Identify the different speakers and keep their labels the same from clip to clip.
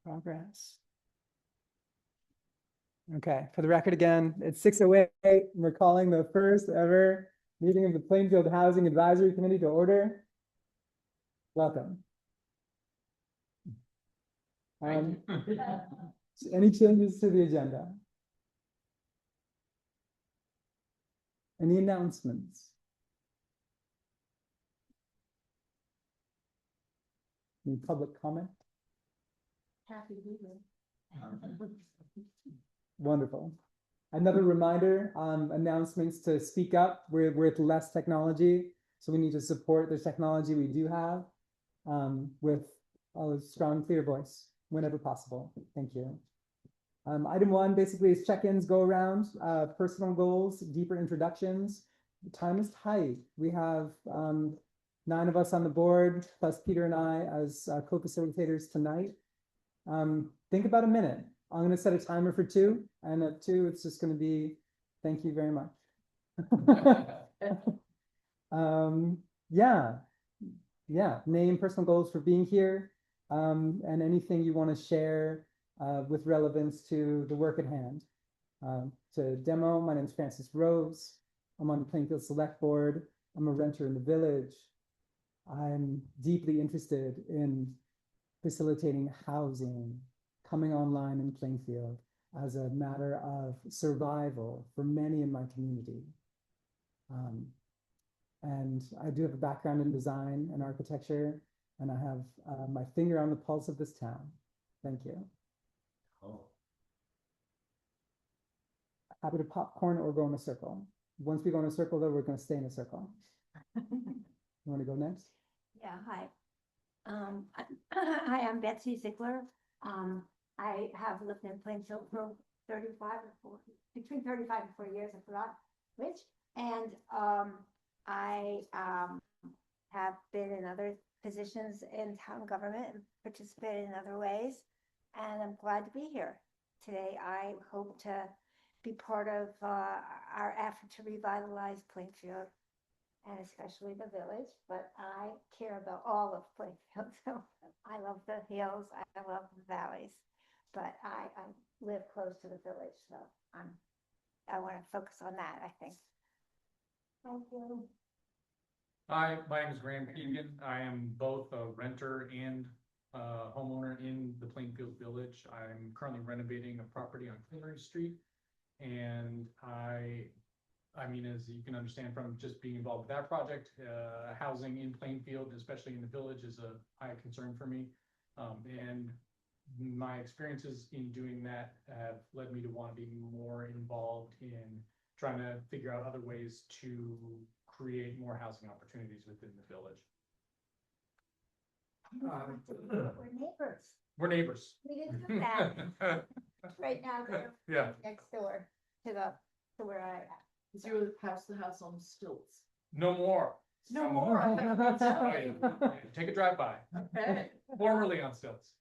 Speaker 1: Progress. Okay, for the record again, it's 6:08. We're calling the first ever meeting of the Plainfield Housing Advisory Committee to order. Welcome. Any changes to the agenda? Any announcements? Any public comment?
Speaker 2: Happy to be here.
Speaker 1: Wonderful. Another reminder, announcements to speak up. We're with less technology, so we need to support the technology we do have with a strong, clear voice whenever possible. Thank you. Item 1 basically is check-ins go around, personal goals, deeper introductions. The time is tight. We have 9 of us on the board, plus Peter and I as co-facilitators tonight. Think about a minute. I'm going to set a timer for 2, and at 2, it's just going to be, thank you very much. Yeah, name personal goals for being here, and anything you want to share with relevance to the work at hand. To demo, my name is Francis Rose. I'm on the Plainfield Select Board. I'm a renter in the village. I'm deeply interested in facilitating housing coming online in Plainfield as a matter of survival for many in my community. And I do have a background in design and architecture, and I have my finger on the pulse of this town. Thank you. Oh. Happy to popcorn or go in a circle. Once we go in a circle, though, we're going to stay in a circle. You want to go next?
Speaker 2: Yeah, hi. Hi, I'm Betsy Ziegler. I have lived in Plainfield for 35 or 40, between 35 and 40 years, I forgot which. And I have been in other positions in town government and participated in other ways. And I'm glad to be here today. I hope to be part of our effort to revitalize Plainfield, and especially the village, but I care about all of Plainfield. So I love the hills, I love the valleys, but I live close to the village, so I want to focus on that, I think. Thank you.
Speaker 3: Hi, my name is Graham Keegan. I am both a renter and homeowner in the Plainfield Village. I'm currently renovating a property on Cleanery Street, and I mean, as you can understand from just being involved with that project, housing in Plainfield, especially in the village, is a high concern for me. And my experiences in doing that have led me to want to be more involved in trying to figure out other ways to create more housing opportunities within the village.
Speaker 2: We're neighbors.
Speaker 3: We're neighbors.
Speaker 2: We didn't do that. Right now, they're next door to where I am.
Speaker 4: Is your house the house on stilts?
Speaker 3: No more.
Speaker 4: No more.
Speaker 3: Take a drive by.
Speaker 4: Okay.
Speaker 3: Formerly on stilts.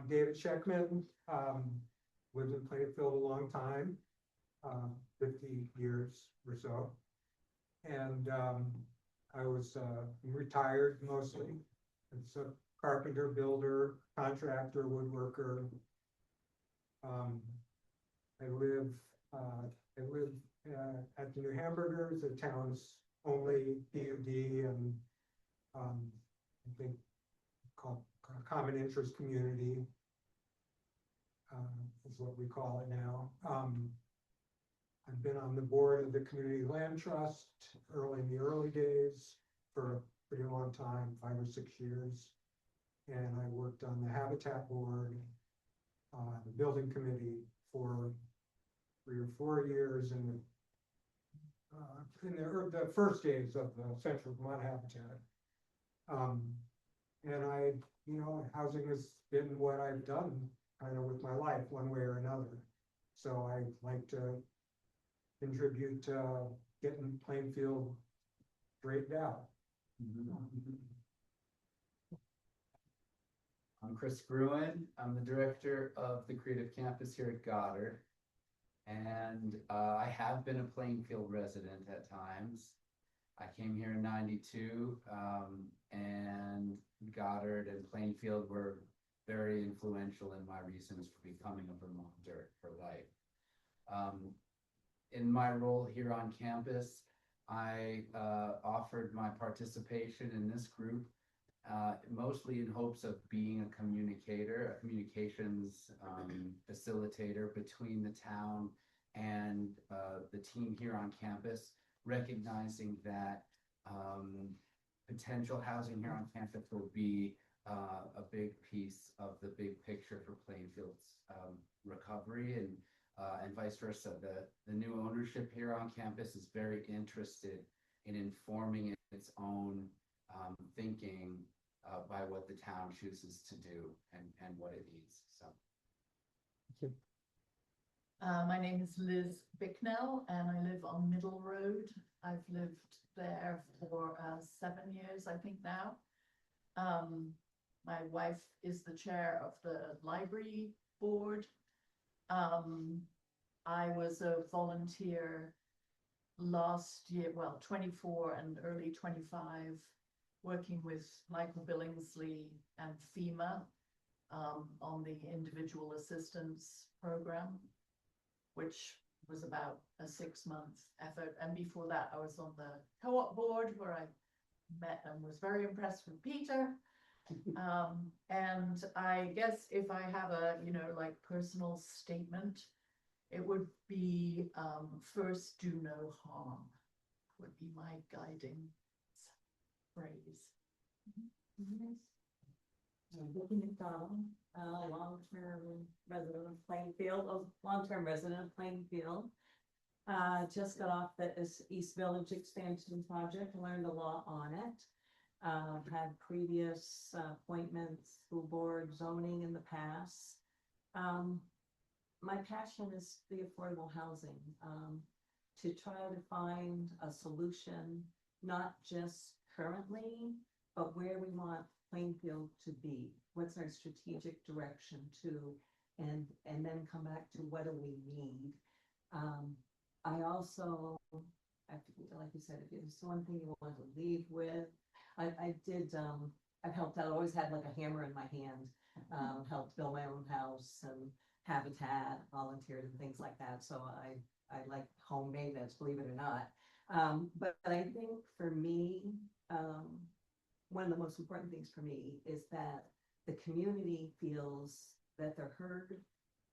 Speaker 5: David Sheckman, lived in Plainfield a long time, 50 years or so. And I was retired mostly. It's a carpenter, builder, contractor, woodworker. I live at the New Hamburgers, the town's only PUD, and I think called common interest community is what we call it now. I've been on the board of the Community Land Trust in the early days for a pretty long time, 5 or 6 years. And I worked on the Habitat Board, the building committee for 3 or 4 years in the first days of the Central Vermont Habitat. And housing has been what I've done kind of with my life one way or another. So I like to contribute to getting Plainfield straightened out.
Speaker 6: I'm Chris Gruen. I'm the director of the Creative Campus here at Goddard. And I have been a Plainfield resident at times. I came here in '92, and Goddard and Plainfield were very influential in my reasons for becoming a Vermonter for life. In my role here on campus, I offered my participation in this group mostly in hopes of being a communicator, a communications facilitator between the town and the team here on campus, recognizing that potential housing here on campus will be a big piece of the big picture for Plainfield's recovery and vice versa. The new ownership here on campus is very interested in informing its own thinking by what the town chooses to do and what it needs. So.
Speaker 4: My name is Liz Bicknell and I live on Middle Road. I've lived there for 7 years, I think now. My wife is the chair of the library board. I was a volunteer last year, well, 24 and early 25, working with Michael Billingsley and FEMA on the individual assistance program, which was about a 6-month effort. And before that, I was on the co-op board where I met and was very impressed with Peter. And I guess if I have a, like personal statement, it would be first do no harm would be my guiding phrase.
Speaker 7: Vicky McDonald, long-term resident of Plainfield, long-term resident of Plainfield. Just got off the East Village expansion project, learned a lot on it. Had previous appointments, school board, zoning in the past. My passion is the affordable housing, to try to find a solution, not just currently, but where we want Plainfield to be. What's our strategic direction to, and then come back to what do we need. I also, like you said, if there's one thing you want to leave with, I've helped out, always had like a hammer in my hand, helped build my own house and habitat, volunteered and things like that. So I like home maintenance, believe it or not. But I think for me, one of the most important things for me is that the community feels that they're heard,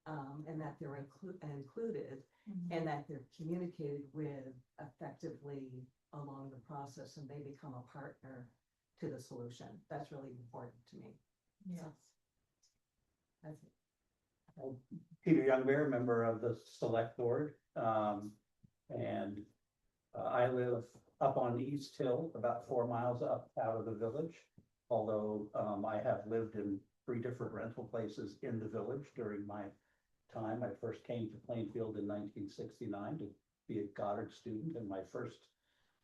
Speaker 7: and that they're included, and that they're communicated with effectively along the process, and they become a partner to the solution. That's really important to me.
Speaker 4: Yes.
Speaker 7: So, that's it.
Speaker 8: Peter Youngbear, member of the select board, and I live up on East Hill, about 4 miles up out of the village. Although I have lived in 3 different rental places in the village during my time. I first came to Plainfield in 1969 to be a Goddard student, and my first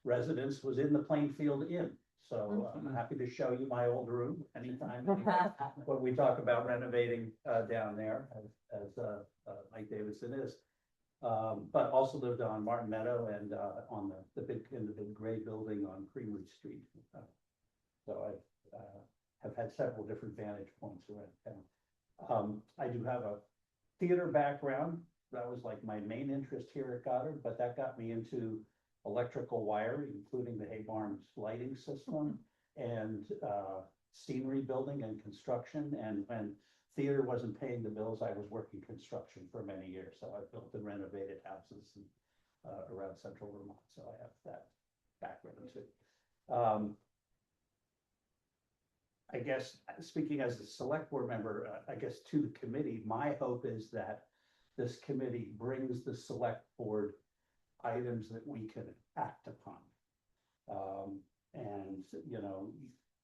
Speaker 8: residence was in the Plainfield Inn. So I'm happy to show you my old room anytime when we talk about renovating down there, as Mike Davidson is. But also lived on Martin Meadow and on the big gray building on Creamery Street. So I have had several different vantage points around town. I do have a theater background. That was like my main interest here at Goddard, but that got me into electrical wiring, including the Hay Barnes lighting system and scenery building and construction. And when theater wasn't paying the bills, I was working construction for many years. So I built and renovated houses around central Vermont. So I have that background too. I guess, speaking as a select board member, I guess to the committee, my hope is that this committee brings the select board items that we can act upon. And,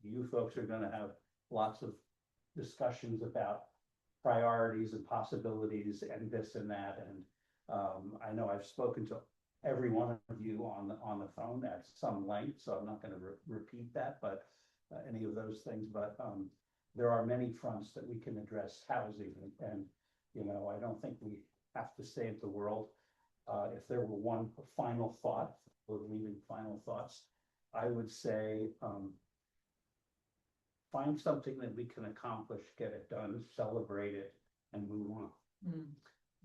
Speaker 8: you folks are gonna have lots of discussions about priorities and possibilities and this and that. And I know I've spoken to every one of you on the phone at some length, so I'm not gonna repeat that, but any of those things. But there are many fronts that we can address housing. And I don't think we have to save the world. If there were one final thought, or leaving final thoughts, I would say find something that we can accomplish, get it done, celebrate it, and move on.
Speaker 4: Mm.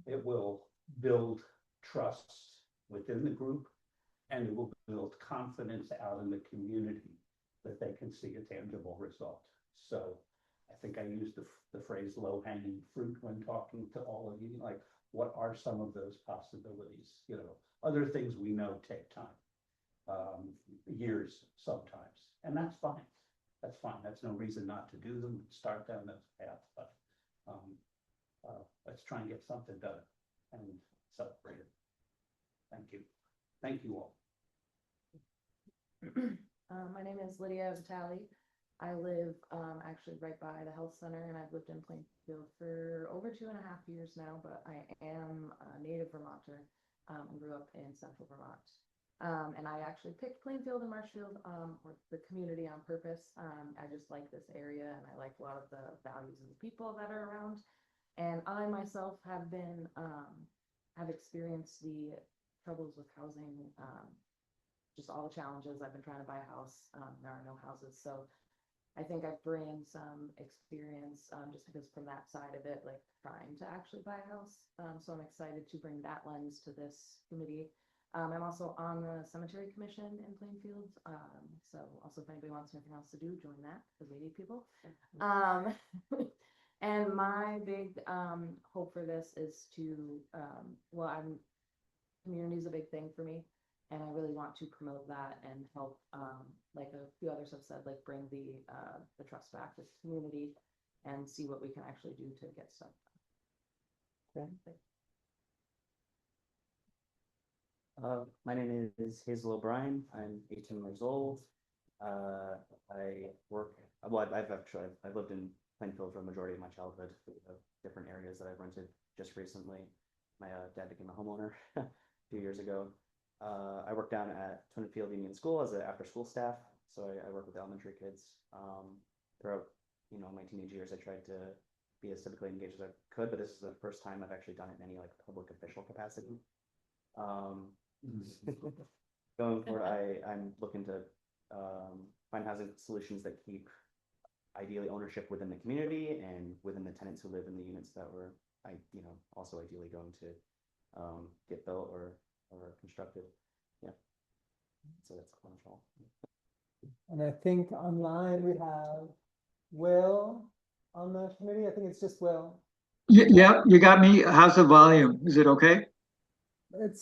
Speaker 8: It will build trust within the group, and it will build confidence out in the community that they can see a tangible result. So I think I used the phrase low hanging fruit when talking to all of you, like, what are some of those possibilities? You know, other things we know take time, years sometimes, and that's fine. That's fine. That's no reason not to do them, start down those paths, but let's try and get something done and celebrate it. Thank you. Thank you all.
Speaker 9: My name is Lydia Vitale. I live actually right by the health center, and I've lived in Plainfield for over 2.5 years now, but I am a native Vermonter and grew up in central Vermont. And I actually picked Plainfield and Marshfield, or the community, on purpose. I just like this area, and I like a lot of the values of the people that are around. And I myself have been, have experienced the troubles with housing, just all the challenges. I've been trying to buy a house. There are no houses. So I think I bring some experience, just because from that side of it, like trying to actually buy a house. So I'm excited to bring that lens to this committee. I'm also on the cemetery commission in Plainfield. So also if anybody wants anything else to do, join that, because we need people. And my big hope for this is to, community is a big thing for me. And I really want to promote that and help, like a few others have said, like bring the trust back to the community and see what we can actually do to get stuff done.
Speaker 10: My name is Hazel O'Brien. I'm 18 years old. I work, well, I've lived in Plainfield for the majority of my childhood, different areas that I've rented just recently. My dad became a homeowner a few years ago. I work down at Plainfield Union School as an after-school staff, so I work with elementary kids. Throughout, my teenage years, I tried to be as civically engaged as I could, but this is the first time I've actually done it in any like public official capacity. Going forward, I'm looking to find housing solutions that keep ideally ownership within the community and within the tenants who live in the units that were, also ideally going to get built or constructed. Yeah. So that's all.
Speaker 1: And I think online we have Will on the committee. I think it's just Will.
Speaker 11: Yeah, you got me. How's the volume? Is it okay?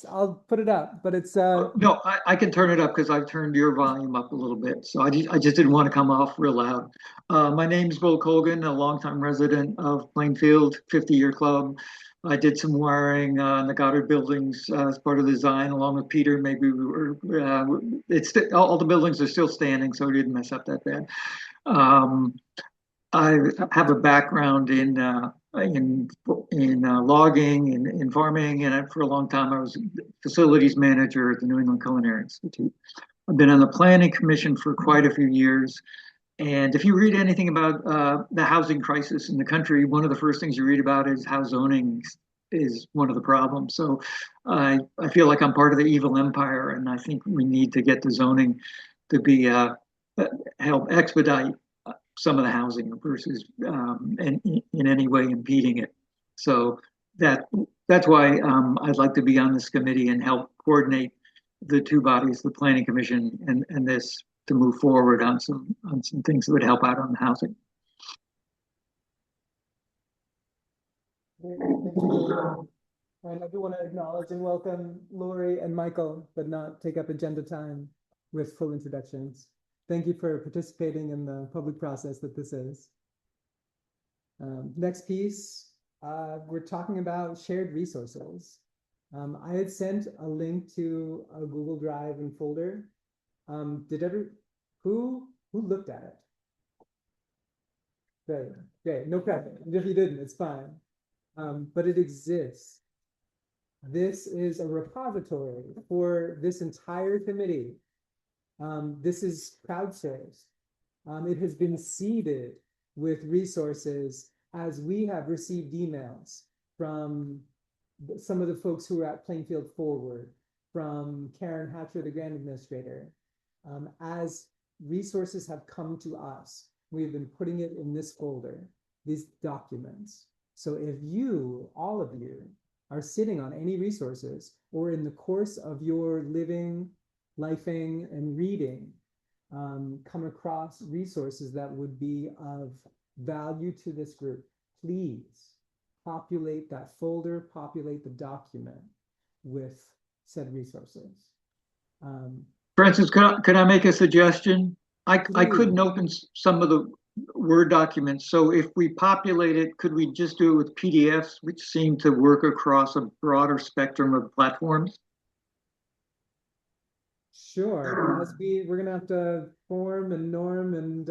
Speaker 1: I'll put it up, but it's
Speaker 11: No, I can turn it up because I've turned your volume up a little bit. So I just didn't want to come off real loud. My name's Bill Colgan, a longtime resident of Plainfield, 50-year club. I did some wiring in the Goddard buildings as part of the design, along with Peter. Maybe we were. All the buildings are still standing, so we didn't mess up that bad. I have a background in logging and in farming, and for a long time I was facilities manager at the New England Culinary Institute. I've been on the planning commission for quite a few years, and if you read anything about the housing crisis in the country, one of the first things you read about is how zoning is one of the problems. So I feel like I'm part of the evil empire, and I think we need to get the zoning to be help expedite some of the housing versus and in any way impeding it. So that's why I'd like to be on this committee and help coordinate the two bodies, the Planning Commission and this, to move forward on some things that would help out on the housing.
Speaker 1: And I do want to acknowledge and welcome Lori and Michael, but not take up agenda time with full introductions. Thank you for participating in the public process that this is. Next piece, we're talking about shared resources. I had sent a link to a Google Drive and folder. Who looked at it? Great, no pressure. If you didn't, it's fine. But it exists. This is a repository for this entire committee. This is crowdsourced. It has been seeded with resources as we have received emails from some of the folks who are at Plainfield Forward, from Karen Hatcher, the grant administrator. As resources have come to us, we've been putting it in this folder, these documents. So if you, all of you, are sitting on any resources or in the course of your living, lifing, and reading, come across resources that would be of value to this group, please populate that folder, populate the document with said resources.
Speaker 11: Francis, could I make a suggestion? I couldn't
Speaker 1: Please.
Speaker 11: open some of the Word documents, so if we populate it, could we just do it with PDFs, which seem to work across a broader spectrum of platforms?
Speaker 1: Sure, we're gonna have to form and norm and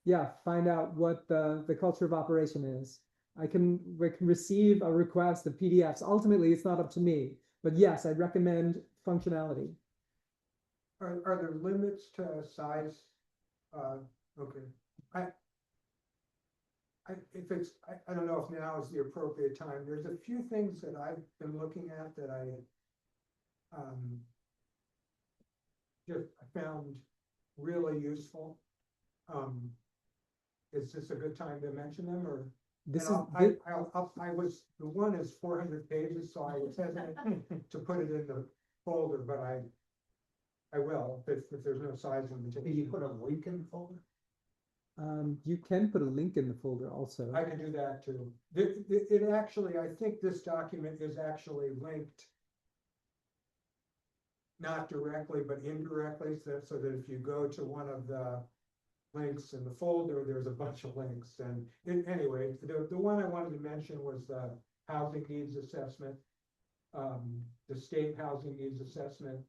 Speaker 1: yeah, find out what the culture of operation is. We can receive a request of PDFs. Ultimately, it's not up to me, but yes, I recommend functionality.
Speaker 5: Are there limits to size? Okay, I don't know if now is the appropriate time. There's a few things that I've been looking at that I just found really useful. Is this a good time to mention them, or?
Speaker 1: This
Speaker 5: And
Speaker 1: is
Speaker 5: the one is 400 pages, so I was hesitant to put it in the folder, but I will, if there's no size limitation. Can you put a link in the folder?
Speaker 1: you can put a link in the folder also.
Speaker 5: I can do that too. It actually, I think this document is actually linked not directly, but indirectly, so that if you go to one of the links in the folder, there's a bunch of links. And anyway, the one I wanted to mention was the housing needs assessment, the state housing needs assessment,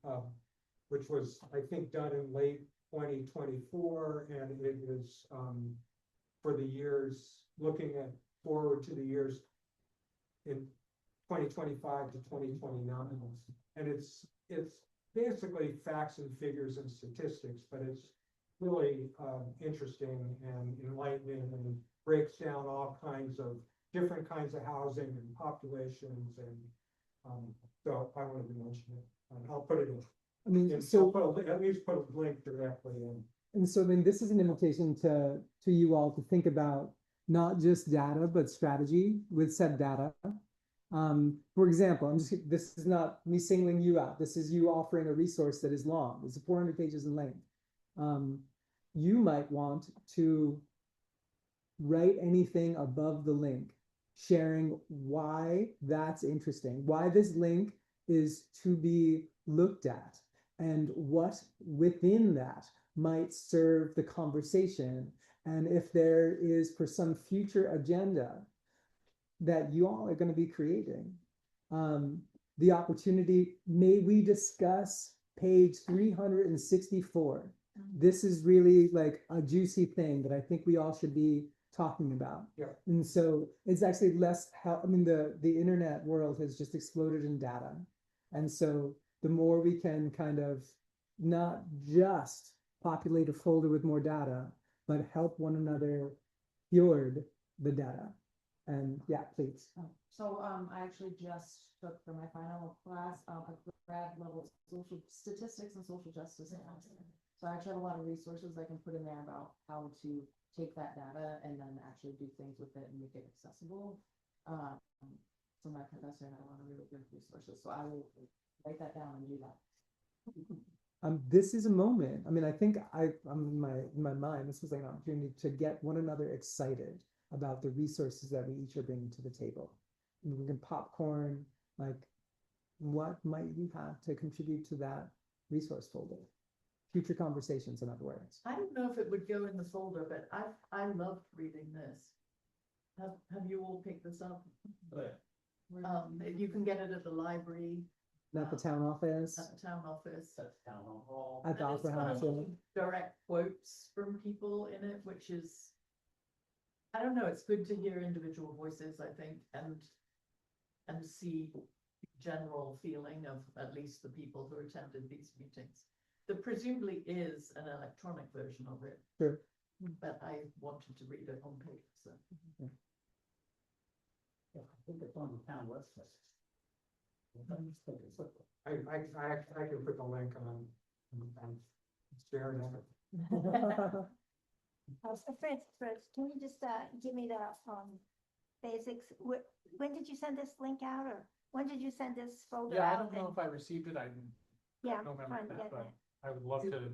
Speaker 5: which was, I think, done in late 2024, and it is for the years, looking at forward to the years in 2025 to 2029. And it's basically facts and figures and statistics, but it's really interesting and enlightening, and breaks down all kinds of different kinds of housing and populations, and so I wanted to mention it. I'll put it in.
Speaker 1: I mean,
Speaker 5: And
Speaker 1: so
Speaker 5: at least put a link directly in.
Speaker 1: and so then this is an invitation to you all to think about not just data, but strategy with said data. For example, this is not me singling you out. This is you offering a resource that is long. It's 400 pages in length. You might want to write anything above the link, sharing why that's interesting, why this link is to be looked at, and what within that might serve the conversation. And if there is for some future agenda that you all are going to be creating, the opportunity, may we discuss page 364. This is really like a juicy thing that I think we all should be talking about.
Speaker 5: Yeah.
Speaker 1: And so it's actually less how, I mean, the internet world has just exploded in data. And so the more we can kind of not just populate a folder with more data, but help one another steward the data. And yeah, please.
Speaker 9: So I actually just took for my final class a grad level social statistics and social justice analysis. So I actually have a lot of resources I can put in there about how to take that data and then actually do things with it and make it accessible. So my professor had a lot of really good resources. So I will write that down and do that.
Speaker 1: This is a moment. I mean, I think I'm in my mind, this was like an opportunity to get one another excited about the resources that we each are bringing to the table. And we can popcorn, like, what might you have to contribute to that resource folder? Future conversations, in other words.
Speaker 4: I don't know if it would go in the folder, but I loved reading this. Have you all picked this up? You can get it at the library.
Speaker 1: At the town office.
Speaker 4: At the town office.
Speaker 8: That's town hall.
Speaker 1: At the
Speaker 4: And it's
Speaker 1: opera
Speaker 4: got
Speaker 1: house. Yeah.
Speaker 4: direct quotes from people in it, which is, I don't know, it's good to hear individual voices, I think, and see general feeling of at least the people who attended these meetings. There presumably is an electronic version of it.
Speaker 1: Sure.
Speaker 4: But I wanted to read it on paper, so.
Speaker 8: Yeah, I think it's on the town website.
Speaker 5: I can put the link on. I'm staring at it.
Speaker 2: So Francis, can you just, give me the, basics? When did you send this link out, or when did you send this folder
Speaker 3: Yeah, I
Speaker 2: out?
Speaker 3: don't know
Speaker 2: and-
Speaker 3: if I received it. I
Speaker 2: Yeah,
Speaker 3: don't
Speaker 2: I'm
Speaker 3: remember
Speaker 2: trying to
Speaker 3: that,
Speaker 2: get
Speaker 3: but
Speaker 2: that.
Speaker 3: I would love to.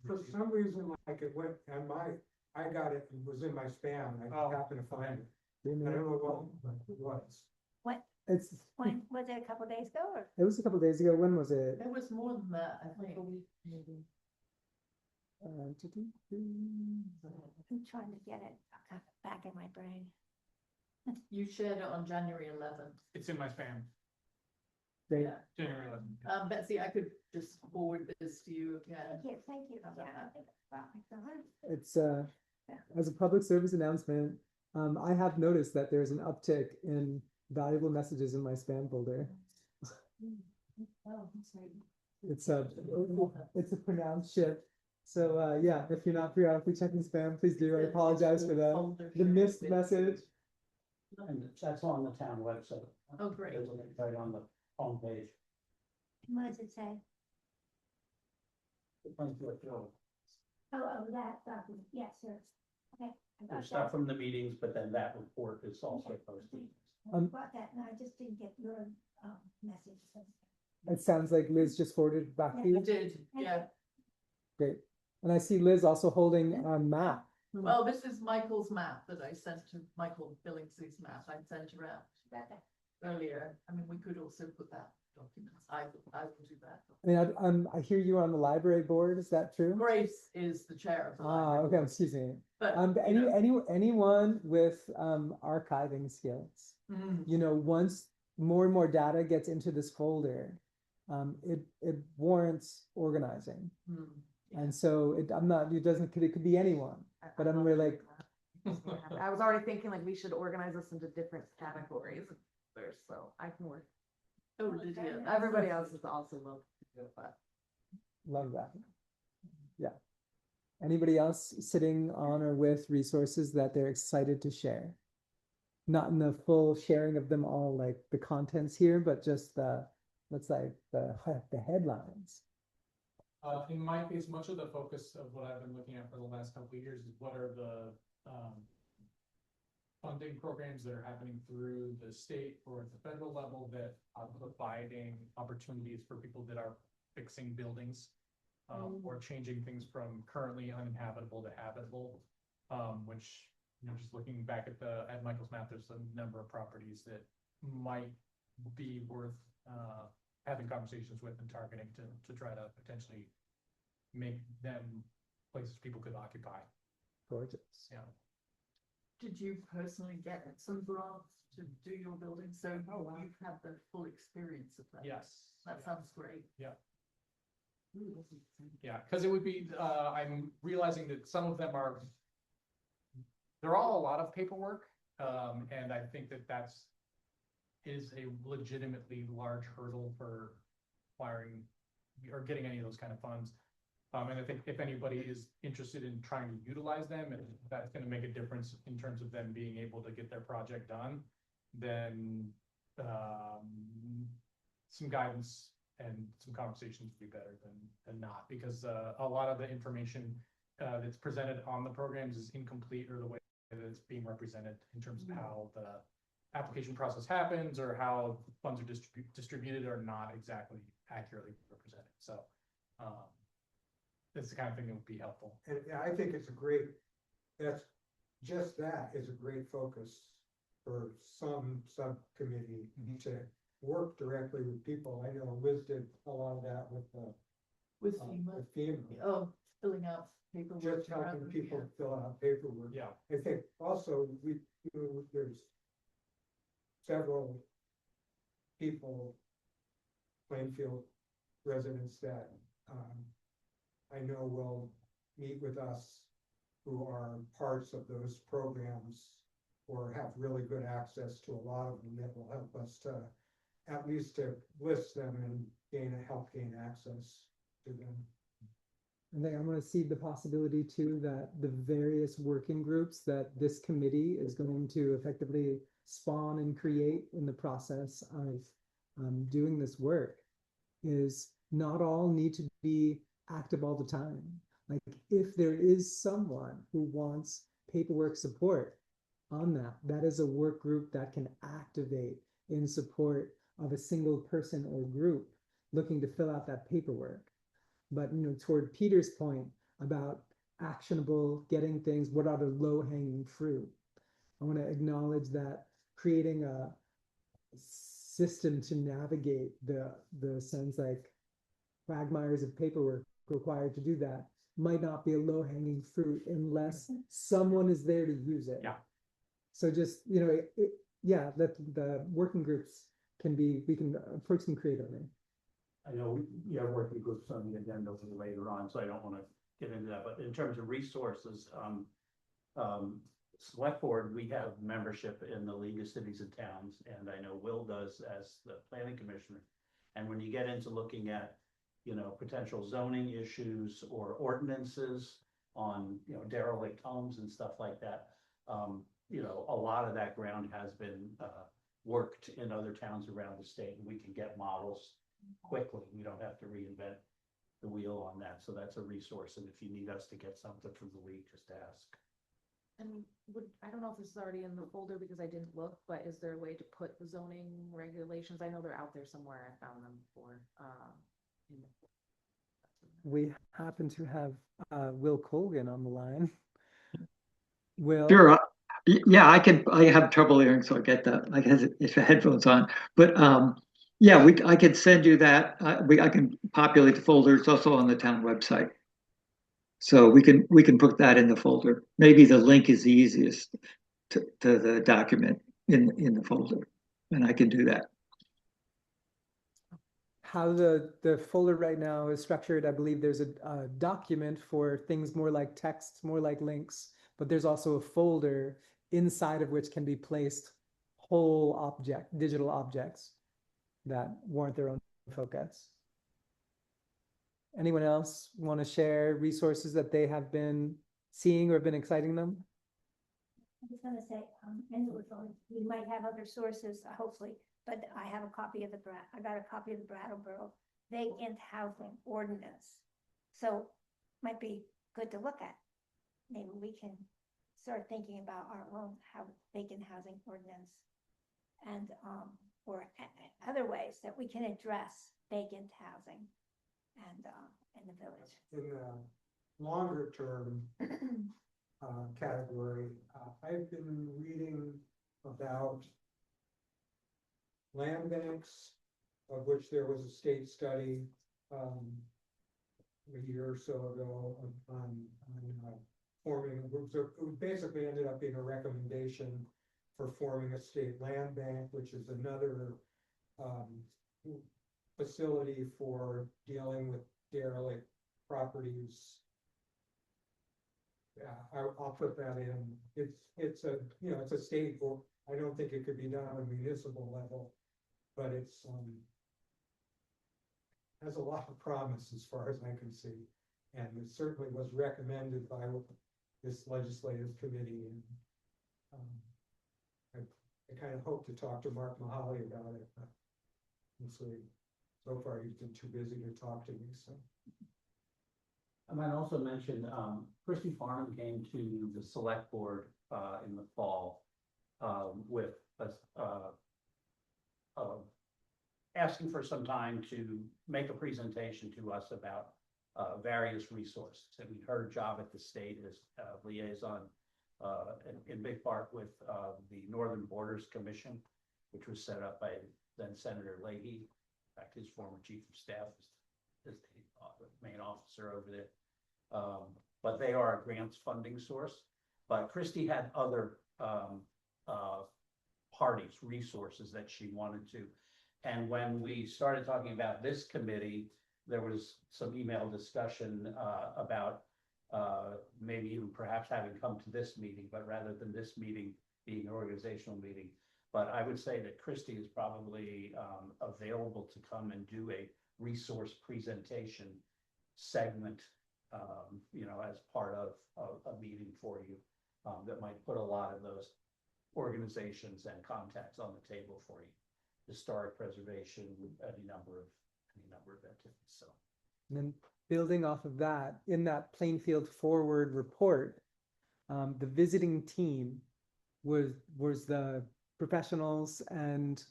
Speaker 5: For some reason, like it went, and I got it, it was in my spam, and I
Speaker 3: Oh,
Speaker 5: happened to find it.
Speaker 1: You
Speaker 5: I don't
Speaker 1: know,
Speaker 5: know what it was.
Speaker 2: When,
Speaker 1: It's,
Speaker 2: when, was it a couple days ago, or?
Speaker 1: it was a couple days ago. When was it?
Speaker 4: It was more than that, I think.
Speaker 2: I'm trying to get it back in my brain.
Speaker 4: You shared it on January 11th.
Speaker 3: It's in my spam.
Speaker 1: Great.
Speaker 4: Yeah.
Speaker 3: January 11th.
Speaker 4: Betsy, I could just forward this to you again.
Speaker 2: Thank you. Yeah, I think it's about like that.
Speaker 1: It's as a public service announcement, I have noticed that there's an uptick in valuable messages in my spam folder.
Speaker 7: Oh, that's right.
Speaker 1: It's a pronounced shift. So yeah, if you're not periodically checking spam, please do. I apologize for the missed message.
Speaker 8: And that's on the town website.
Speaker 4: Oh, great.
Speaker 8: There's a link right on the homepage.
Speaker 2: What does it say?
Speaker 8: The Plainfield Journal.
Speaker 2: That document, yes, sir. Okay. I got
Speaker 8: There's stuff
Speaker 2: that.
Speaker 8: from the meetings, but then that report is also posted.
Speaker 2: I got that, and I just didn't get your, message.
Speaker 1: It sounds like Liz just forwarded it back to
Speaker 4: You
Speaker 1: you.
Speaker 4: did, yeah.
Speaker 1: Great. And I see Liz also holding a map.
Speaker 4: Well, this is Michael's map that I sent to Michael Billingsley's map I sent around
Speaker 2: Got that.
Speaker 4: earlier. I mean, we could also put that documents. I will do that.
Speaker 1: I mean, I hear you on the library board. Is that true?
Speaker 4: Grace is the chair of the
Speaker 1: Ah,
Speaker 4: library.
Speaker 1: okay.
Speaker 4: board.
Speaker 1: Excuse me.
Speaker 4: But,
Speaker 1: Anyone with archiving skills, you know, once more and more data gets into this folder, it warrants organizing. And so it could be anyone, but I'm really like,
Speaker 9: I was already thinking like we should organize this into different categories first, so I can work.
Speaker 4: Oh, Lydia.
Speaker 9: Everybody else is also welcome to do it, but
Speaker 1: love that. Yeah. Anybody else sitting on or with resources that they're excited to share? Not in the full sharing of them all, like the contents here, but just the headlines.
Speaker 3: In my case, much of the focus of what I've been looking at for the last couple of years is what are the funding programs that are happening through the state or at the federal level that are providing opportunities for people that are fixing buildings or changing things from currently uninhabitable to habitable, which, you know, just looking back at Michael's map, there's a number of properties that might be worth having conversations with and targeting to try to potentially make them places people could occupy.
Speaker 1: Gorgeous.
Speaker 3: Yeah.
Speaker 4: Did you personally get some grants to do your building? So you've had the full experience of that.
Speaker 3: Yes.
Speaker 4: That sounds great.
Speaker 3: Yeah. Yeah, because it would be, I'm realizing that some of them they're all a lot of paperwork. And I think that is a legitimately large hurdle for acquiring or getting any of those kind of funds. And I think if anybody is interested in trying to utilize them, and that's going to make a difference in terms of them being able to get their project done, then some guidance and some conversations would be better than not, because a lot of the information that's presented on the programs is incomplete, or the way that it's being represented in terms of how the application process happens or how funds are distributed are not exactly accurately represented. So that's the kind of thing that would be helpful.
Speaker 5: And I think it's that is a great focus for some subcommittee to work directly with people. I know Liz did a lot of that with
Speaker 4: FEMA.
Speaker 5: FEMA.
Speaker 4: Oh, filling out paperwork.
Speaker 5: Just helping people fill out paperwork.
Speaker 3: Yeah.
Speaker 5: I think also there's several people, Plainfield residents that I know will meet with us who are parts of those programs or have really good access to a lot of them that will help us to at least to list them and help gain access to them.
Speaker 1: And then I'm going to see the possibility too that the various working groups that this committee is going to effectively spawn and create in the process of doing this work is not all need to be active all the time. Like, if there is someone who wants paperwork support on that, that is a work group that can activate in support of a single person or group looking to fill out that paperwork. But, you know, toward Peter's point about actionable, getting things, what are the low hanging fruit? I want to acknowledge that creating a system to navigate the sense like quagmires of paperwork required to do that might not be a low hanging fruit unless someone is there to use it.
Speaker 3: Yeah.
Speaker 1: So just, you know, yeah, that the working groups can be, we can approach them creatively.
Speaker 8: I know you have working groups on the agenda later on, so I don't want to get into that, but in terms of resources, select board, we have membership in the League of Cities and Towns, and I know Will does as the planning commissioner. And when you get into looking at, you know, potential zoning issues or ordinances on, you know, derelict homes and stuff like that, you know, a lot of that ground has been worked in other towns around the state, and we can get models quickly. We don't have to reinvent the wheel on that. So that's a resource. And if you need us to get something from the league, just ask.
Speaker 9: And I don't know if this is already in the folder because I didn't look, but is there a way to put the zoning regulations? I know they're out there somewhere. I found them before. in the-
Speaker 1: We happen to have Will Colgan on the line. Will.
Speaker 11: Sure. Yeah, I have trouble hearing, so I get that. I guess if the headphones on, but yeah, I could send you that. I can populate the folder. It's also on the town website. So we can put that in the folder. Maybe the link is the easiest to the document in the folder, and I can do that.
Speaker 1: How the folder right now is structured, I believe there's a document for things more like text, more like links, but there's also a folder inside of which can be placed whole digital objects that warrant their own focus. Anyone else want to share resources that they have been seeing or have been exciting them?
Speaker 2: I was gonna say, and we might have other sources, hopefully, but I have a copy of I got a copy of the Brattleboro vacant housing ordinance. So might be good to look at. Maybe we can start thinking about our own vacant housing ordinance and or other ways that we can address vacant housing and in the village.
Speaker 5: In the longer term category, I've been reading about land banks, of which there was a state study a year or so ago on forming a group. So it basically ended up being a recommendation for forming a state land bank, which is another facility for dealing with derelict properties. Yeah, I'll put that in. It's a, you know, it's a state book. I don't think it could be done on a municipal level, but it's has a lot of promise as far as I can see. And it certainly was recommended by this legislative committee. And I kind of hope to talk to Mark Mahaly about it, but we'll see. So far, he's been too busy to talk to me, so.
Speaker 8: I might also mention, Christy Farnham came to the select board in the fall with asking for some time to make a presentation to us about various resources. And we her job at the state is liaison in big part with the Northern Borders Commission, which was set up by then Senator Leahy. In fact, his former chief of staff is the main officer over there. But they are a grants funding source. But Christy had other parties, resources that she wanted to. And when we started talking about this committee, there was some email discussion about maybe even perhaps having come to this meeting, but rather than this meeting being an organizational meeting. But I would say that Christy is probably available to come and do a resource presentation segment, you know, as part of a meeting for you that might put a lot of those organizations and contacts on the table for you. Historic preservation, any number of entities. So,
Speaker 1: And then building off of that, in that Plainfield Forward report, the visiting team was the professionals and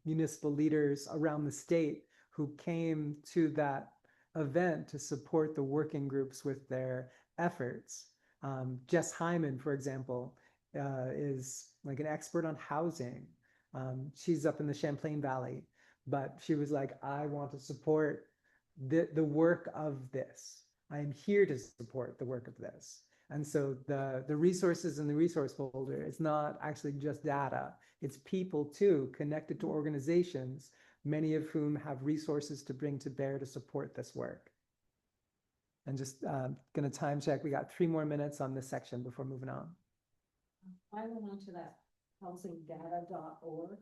Speaker 1: municipal leaders around the state who came to that event to support the working groups with their efforts. Jess Hyman, for example, is like an expert on housing. She's up in the Champlain Valley, but she was like, I want to support the work of this. I am here to support the work of this. And so the resources in the resource folder is not actually just data. It's people too, connected to organizations, many of whom have resources to bring to bear to support this work. And just gonna time check. We got 3 more minutes on this section before moving on.
Speaker 7: I went onto that housingdata.org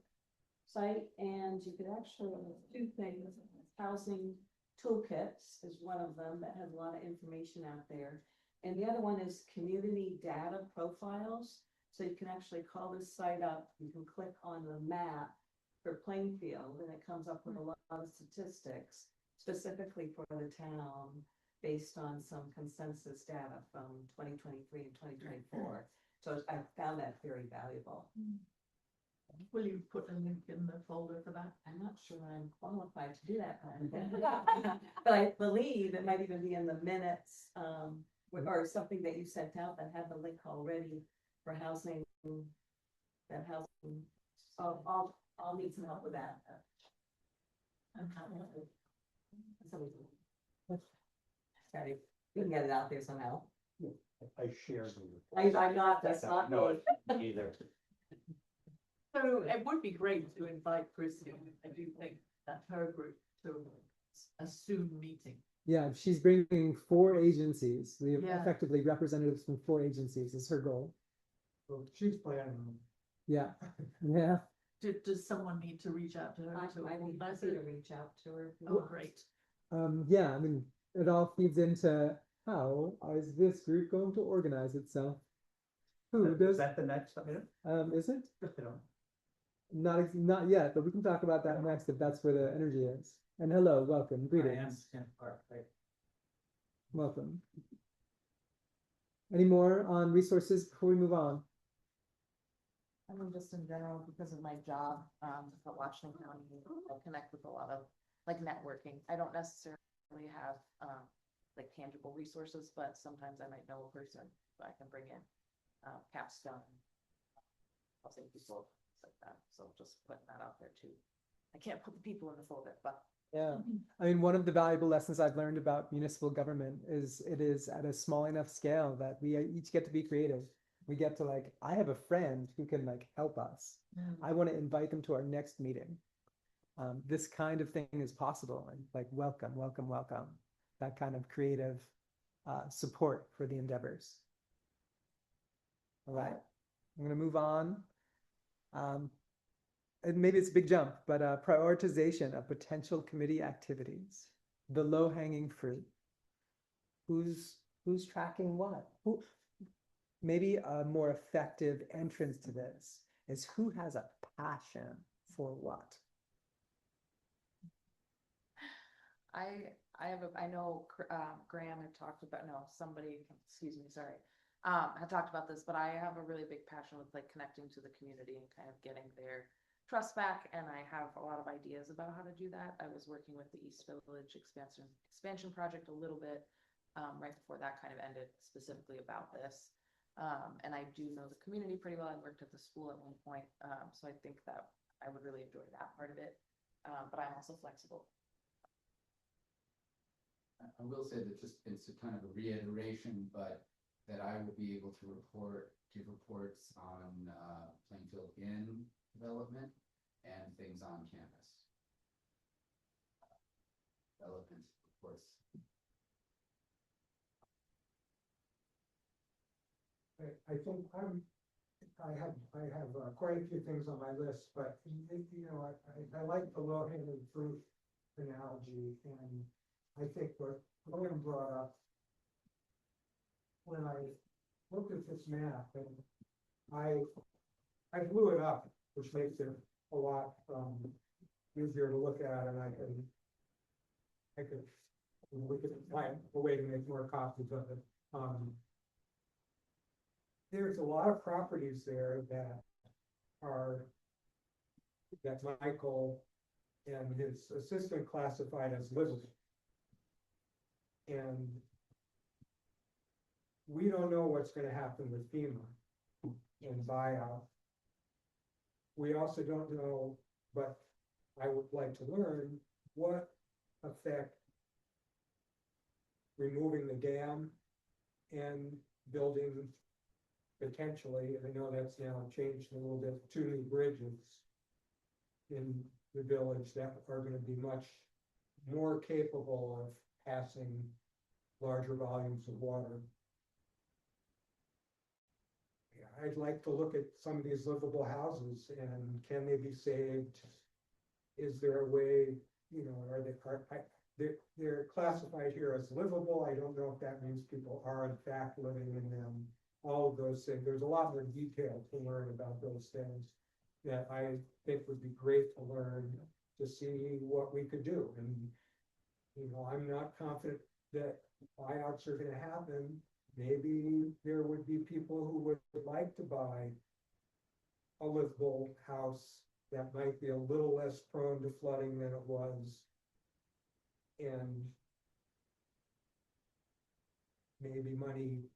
Speaker 7: site, and you could actually do things. Housing toolkits is one of them that has a lot of information out there. And the other one is community data profiles. So you can actually call this site up, you can click on the map for Plainfield, and it comes up with a lot of statistics specifically for the town based on some consensus data from 2023 and 2024. So I found that very valuable.
Speaker 4: Will you put a link in the folder for that?
Speaker 7: I'm not sure I'm qualified to do that, but I believe it might even be in the minutes, or something that you sent out that had the link already for housing. That housing, I'll need some help with that. Sorry, we can get it out there somehow.
Speaker 8: I share the.
Speaker 7: I'm not, that's not
Speaker 8: No,
Speaker 7: me.
Speaker 8: either.
Speaker 4: So it would be great to invite Chrissy, I do think, that her group to a soon meeting.
Speaker 1: Yeah, she's bringing 4 agencies. We have
Speaker 4: Yeah.
Speaker 1: effectively representatives from 4 agencies is her goal.
Speaker 5: So she's planning on.
Speaker 1: Yeah, yeah.
Speaker 4: Does someone need to reach out to her
Speaker 7: I
Speaker 4: to
Speaker 7: need
Speaker 4: organize
Speaker 7: to
Speaker 4: it?
Speaker 7: reach out to her.
Speaker 4: Oh, great.
Speaker 1: Yeah, I mean, it all feeds into how is this group going to organize itself? Who
Speaker 8: Is
Speaker 1: does,
Speaker 8: that the next item?
Speaker 1: is it?
Speaker 8: You know,
Speaker 1: Not yet, but we can talk about that next if that's where the energy is. And hello, welcome, greetings, welcome. Any more on resources before we move on?
Speaker 9: I mean, just in general, because of my job, at Washington County, I connect with a lot of like networking. I don't necessarily have like tangible resources, but sometimes I might know a person that I can bring in, capstone. I'll say people like that. So just putting that out there too. I can't put the people in the folder, but
Speaker 1: Yeah, I mean, one of the valuable lessons I've learned about municipal government is it is at a small enough scale that we each get to be creative. We get to like, I have a friend who can like help us. I want to invite them to our next meeting. This kind of thing is possible, and like, welcome, welcome, welcome. That kind of creative support for the endeavors. All right, I'm gonna move on. And maybe it's a big jump, but prioritization of potential committee activities, the low-hanging fruit. Who's tracking what? Who? Maybe a more effective entrance to this is who has a passion for what.
Speaker 9: I know Graham had talked about, no, somebody, excuse me, sorry, had talked about this, but I have a really big passion with like connecting to the community and kind of getting their trust back, and I have a lot of ideas about how to do that. I was working with the East Village expansion project a little bit right before that kind of ended, specifically about this. And I do know the community pretty well. I worked at the school at one point, so I think that I would really enjoy that part of it. But I'm also flexible.
Speaker 6: I will say that just, it's a kind of a reiteration, but that I will be able to give reports on Plainfield Inn development and things on campus. Development, of course.
Speaker 5: I think I have quite a few things on my list, but you know, I like the low hanging fruit analogy, and I think what William brought up when I looked at this map, and I blew it up, which makes it a lot easier to look at, and I could we could find a way to make more copies of it. There's a lot of properties there that Michael and his assistant classified as livable. And we don't know what's gonna happen with FEMA and buyout. We also don't know, but I would like to learn what effect removing the dam and building potentially, and I know that's now changed a little bit, 2 new bridges in the village that are gonna be much more capable of passing larger volumes of water. Yeah, I'd like to look at some of these livable houses and can they be saved? Is there a way, you know, they're classified here as livable. I don't know if that means people are in fact living in them. All of those things. There's a lot more detail to learn about those things that I think would be great to learn to see what we could do. And, you know, I'm not confident that buyouts are gonna happen. Maybe there would be people who would like to buy a livable house that might be a little less prone to flooding than it was. And maybe money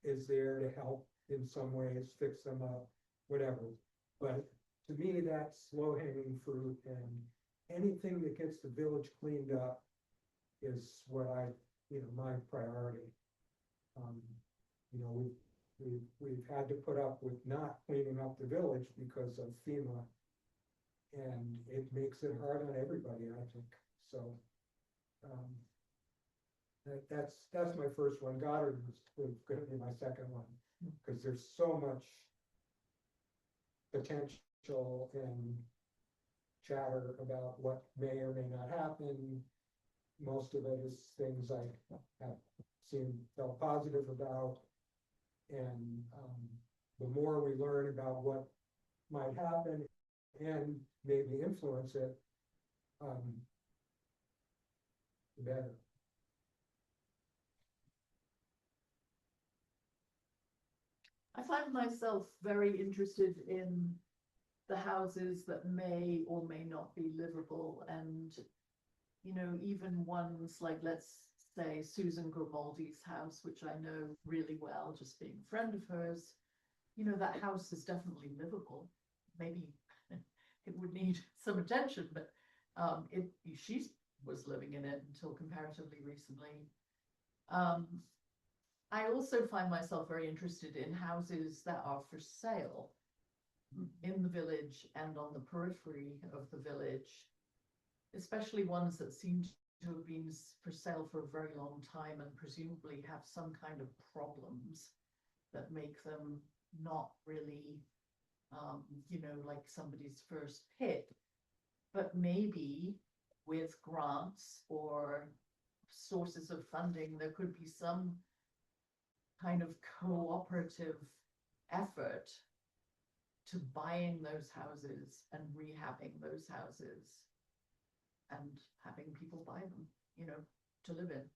Speaker 5: is there to help in some ways, fix them up, whatever. But to me, that's low-hanging fruit, and anything that gets the village cleaned up is what my priority. You know, we've had to put up with not cleaning up the village because of FEMA, and it makes it hard on everybody, I think. So that's my first one. Goddard was going to be my second one, because there's so much potential and chatter about what may or may not happen. Most of it is things I have felt positive about, and the more we learn about what might happen and maybe influence it, the better.
Speaker 4: I find myself very interested in the houses that may or may not be livable, and you know, even ones like, let's say, Susan Grimaldi's house, which I know really well, just being a friend of hers. You know, that house is definitely livable. Maybe it would need some attention, but she was living in it until comparatively recently. I also find myself very interested in houses that are for sale in the village and on the periphery of the village, especially ones that seem to have been for sale for a very long time and presumably have some kind of problems that make them not really, you know, like somebody's first pick, but maybe with grants or sources of funding, there could be some kind of cooperative effort to buying those houses and rehabbing those houses and having people buy them, you know, to live in.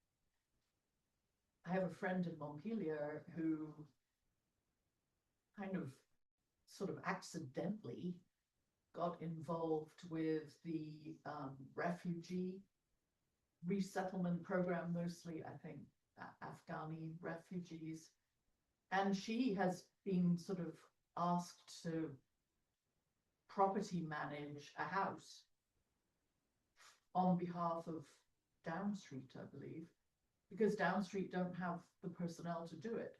Speaker 4: I have a friend in Montpelier who kind of sort of accidentally got involved with the refugee resettlement program, mostly, I think, Afghani refugees. And she has been sort of asked to property manage a house on behalf of Down Street, I believe, because Down Street don't have the personnel to do it,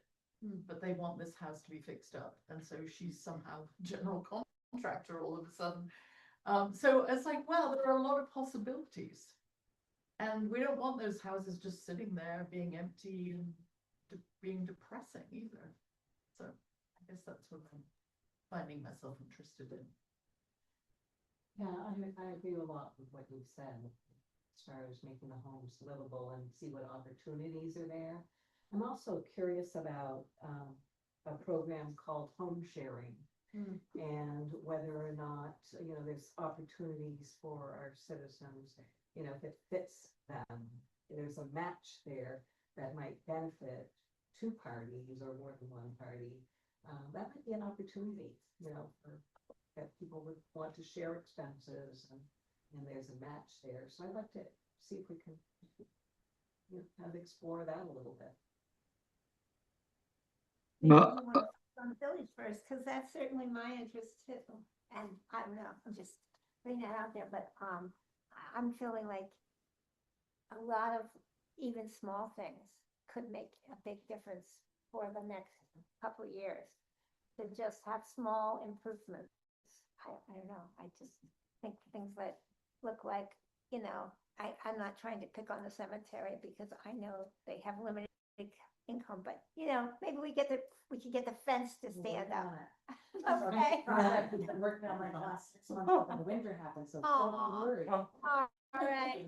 Speaker 4: but they want this house to be fixed up. And so she's somehow general contractor all of a sudden. So it's like, well, there are a lot of possibilities. And we don't want those houses just sitting there being empty and being depressing either. So I guess that's what I'm finding myself interested in.
Speaker 7: Yeah, I agree a lot with what you've said as far as making the homes livable and see what opportunities are there. I'm also curious about a program called home sharing, and whether or not, you know, there's opportunities for our citizens, you know, if it fits them, there's a match there that might benefit two parties or more than one party, that might be an opportunity, that people would want to share expenses and there's a match there. So I'd like to see if we can kind of explore that a little bit.
Speaker 2: Maybe
Speaker 11: Well,
Speaker 2: you want to focus on the village first, because that's certainly my interest too. And I don't know, I'm just putting that out there, but I'm feeling like a lot of even small things could make a big difference for the next couple of years. To just have small improvements. I don't know, I just think things that look like, I'm not trying to pick on the cemetery because I know they have limited income, but maybe we can get the fence to stand up. Okay.
Speaker 7: I've been working on my last 6 months when the winter happened, so don't
Speaker 2: Aw.
Speaker 7: worry.
Speaker 2: All right,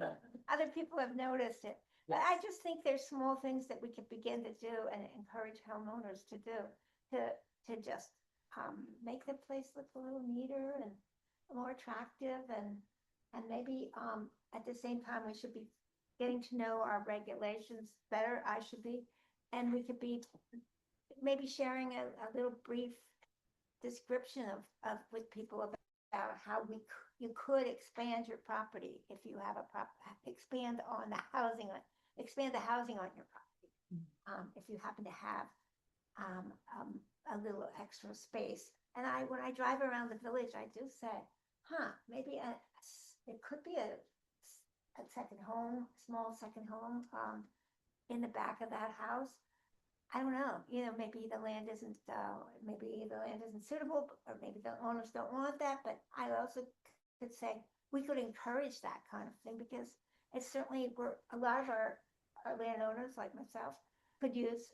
Speaker 2: other people have noticed it, but I just think there's small things that we could begin to do and encourage homeowners to do to just make the place look a little neater and more attractive, and maybe at the same time we should be getting to know our regulations better. I should be, and we could be maybe sharing a little brief description of with people about how you could expand your property if you have expand the housing on your property, if you happen to have a little extra space. And when I drive around the village, I do say, maybe it could be a second home, small second home, in the back of that house. I don't know, maybe the land isn't suitable, or maybe the owners don't want that, but I also could say we could encourage that kind of thing, because it's certainly a lot of our landowners like myself could use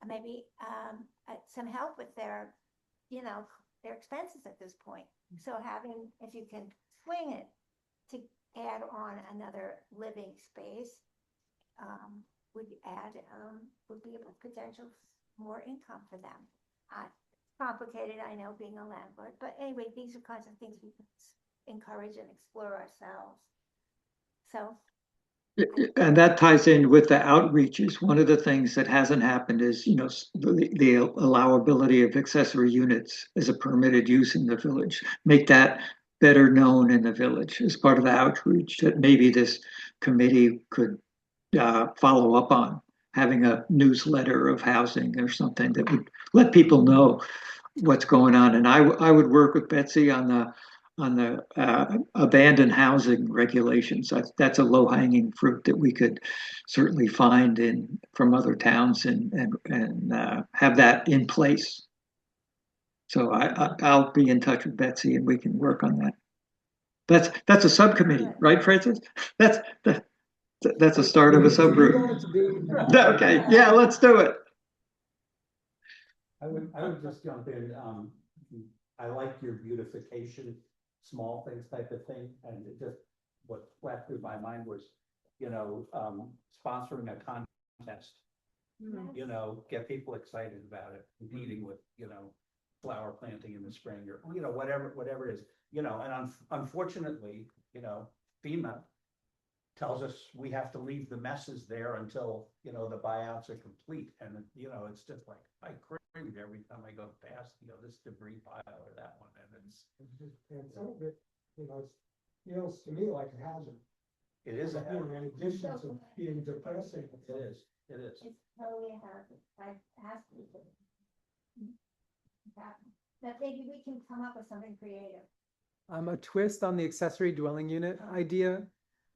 Speaker 2: maybe some help with their expenses at this point. So if you can swing it to add on another living space, would be a potential more income for them. Complicated, I know, being a landlord, but anyway, these are kinds of things we can encourage and explore ourselves. So.
Speaker 11: And that ties in with the outreaches. One of the things that hasn't happened is, the allowability of accessory units as a permitted use in the village. Make that better known in the village as part of the outreach that maybe this committee could follow up on, having a newsletter of housing or something that would let people know what's going on. And I would work with Betsy on the abandoned housing regulations. That's a low hanging fruit that we could certainly find from other towns and have that in place. So I'll be in touch with Betsy and we can work on that. That's a subcommittee, right, Francis? That's a start of a subgroup. Okay, yeah, let's do it.
Speaker 8: I would just jump in. I like your beautification, small things type of thing, and what flashed through my mind was, sponsoring a contest. Get people excited about it, competing with, flower planting in the spring, or whatever it is, and unfortunately, FEMA tells us we have to leave the messes there until, the buyouts are complete. And, it's just like, I cringe every time I go past, this debris pile or that one. And
Speaker 5: some of it, feels to me like a hazard.
Speaker 8: it is a hazard.
Speaker 5: In addition to being depressing.
Speaker 8: It is.
Speaker 2: It's totally a hazard. It has to be. That maybe we can come up with something creative.
Speaker 1: A twist on the accessory dwelling unit idea.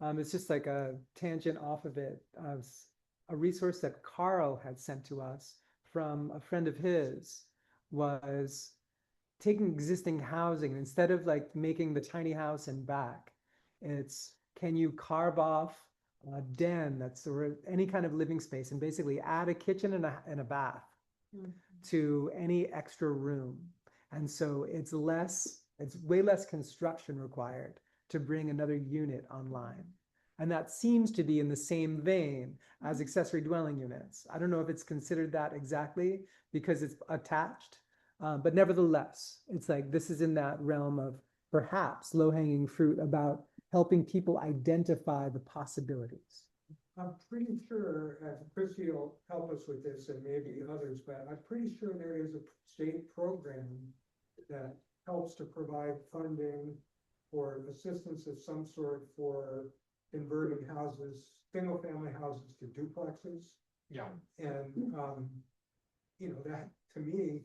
Speaker 1: It's just like a tangent off of it. A resource that Carl had sent to us from a friend of his was taking existing housing, instead of like making the tiny house and back, it's, can you carve off a den that's any kind of living space and basically add a kitchen and a bath to any extra room. And so it's way less construction required to bring another unit online. And that seems to be in the same vein as accessory dwelling units. I don't know if it's considered that exactly because it's attached, but nevertheless, it's like this is in that realm of perhaps low-hanging fruit about helping people identify the possibilities.
Speaker 5: I'm pretty sure, Christie will help us with this and maybe others, but I'm pretty sure there is a state program that helps to provide funding or assistance of some sort for converting houses, single family houses to duplexes.
Speaker 3: Yeah,
Speaker 5: And, you know, that to me,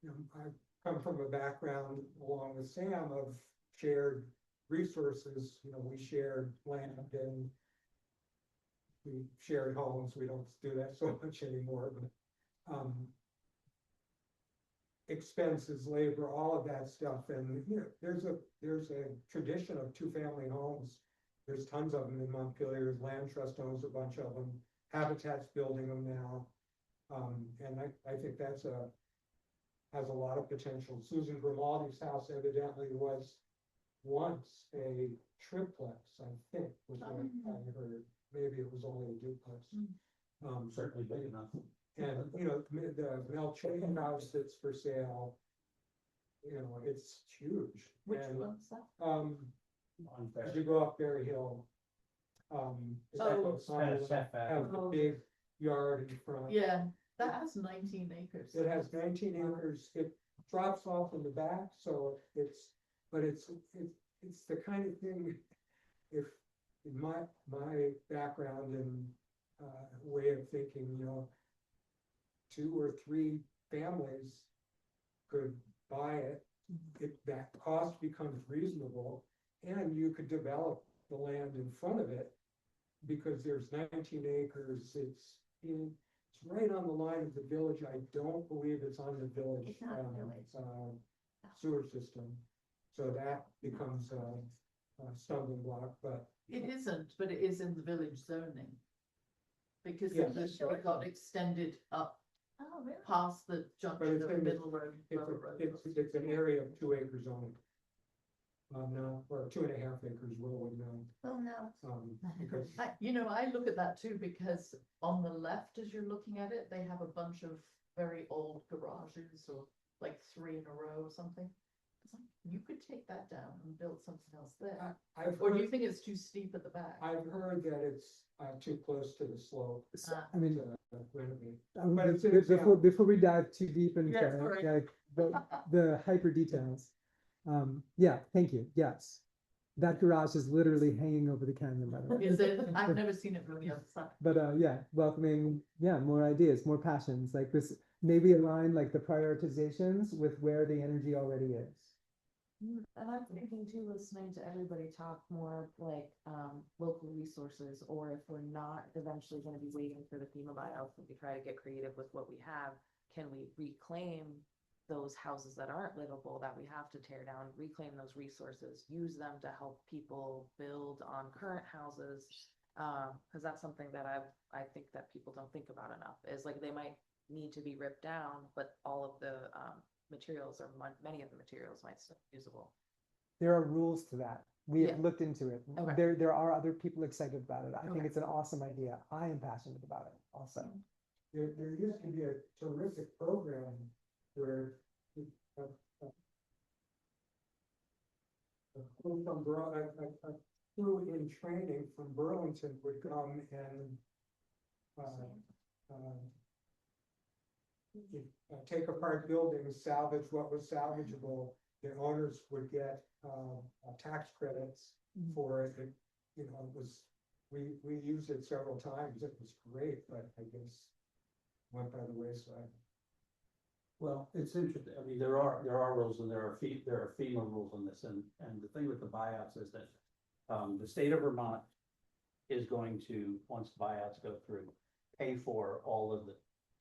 Speaker 5: you know, I come from a background along with Sam of shared resources. You know, we shared land and we shared homes. We don't do that so much anymore, but, expenses, labor, all of that stuff. And, you know, there's a tradition of two-family homes. There's tons of them in Montpelier. Land Trust owns a bunch of them. Habitat's building them now. And I think that's has a lot of potential. Susan Grimaldi's house evidently was once a triplex, I think, was what I heard. Maybe it was only a duplex.
Speaker 8: Certainly big enough.
Speaker 5: And, you know, the Melchor house that's for sale, you know, it's huge.
Speaker 4: Which
Speaker 5: And,
Speaker 4: one's that?
Speaker 5: as you go up Berry Hill, it's
Speaker 4: Oh.
Speaker 5: have the big yard in front.
Speaker 4: Yeah, that has 19 acres.
Speaker 5: It has 19 acres. It drops off in the back, so it's the kind of thing, if in my background and way of thinking, you know, 2 or 3 families could buy it. That cost becomes reasonable, and you could develop the land in front of it because there's 19 acres. It's right on the line of the village. I don't believe it's on the village.
Speaker 2: It's not the village.
Speaker 5: Sewer system. So that becomes a stumbling block, but
Speaker 4: It isn't, but it is in the village zoning. Because
Speaker 5: Yes.
Speaker 4: it got extended up
Speaker 2: Oh, really?
Speaker 4: past the
Speaker 5: But
Speaker 4: junction
Speaker 5: it's
Speaker 4: of
Speaker 5: in the-
Speaker 4: Middle Road, Lower Road.
Speaker 5: it's an area of 2 acres only. No, or 2.5 acres, Willwood now,
Speaker 2: Oh, no.
Speaker 5: because
Speaker 4: You know, I look at that too, because on the left, as you're looking at it, they have a bunch of very old garages or like 3 in a row or something. It's like, you could take that down and build something else there.
Speaker 5: I've
Speaker 4: Or do you
Speaker 5: heard,
Speaker 4: think it's too steep at the back?
Speaker 5: I've heard that it's too close to the slope
Speaker 1: I mean,
Speaker 5: to renovate.
Speaker 1: Um,
Speaker 5: But it's an
Speaker 1: before
Speaker 5: example.
Speaker 1: before we dive too deep into
Speaker 4: Yeah, sorry.
Speaker 1: like the hyper details, yeah, thank you. Yes, that garage is literally hanging over the canyon, by the way.
Speaker 4: Is it? I've never seen it from the other side.
Speaker 1: But yeah, welcoming, yeah, more ideas, more passions like this. Maybe align like the prioritizations with where the energy already is.
Speaker 9: And I'm thinking too, listening to everybody talk more like local resources, or if we're not eventually gonna be waiting for the FEMA buyouts and we try to get creative with what we have, can we reclaim those houses that aren't livable, that we have to tear down, reclaim those resources, use them to help people build on current houses? Cause that's something that I think that people don't think about enough, is like they might need to be ripped down, but all of the materials or many of the materials might still be usable.
Speaker 1: There are rules to that. We have
Speaker 9: Yeah.
Speaker 1: looked into it.
Speaker 9: Okay.
Speaker 1: There are other people excited about it. I think
Speaker 9: Okay.
Speaker 1: it's an awesome idea. I am passionate about it also.
Speaker 5: There used to be a terrific program where a crew from a crew in training from Burlington would come and take apart buildings, salvage what was salvageable. The owners would get tax credits for it. You know, it was, we used it several times. It was great, but I guess went by the wayside.
Speaker 8: Well, it's interesting. I mean, there are rules and there are FEMA rules on this, and the thing with the buyouts is that the state of Vermont is going to, once buyouts go through, pay for all of the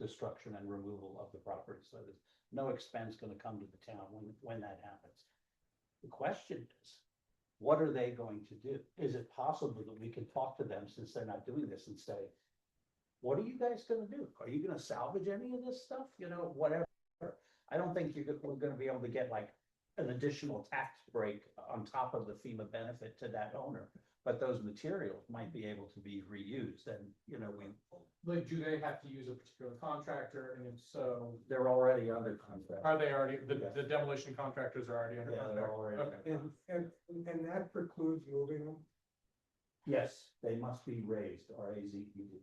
Speaker 8: destruction and removal of the property. So there's no expense going to come to the town when that happens. The question is, what are they going to do? Is it possible that we can talk to them, since they're not doing this, and say, what are you guys gonna do? Are you gonna salvage any of this stuff? You know, whatever. I don't think we're gonna be able to get like an additional tax break on top of the FEMA benefit to that owner. But those materials might be able to be reused, and, you know,
Speaker 3: like, do they have to use a particular contractor, and if so,
Speaker 8: they're already under contract.
Speaker 3: are they already, the
Speaker 8: Yes.
Speaker 3: demolition contractors are already under
Speaker 8: Yeah,
Speaker 3: contract?
Speaker 8: they're already.
Speaker 3: Okay.
Speaker 5: And that precludes moving them.
Speaker 8: Yes, they must be raised, R-A-Z-E-D.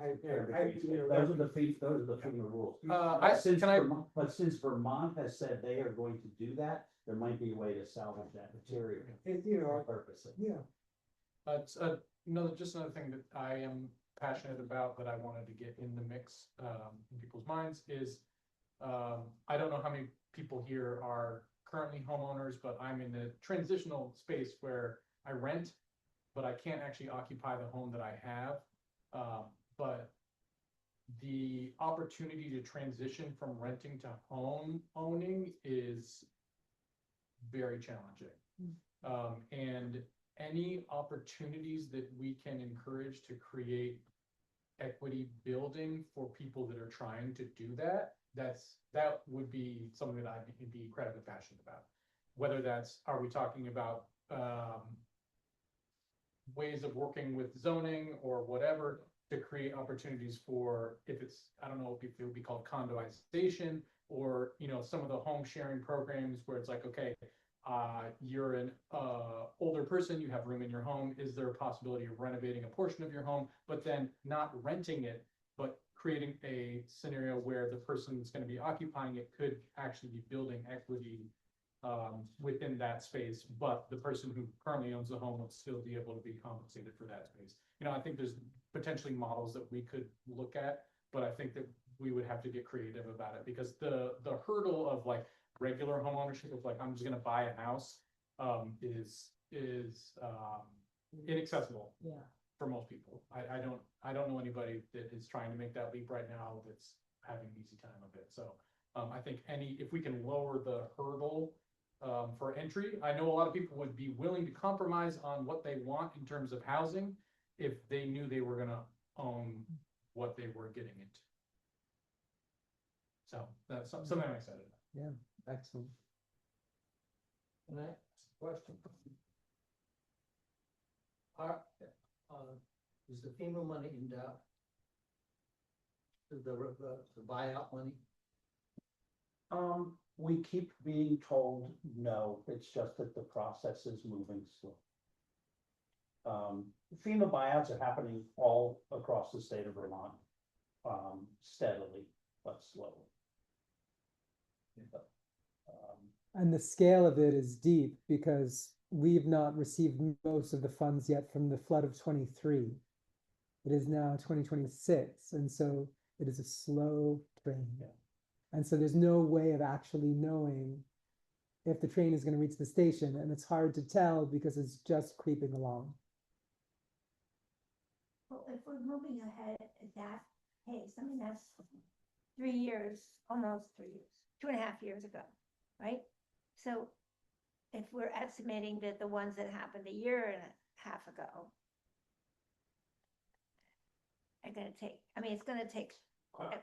Speaker 5: I-
Speaker 8: Those are the FEMA rules. But since Vermont has said they are going to do that, there might be a way to salvage that material.
Speaker 5: You know,
Speaker 8: Purpose.
Speaker 5: yeah,
Speaker 3: It's just another thing that I am passionate about that I wanted to get in the mix, in people's minds is, I don't know how many people here are currently homeowners, but I'm in the transitional space where I rent, but I can't actually occupy the home that I have. But the opportunity to transition from renting to home owning is very challenging. And any opportunities that we can encourage to create equity building for people that are trying to do that, that would be something that I'd be incredibly passionate about. Whether that's, are we talking about ways of working with zoning or whatever to create opportunities for, if it's, I don't know if it would be called condoization, or, you know, some of the home sharing programs where it's like, okay, you're an older person, you have room in your home, is there a possibility of renovating a portion of your home, but then not renting it, but creating a scenario where the person that's going to be occupying it could actually be building equity within that space, but the person who currently owns the home would still be able to be compensated for that space. You know, I think there's potentially models that we could look at, but I think that we would have to get creative about it, because the hurdle of like regular home ownership of like, I'm just gonna buy a house, is inaccessible
Speaker 7: Yeah.
Speaker 3: for most people. I don't know anybody that is trying to make that leap right now that's having an easy time of it. So I think if we can lower the hurdle for entry, I know a lot of people would be willing to compromise on what they want in terms of housing if they knew they were gonna own what they were getting into. So that's something I'm excited about.
Speaker 1: Yeah, excellent.
Speaker 5: and I, question. Are, is the FEMA money in doubt? The buyout money?
Speaker 8: We keep being told no, it's just that the process is moving slow. FEMA buyouts are happening all across the state of Vermont, steadily but slowly. But,
Speaker 1: And the scale of it is deep because we've not received most of the funds yet from the flood of 23. It is now 2026, and so it is a slow train.
Speaker 8: Yeah.
Speaker 1: And so there's no way of actually knowing if the train is going to reach the station, and it's hard to tell because it's just creeping along.
Speaker 2: Well, if we're moving ahead at that pace, I mean, that's 3 years, almost 3 years, 2.5 years ago, right? So if we're estimating that the ones that happened a year and a half ago are gonna take, I mean, it's gonna take,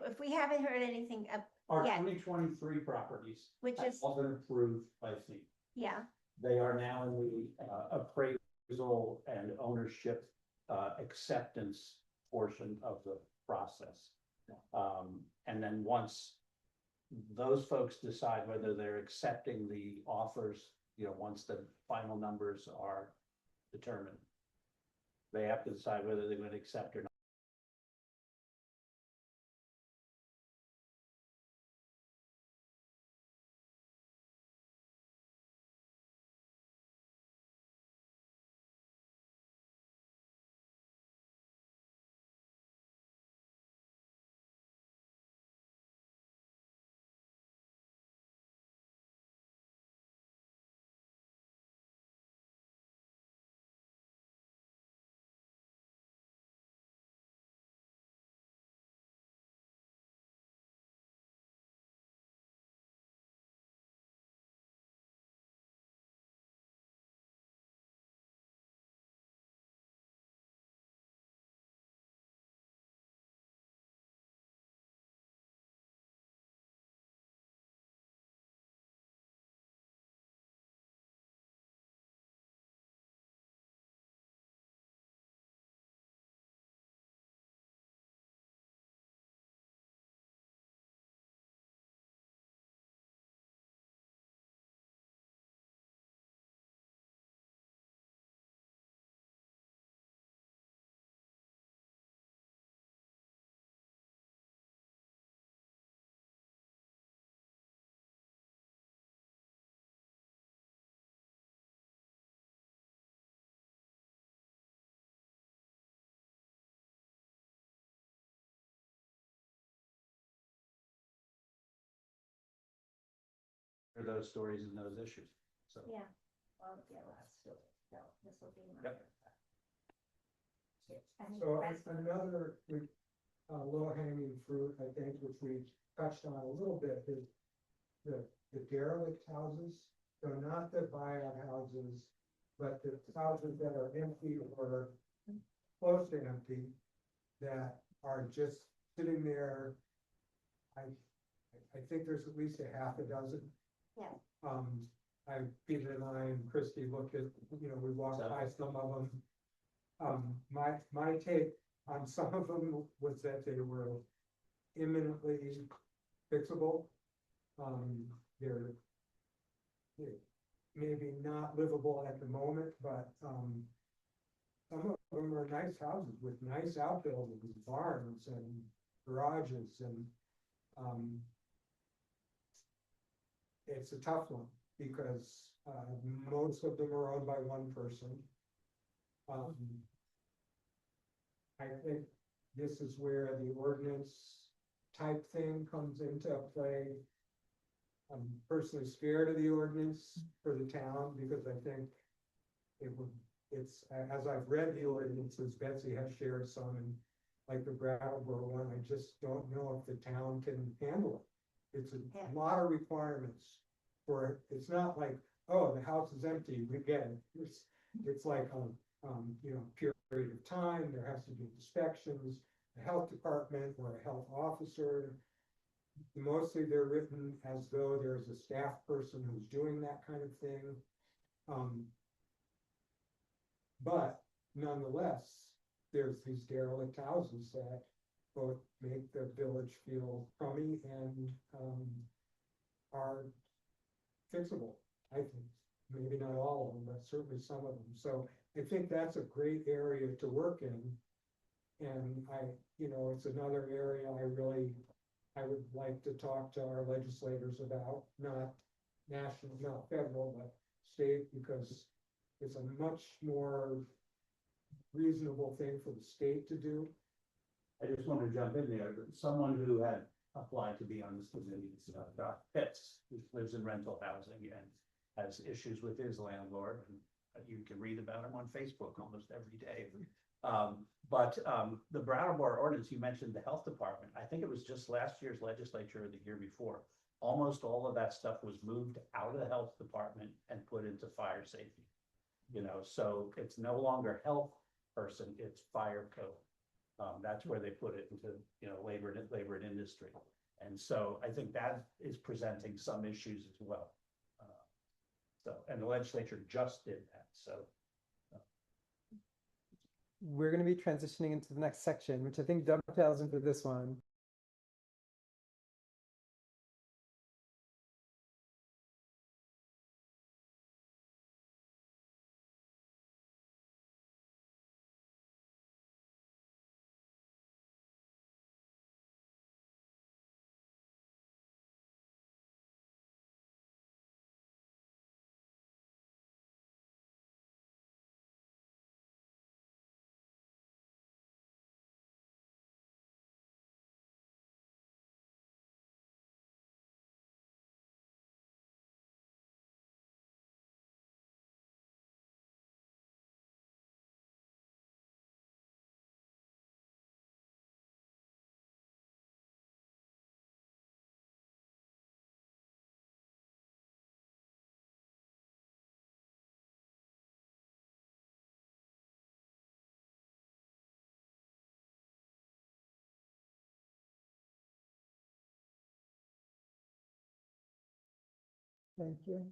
Speaker 2: if we haven't heard anything,
Speaker 8: Our
Speaker 2: Yeah.
Speaker 8: 2023 properties
Speaker 2: which
Speaker 8: have
Speaker 2: is,
Speaker 8: all been approved by FEMA.
Speaker 2: yeah,
Speaker 8: They are now in the appraisal and ownership acceptance portion of the process. And then once those folks decide whether they're accepting the offers, you know, once the final numbers are determined, they have to decide whether they're going to accept or not. for those stories and those issues, so.
Speaker 2: Yeah, well, yeah, this will be my.
Speaker 8: Yep.
Speaker 2: Any
Speaker 5: So
Speaker 2: questions?
Speaker 5: another low hanging fruit, I think, which we touched on a little bit, is the derelict houses. So not the buyout houses, but the houses that are empty or close to empty, that are just sitting there. I think there's at least a half a dozen.
Speaker 2: Yeah.
Speaker 5: Peter and I and Christie looked at, we walked by some of them. My take on some of them was that they were imminently fixable. They're maybe not livable at the moment, but, some of them are nice houses with nice outbuildings, barns and garages and, it's a tough one because, most of them are owned by one person. I think this is where the ordinance type thing comes into play. I'm personally scared of the ordinance for the town because I think as I've read the ordinances, Betsy has shared some, and like the Brattleboro one, I just don't know if the town can handle it. It's
Speaker 2: Yeah.
Speaker 5: a lot of requirements for, it's not like, oh, the house is empty, we get it. It's like, period of time, there has to be inspections, a health department or a health officer. Mostly they're written as though there's a staff person who's doing that kind of thing. But nonetheless, there's these derelict houses that both make the village feel crummy and, are fixable, I think. Maybe not all of them, but certainly some of them. So I think that's a great area to work in. And it's another area I would like to talk to our legislators about, not national, not federal, but state, because it's a much more reasonable thing for the state to do.
Speaker 8: I just want to jump in there, someone who had applied to be on this committee, Pitts, who lives in rental housing and has issues with his landlord, and you can read about him on Facebook almost every day. But the Brattleboro ordinance, you mentioned the health department, I think it was just last year's legislature or the year before, almost all of that stuff was moved out of the health department and put into fire safety. So it's no longer health person, it's fire code. That's where they put it into, labor and industry. And so I think that is presenting some issues as well. And the legislature just did that, so.
Speaker 1: We're going to be transitioning into the next section, which I think dovetails into this one. Thank you.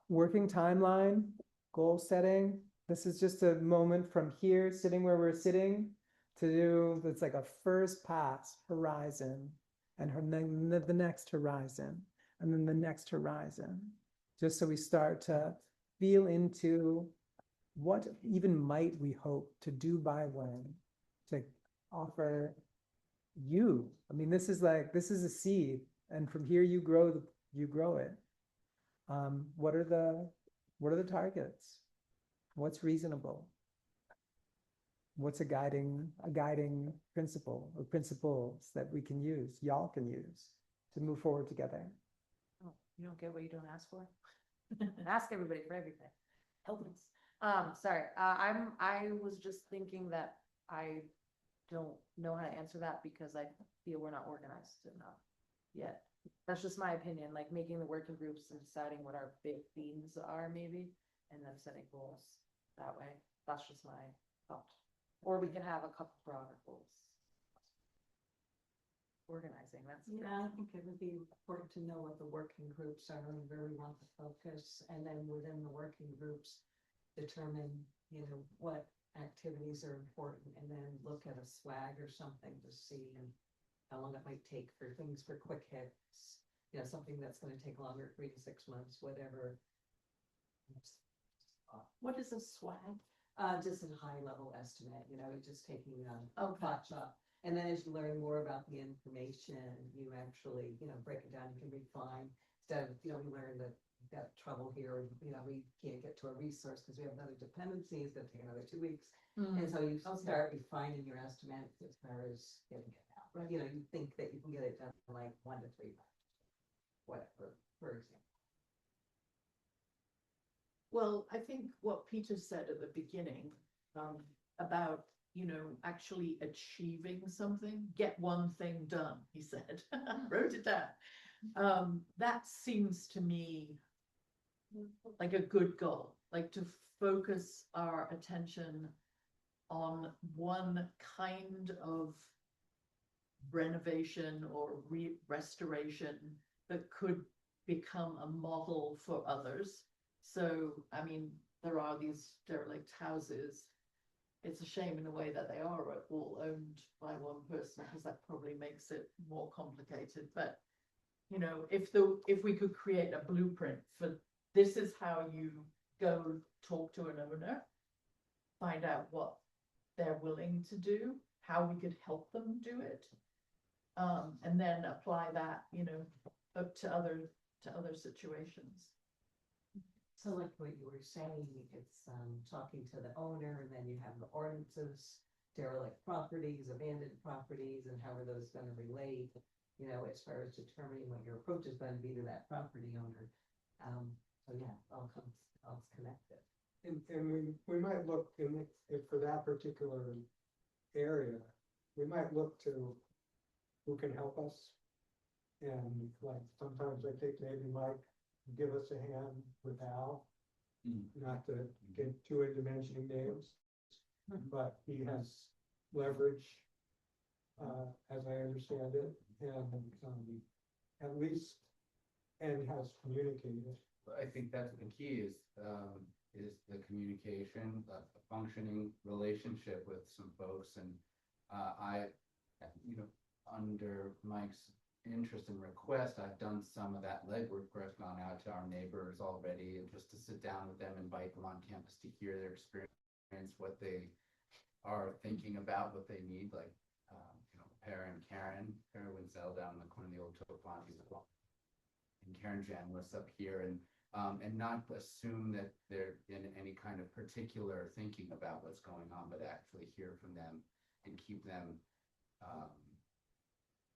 Speaker 1: Working timeline, goal setting. This is just a moment from here, sitting where we're sitting, to do, it's like a first pass horizon, and then the next horizon, and then the next horizon. Just so we start to feel into what even might we hope to do by when, to offer you. I mean, this is a seed, and from here you grow it. What are the targets? What's reasonable? what's a guiding principle or principles that we can use, y'all can use to move forward together?
Speaker 9: Oh, you don't get what you don't ask for? Ask everybody for everything. Help us. Sorry, I was just thinking that I don't know how to answer that because I feel we're not organized enough yet. That's just my opinion, like making the working groups and deciding what our big themes are maybe, and then setting goals that way. That's just my thought. Or we can have a couple broader goals. Organizing, that's.
Speaker 7: Yeah, I think it would be important to know what the working groups are and where we want to focus, and then within the working groups, determine, you know, what activities are important, and then look at a swag or something to see how long it might take for things for quick hits. You know, something that's gonna take longer, 3 to 6 months, whatever.
Speaker 4: What is a swag?
Speaker 7: Just a high level estimate, you know, just taking a
Speaker 4: Okay.
Speaker 7: pot shot. And then as you learn more about the information, you actually, you know, break it down, you can refine. Instead of, you know, we learn that we've got trouble here, you know, we can't get to a resource because we have another dependency, it's gonna take another 2 weeks. And so you start refining your estimate as far as getting it out. You know, you think that you can get it done in like 1 to 3 months, whatever, for example.
Speaker 4: Well, I think what Peter said at the beginning, about, you know, actually achieving something, get one thing done, he said, wrote it down. That seems to me like a good goal, like to focus our attention on one kind of renovation or restoration that could become a model for others. So, I mean, there are these derelict houses. It's a shame in a way that they are all owned by one person, because that probably makes it more complicated. But, you know, if we could create a blueprint for this is how you go talk to an owner, find out what they're willing to do, how we could help them do it, and then apply that, you know, up to other situations.
Speaker 7: So like what you were saying, it's talking to the owner, and then you have the ordinances, derelict properties, abandoned properties, and how are those gonna relate? You know, as far as determining what your approach is gonna be to that property owner. So yeah, all connected.
Speaker 5: And we might look if for that particular area, we might look to who can help us. And like, sometimes I think maybe Mike give us a hand with Al. Not to get too into mentioning names, but he has leverage, as I understand it, and at least, and has communicated.
Speaker 6: I think that's the key is the communication, a functioning relationship with some folks. And I, you know, under Mike's interest and request, I've done some of that legwork where I've gone out to our neighbors already and just to sit down with them, invite them on campus to hear their experience, what they are thinking about, what they need, like, you know, Para Wenzel down in the corner of the old Topon, and Karen Janlis up here, and not assume that they're in any kind of particular thinking about what's going on, but actually hear from them and keep them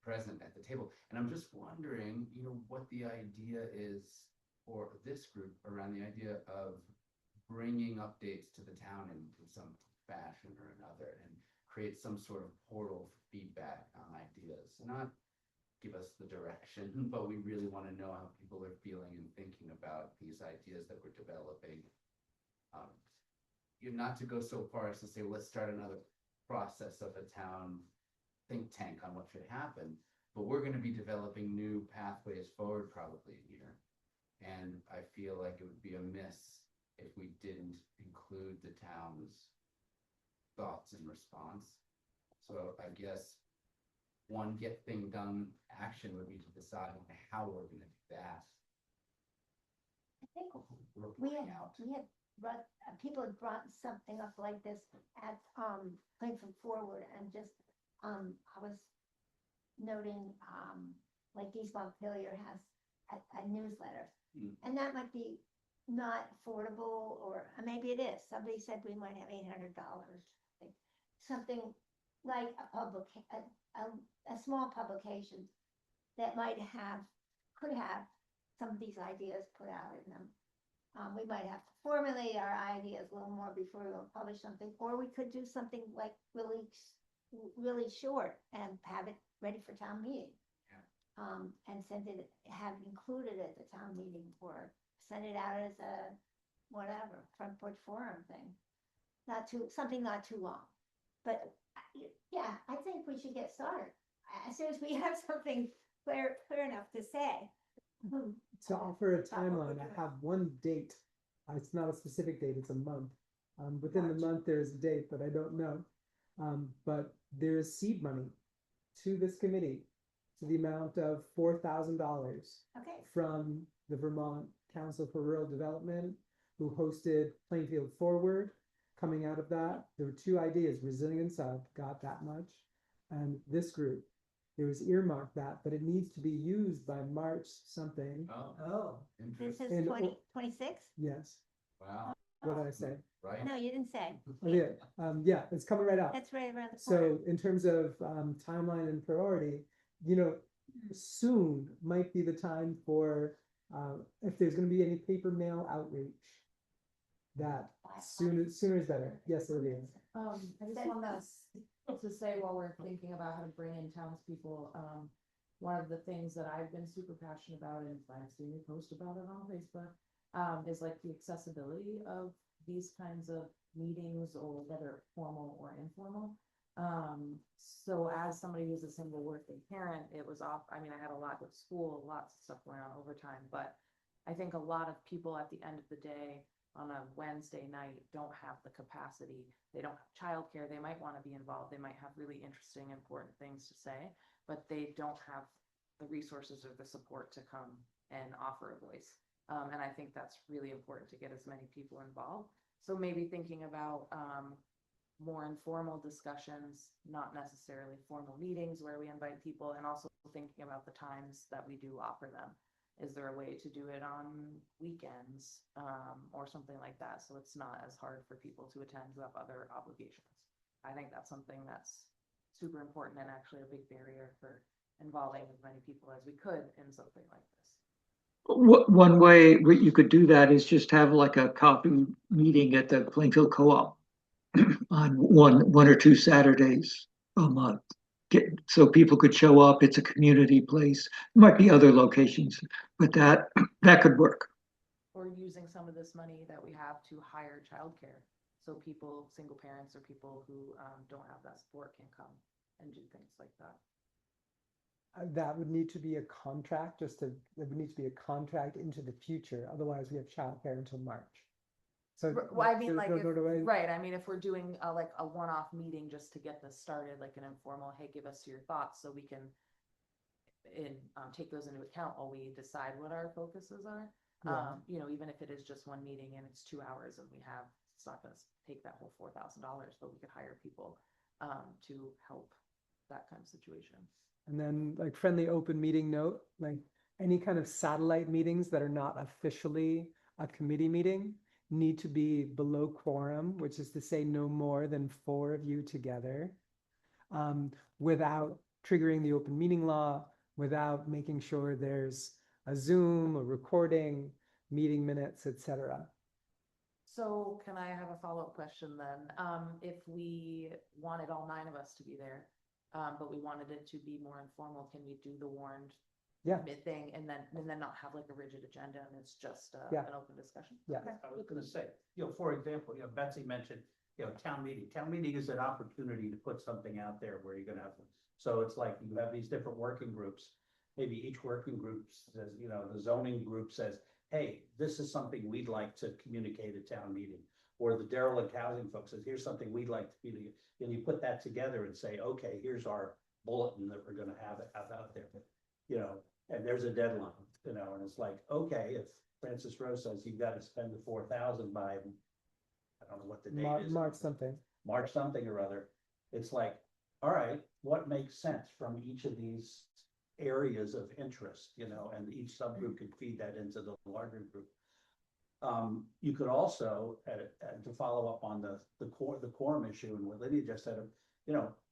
Speaker 6: present at the table. And I'm just wondering, you know, what the idea is for this group around the idea of bringing updates to the town in some fashion or another, and create some sort of portal for feedback on ideas. Not give us the direction, but we really want to know how people are feeling and thinking about these ideas that we're developing. You're not to go so far as to say, let's start another process of a town think tank on what should happen, but we're going to be developing new pathways forward probably in here. And I feel like it would be amiss if we didn't include the town's thoughts and response. So I guess one get thing done action would be to decide how we're going to do that.
Speaker 2: I think we had brought, people had brought something up like this at, Plainfield Forward, and just, I was noting, like East Montpelier has a newsletter, and that might be not affordable, or maybe it is. Somebody said we might have $800. something like a small publication that might have, could have some of these ideas put out in them. We might have to formulate our ideas a little more before we'll publish something, or we could do something like really short and have it ready for town meeting. And send it, have included at the town meeting, or send it out as a whatever, front porch forum thing. Something not too long. But yeah, I think we should get started. As soon as we have something clear enough to say.
Speaker 1: To offer a timeline, I have one date. It's not a specific date, it's a month. Within the month, there's a date, but I don't know. But there is seed money to this committee to the amount of $4,000
Speaker 2: Okay.
Speaker 1: from the Vermont Council for Rural Development, who hosted Plainfield Forward. Coming out of that, there were two ideas. Resilience Hub got that much, and this group, there was earmarked that, but it needs to be used by March something.
Speaker 6: Oh,
Speaker 2: This
Speaker 6: interesting.
Speaker 2: is
Speaker 1: And-
Speaker 2: 2026?
Speaker 1: Yes.
Speaker 6: Wow,
Speaker 1: What did I say?
Speaker 6: right?
Speaker 2: No, you didn't say.
Speaker 1: Oh, yeah. Yeah, it's coming right up.
Speaker 2: That's right around the corner.
Speaker 1: So in terms of timeline and priority, soon might be the time for if there's going to be any paper mail outreach. That sooner is better. Yes, Olivia.
Speaker 9: I just want to say while we're thinking about how to bring in townspeople, one of the things that I've been super passionate about, and I've seen you post about it on Facebook, is like the accessibility of these kinds of meetings, or whether formal or informal. So as somebody who's a single working parent, it was off. I mean, I had a lot with school, lots of stuff going on overtime, but I think a lot of people at the end of the day on a Wednesday night don't have the capacity. They don't have childcare. They might want to be involved. They might have really interesting, important things to say, but they don't have the resources or the support to come and offer a voice. And I think that's really important to get as many people involved. So maybe thinking about more informal discussions, not necessarily formal meetings where we invite people, and also thinking about the times that we do offer them. Is there a way to do it on weekends or something like that, so it's not as hard for people to attend who have other obligations? I think that's something that's super important, and actually a big barrier for involving as many people as we could in something like this.
Speaker 11: One way you could do that is just have like a coffee meeting at the Plainfield Co-op on one or two Saturdays a month. So people could show up. It's a community place. There might be other locations, but that could work.
Speaker 9: Or using some of this money that we have to hire childcare, so people, single parents or people who don't have that support, can come and do things like that.
Speaker 1: That would need to be a contract, there would need to be a contract into the future. Otherwise, we have childcare until March. So
Speaker 9: Well, I mean, like,
Speaker 1: no way.
Speaker 9: right, I mean, if we're doing like a one-off meeting just to get this started, like an informal, hey, give us your thoughts, so we can take those into account while we decide what our focuses are.
Speaker 1: Yeah.
Speaker 9: Even if it is just one meeting and it's 2 hours, and it's not gonna take that whole $4,000, but we could hire people to help that kind of situation.
Speaker 1: And then like friendly open meeting note, like any kind of satellite meetings that are not officially a committee meeting need to be below quorum, which is to say no more than 4 of you together, without triggering the open meeting law, without making sure there's a Zoom, a recording, meeting minutes, etc.
Speaker 9: So can I have a follow-up question then? If we wanted all 9 of us to be there, but we wanted it to be more informal, can we do the warned thing and then not have like a rigid agenda, and it's just an open discussion?
Speaker 1: Yeah.
Speaker 9: Okay.
Speaker 8: I was gonna say, for example, Betsy mentioned, town meeting. Town meeting is an opportunity to put something out there where you're gonna have, so it's like you have these different working groups. Maybe each working group says, the zoning group says, hey, this is something we'd like to communicate at town meeting. Or the derelict housing folks says, here's something we'd like to communicate. And you put that together and say, okay, here's our bulletin that we're gonna have out there. And there's a deadline, and it's like, okay, if Francis Rose says you've got to spend the 4,000 by, I don't know what the date is.
Speaker 1: March something.
Speaker 8: March something or other. It's like, all right, what makes sense from each of these areas of interest, and each subgroup can feed that into the larger group. You could also, to follow up on the quorum issue and what Lydia just said,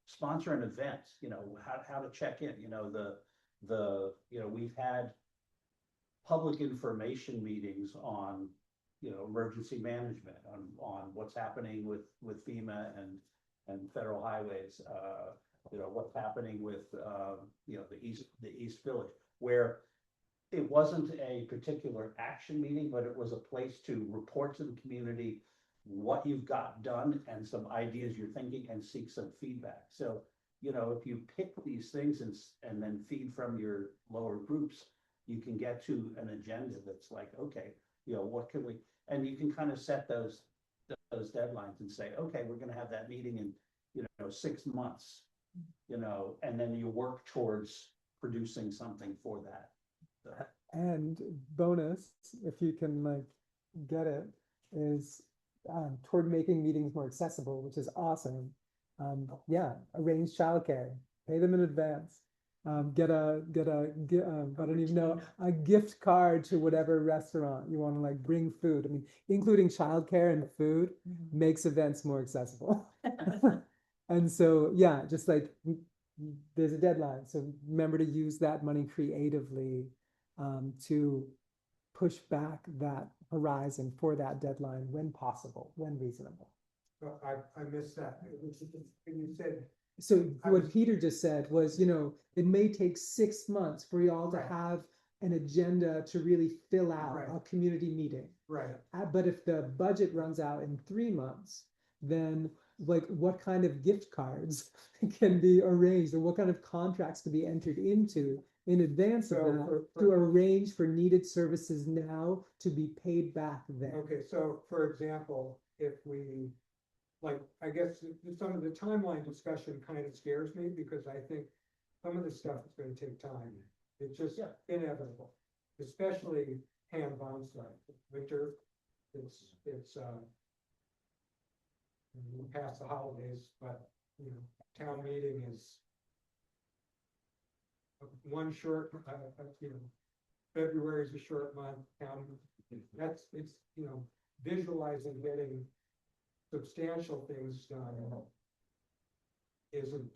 Speaker 8: sponsor an event, how to check in, we've had public information meetings on, emergency management, on what's happening with FEMA and federal highways, what's happening with, the East Village, where it wasn't a particular action meeting, but it was a place to report to the community what you've got done and some ideas you're thinking and seek some feedback. So, if you pick these things and then feed from your lower groups, you can get to an agenda that's like, okay, what can we, and you can kind of set those deadlines and say, okay, we're gonna have that meeting in, 6 months, and then you work towards producing something for that. So,
Speaker 1: And bonus, if you can like get it, is toward making meetings more accessible, which is awesome. Yeah, arrange childcare, pay them in advance. Get a I don't even know, a gift card to whatever restaurant you want to like bring food. I mean, including childcare and food makes events more accessible. And so, yeah, just like there's a deadline. So remember to use that money creatively to push back that horizon for that deadline when possible, when reasonable.
Speaker 5: But I missed that. When you said,
Speaker 1: So
Speaker 5: I
Speaker 1: what
Speaker 5: was-
Speaker 1: Peter just said was, it may take 6 months for y'all to
Speaker 5: Right.
Speaker 1: have an agenda to really fill out
Speaker 5: Right.
Speaker 1: a community meeting.
Speaker 5: right,
Speaker 1: But if the budget runs out in 3 months, then like what kind of gift cards can be arranged or what kind of contracts to be entered into in advance of
Speaker 5: So
Speaker 1: that
Speaker 5: for-
Speaker 1: to arrange for needed services now to be paid back then.
Speaker 5: okay, so for example, if we, like, I guess some of the timeline discussion kind of scares me because I think some of this stuff is gonna take time. It's just inevitable, especially hands-on stuff. Winter, it's we're past the holidays, but, town meeting is one short, February is a short month, it's, visualizing getting substantial things done isn't,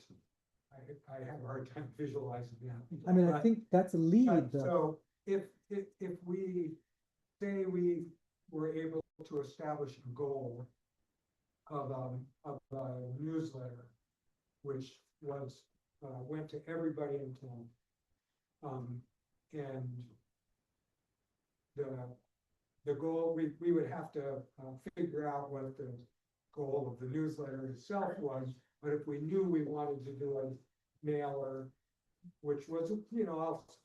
Speaker 5: I have a hard time visualizing that.
Speaker 1: I mean, I
Speaker 5: But-
Speaker 1: think that's a lead
Speaker 5: but
Speaker 1: though.
Speaker 5: So if we say we were able to establish a goal of a newsletter, which was, went to everybody in town. And the goal, we would have to figure out what the goal of the newsletter itself was, but if we knew we wanted to do a mailer, which was,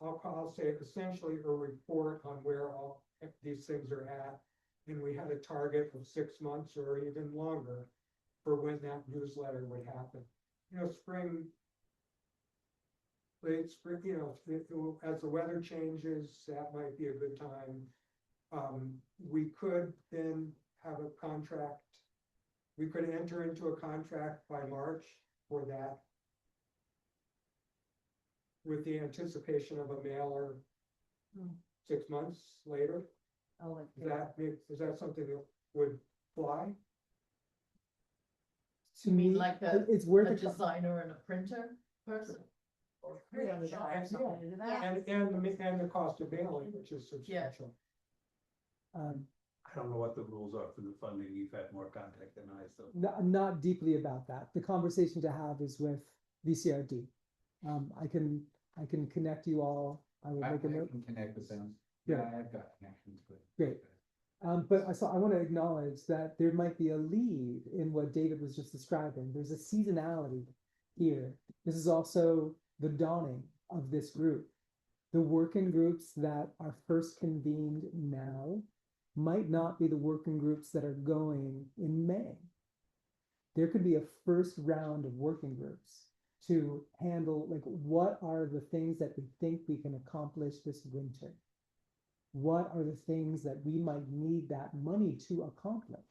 Speaker 5: I'll say essentially a report on where all these things are at, and we had a target of 6 months or even longer for when that newsletter would happen. Spring, late spring, as the weather changes, that might be a good time. We could then have a contract. We could enter into a contract by March for that, with the anticipation of a mailer 6 months later.
Speaker 7: Oh, like,
Speaker 5: Is that something that would fly?
Speaker 1: To
Speaker 4: You mean
Speaker 1: me,
Speaker 4: like
Speaker 1: it's worth
Speaker 4: a
Speaker 1: a co-
Speaker 4: designer and a printer person?
Speaker 7: Yeah, the dollars
Speaker 5: Yeah.
Speaker 7: something to do that.
Speaker 5: And the cost of mailing, which is substantial.
Speaker 8: I don't know what the rules are for the funding. You've had more contact than I, so.
Speaker 1: not deeply about that. The conversation to have is with VCRD. I can connect you all. I will
Speaker 6: I
Speaker 1: make a note.
Speaker 6: can connect with them.
Speaker 1: Yeah.
Speaker 6: Yeah, I've got connections with.
Speaker 1: Great. But I want to acknowledge that there might be a lead in what David was just describing. There's a seasonality here. This is also the dawning of this group. The working groups that are first convened now might not be the working groups that are going in May. There could be a first round of working groups to handle, like, what are the things that we think we can accomplish this winter? What are the things that we might need that money to accomplish?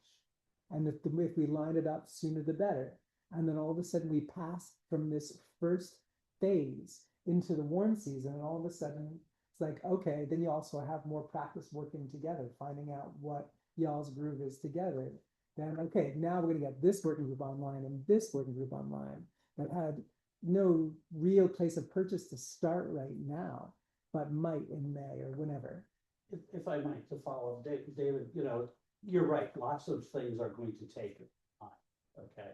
Speaker 1: And if we line it up sooner the better. And then all of a sudden we pass from this first phase into the warm season, and all of a sudden it's like, okay, then you also have more practice working together, finding out what y'all's groove is together. Then, okay, now we're gonna get this working group online and this working group online that had no real place of purchase to start right now, but might in May or whenever.
Speaker 8: If I might, to follow David, you know, you're right, lots of things are going to take time, okay?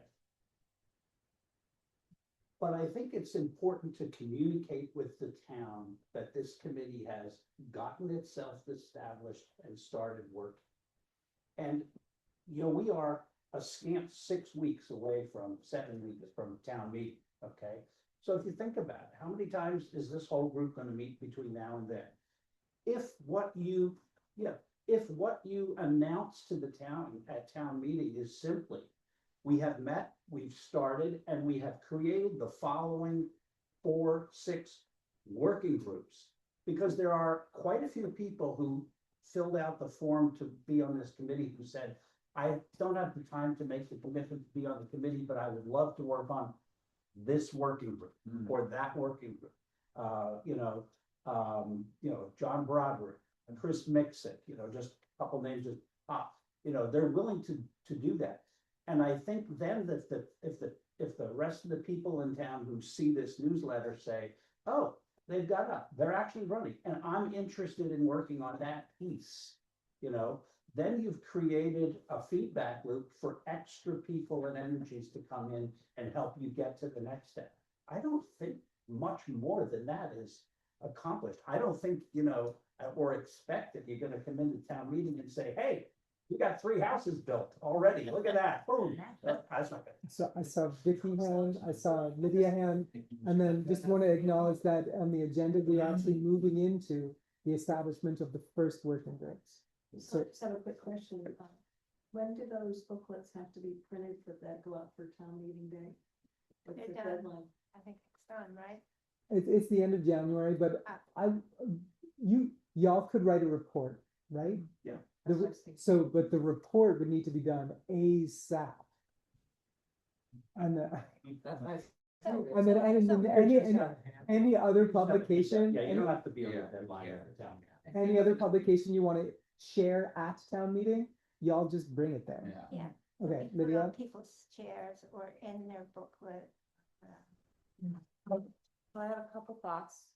Speaker 8: But I think it's important to communicate with the town that this committee has gotten itself established and started working. And, you know, we are a scant 6 weeks away from 7 weeks from town meeting, okay? So if you think about it, how many times is this whole group gonna meet between now and then? If what you announce to the town at town meeting is simply, we have met, we've started, and we have created the following 4, 6 working groups. Because there are quite a few people who filled out the form to be on this committee who said, I don't have the time to make the commitment to be on the committee, but I would love to work on this working group or that working group. John Broderick and Chris Mixick, just a couple names just pop. They're willing to do that. And I think then that if the rest of the people in town who see this newsletter say, oh, they've got up, they're actually running, and I'm interested in working on that piece, then you've created a feedback loop for extra people and energies to come in and help you get to the next step. I don't think much more than that is accomplished. I don't think, or expect that you're gonna come into town meeting and say, hey, you got 3 houses built already. Look at that. Boom. That's not good.
Speaker 1: So I saw Vicky hand, I saw Lydia hand, and then just want to acknowledge that on the agenda, we're actually moving into the establishment of the first working groups.
Speaker 7: So I just have a quick question. When do those booklets have to be printed that go out for town meeting day? What's the
Speaker 2: They're done.
Speaker 7: deadline?
Speaker 2: I think it's done, right?
Speaker 1: It's the end of January, but y'all could write a report, right?
Speaker 8: Yeah.
Speaker 1: But the report would need to be done ASAP. And
Speaker 8: That's nice.
Speaker 1: and then any other publication,
Speaker 8: Yeah, you don't have to be on the deadline at the town.
Speaker 1: any other publication you want to share at town meeting, y'all just bring it there.
Speaker 2: Yeah.
Speaker 1: Okay,
Speaker 2: Put it
Speaker 1: Lydia.
Speaker 2: on people's chairs or in their booklet.
Speaker 9: So I have a couple thoughts.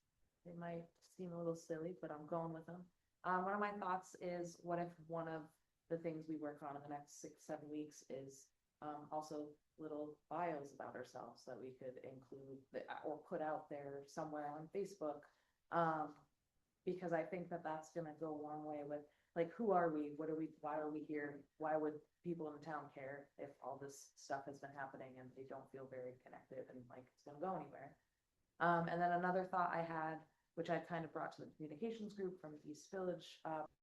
Speaker 9: They might seem a little silly, but I'm going with them. One of my thoughts is, what if one of the things we work on in the next 6, 7 weeks is also little bios about ourselves that we could include or put out there somewhere on Facebook. Because I think that that's going to go a long way with, like, who are we? What are we? Why are we here? Why would people in the town care if all this stuff has been happening and they don't feel very connected and like it's going to go anywhere? And then another thought I had, which I kind of brought to the communications group from the East Village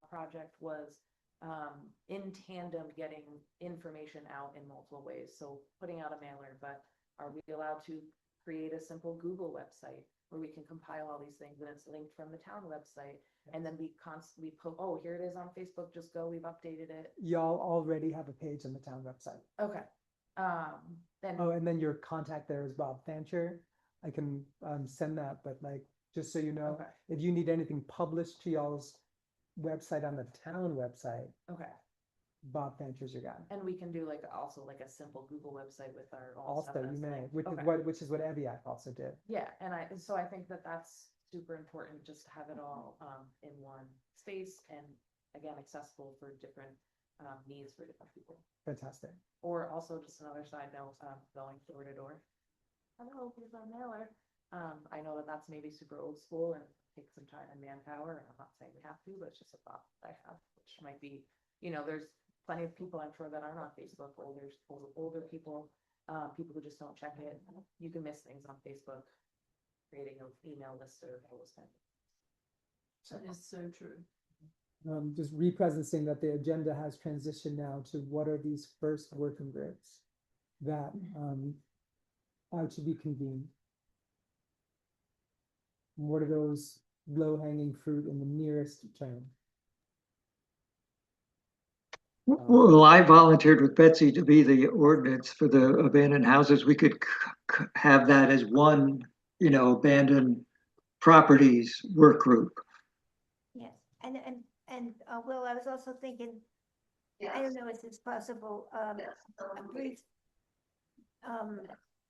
Speaker 9: project, was in tandem getting information out in multiple ways. So putting out a mailer, but are we allowed to create a simple Google website where we can compile all these things and it's linked from the town website, and then we constantly put, oh, here it is on Facebook, just go, we've updated it.
Speaker 1: Y'all already have a page on the town website.
Speaker 9: Okay. Then
Speaker 1: Oh, and then your contact there is Bob Fancher. I can send that, but like, just so you know,
Speaker 9: okay.
Speaker 1: if you need anything published to y'all's website on the town website,
Speaker 9: Okay.
Speaker 1: Bob Fancher's your guy.
Speaker 9: And we can do like also like a simple Google website with our own stuff
Speaker 1: Also, you
Speaker 9: that's
Speaker 1: may,
Speaker 9: linked.
Speaker 1: which
Speaker 9: Okay.
Speaker 1: is what Eviac also did.
Speaker 9: Yeah, and so I think that that's super important, just to have it all in one space and again accessible for different needs for different people.
Speaker 1: Fantastic.
Speaker 9: Or also just another side note, going door to door. Hello, here's our mailer. I know that that's maybe super old school and takes some time and manpower, and I'm not saying we have to, but it's just a thought that I have, which might be, there's plenty of people I'm sure that aren't on Facebook, older people, people who just don't check it. You can miss things on Facebook, creating an email list or those kind of.
Speaker 4: That is so true.
Speaker 1: Just representing that the agenda has transitioned now to what are these first working groups that are to be convened. What are those low-hanging fruit in the nearest term?
Speaker 11: Well, I volunteered with Betsy to be the ordinance for the abandoned houses. We could have that as one, abandoned properties work group.
Speaker 2: Will, I was also thinking, I don't know if it's possible, a brief,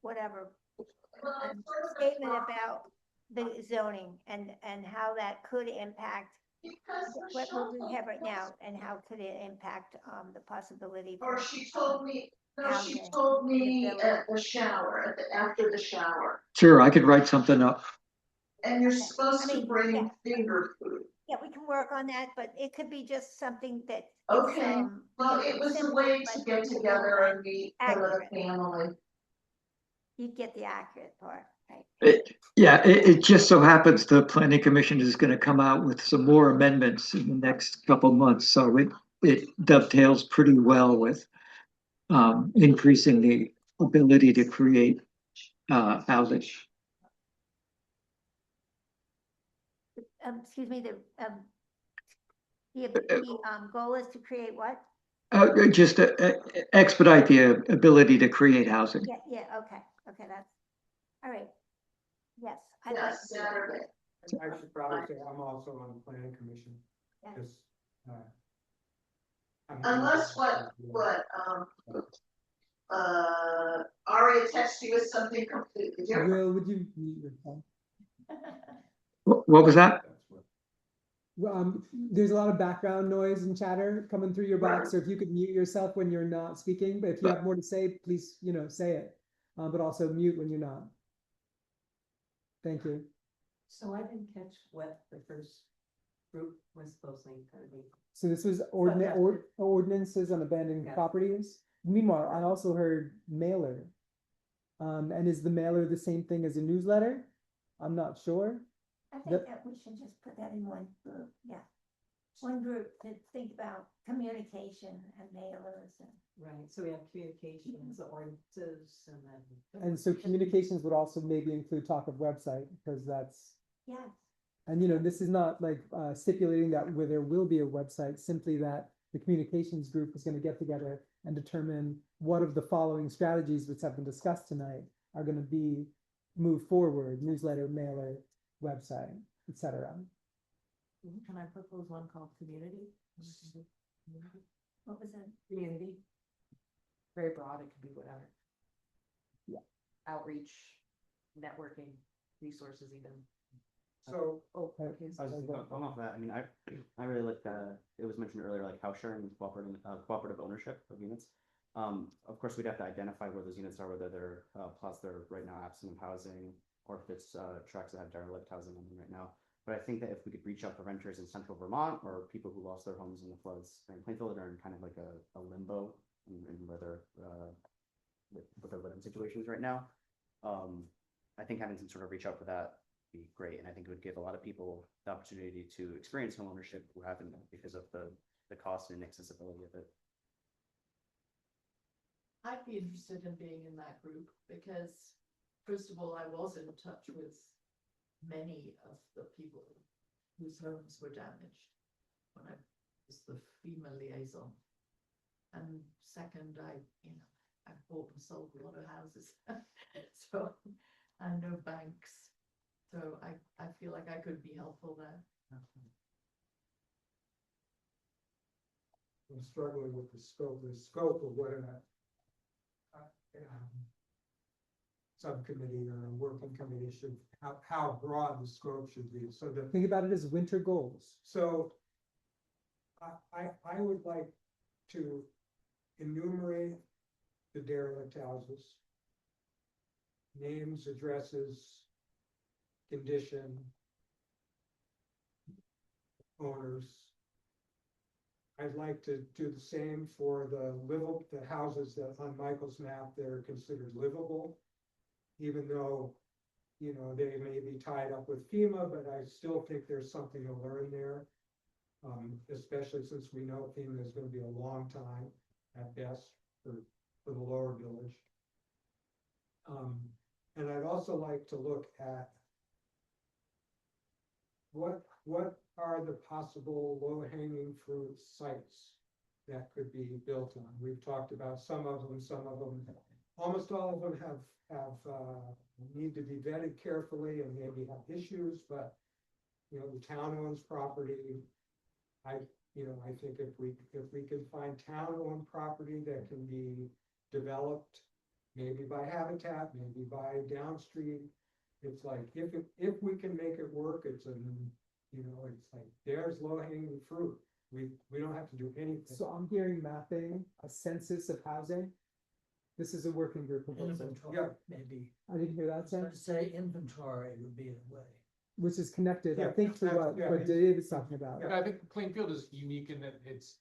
Speaker 2: whatever, statement about the zoning and how that could impact what we have right now and how could it impact, the possibility
Speaker 12: Or
Speaker 2: for
Speaker 12: she told me, no, she
Speaker 2: housing
Speaker 12: told
Speaker 2: in the
Speaker 12: me
Speaker 2: village.
Speaker 12: at the shower, after the shower.
Speaker 11: Sure, I could write something up.
Speaker 12: And you're
Speaker 2: Okay.
Speaker 12: supposed
Speaker 2: I
Speaker 12: to
Speaker 2: mean,
Speaker 12: bring
Speaker 2: yeah.
Speaker 12: finger food.
Speaker 2: Yeah, we can work on that, but it could be just something that.
Speaker 12: Okay, well,
Speaker 2: it's
Speaker 12: it was a
Speaker 2: simple,
Speaker 12: way
Speaker 2: but
Speaker 12: to get
Speaker 2: simple
Speaker 12: together
Speaker 2: and
Speaker 12: and meet for the
Speaker 2: accurate.
Speaker 12: family.
Speaker 2: You get the accurate part, right?
Speaker 11: It just so happens the planning commission is going to come out with some more amendments in the next couple months, so it dovetails pretty well with increasing the ability to create housing.
Speaker 2: Excuse me, the goal is to create what?
Speaker 11: Just expedite the ability to create housing.
Speaker 2: Yeah, okay, that's, all right. Yes, I'd
Speaker 12: Yeah,
Speaker 2: like to do that.
Speaker 12: Saturday.
Speaker 5: I should probably say I'm also on the planning commission,
Speaker 2: Yeah.
Speaker 5: because.
Speaker 12: Unless Aria texts you with something completely different.
Speaker 1: Will, would you mute yourself?
Speaker 11: What was that?
Speaker 1: There's a lot of background noise and chatter coming through your box, so if you could mute yourself when you're not speaking, but if you have more to say, please, say it. But also mute when you're not. Thank you.
Speaker 7: So I didn't catch what the first group was supposedly gonna be.
Speaker 1: So this was ordinances on abandoned
Speaker 7: Yeah.
Speaker 1: properties. Meanwhile, I also heard mailer. And is the mailer the same thing as a newsletter? I'm not sure.
Speaker 2: I think that we should just put that in one group, yeah. One group to think about communication and mailers and.
Speaker 7: Right, so we have communications, ordinances, and then.
Speaker 1: And so communications would also maybe include talk of website, because that's,
Speaker 2: Yes,
Speaker 1: and this is not like stipulating that where there will be a website, simply that the communications group is going to get together and determine what of the following strategies which have been discussed tonight are going to be moved forward: newsletter, mailer, website, etc.
Speaker 9: Can I propose one called community?
Speaker 2: what was that?
Speaker 9: Community. Very broad, it could be whatever.
Speaker 1: Yeah.
Speaker 9: Outreach, networking, resources even.
Speaker 5: So,
Speaker 9: Oh, okay.
Speaker 10: I was going off that. I mean, I really like it was mentioned earlier, like house sharing and cooperative ownership of units. Of course, we'd have to identify where those units are, whether they're plots that are right now absent of housing, or if it's tracts that have derelict housing on them right now. But I think that if we could reach out to renters in central Vermont, or people who lost their homes in the floods in Plainfield, are in kind of like a limbo in where they're with their living situations right now. I think having some sort of reach out for that would be great, and I think it would give a lot of people the opportunity to experience home ownership who haven't, because of the cost and accessibility of it.
Speaker 4: I'd be interested in being in that group because, first of all, I was in touch with many of the people whose homes were damaged when I was the FEMA liaison. And second, I bought and sold a lot of houses. So I know banks. So I feel like I could be helpful there.
Speaker 5: I'm struggling with the scope of what subcommittee or a working committee should, how broad the scope should be, so that.
Speaker 1: Think about it as winter goals.
Speaker 5: So I would like to enumerate the derelict houses, names, addresses, condition, owners. I'd like to do the same for the houses that on Michael's map that are considered livable, even though, they may be tied up with FEMA, but I still think there's something to learn there. Especially since we know FEMA is going to be a long time at best for the lower village. And I'd also like to look at what are the possible low-hanging fruit sites that could be built on. We've talked about some of them, almost all of them have need to be vetted carefully and maybe have issues, but the town owns property. I think if we can find town-owned property that can be developed, maybe by Habitat, maybe by downstream, it's like, if we can make it work, it's it's like, there's low-hanging fruit. We don't have to do anything.
Speaker 1: So I'm hearing mapping, a census of housing. This is a working group proposal.
Speaker 5: Yeah.
Speaker 13: Maybe.
Speaker 1: I didn't hear that,
Speaker 13: I was
Speaker 1: Sam,
Speaker 13: going to say inventory would be the way.
Speaker 1: which is connected, I
Speaker 5: Yeah,
Speaker 1: think, to
Speaker 5: that's- yeah,
Speaker 1: what Dave is talking about.
Speaker 3: I think Plainfield is unique in that it's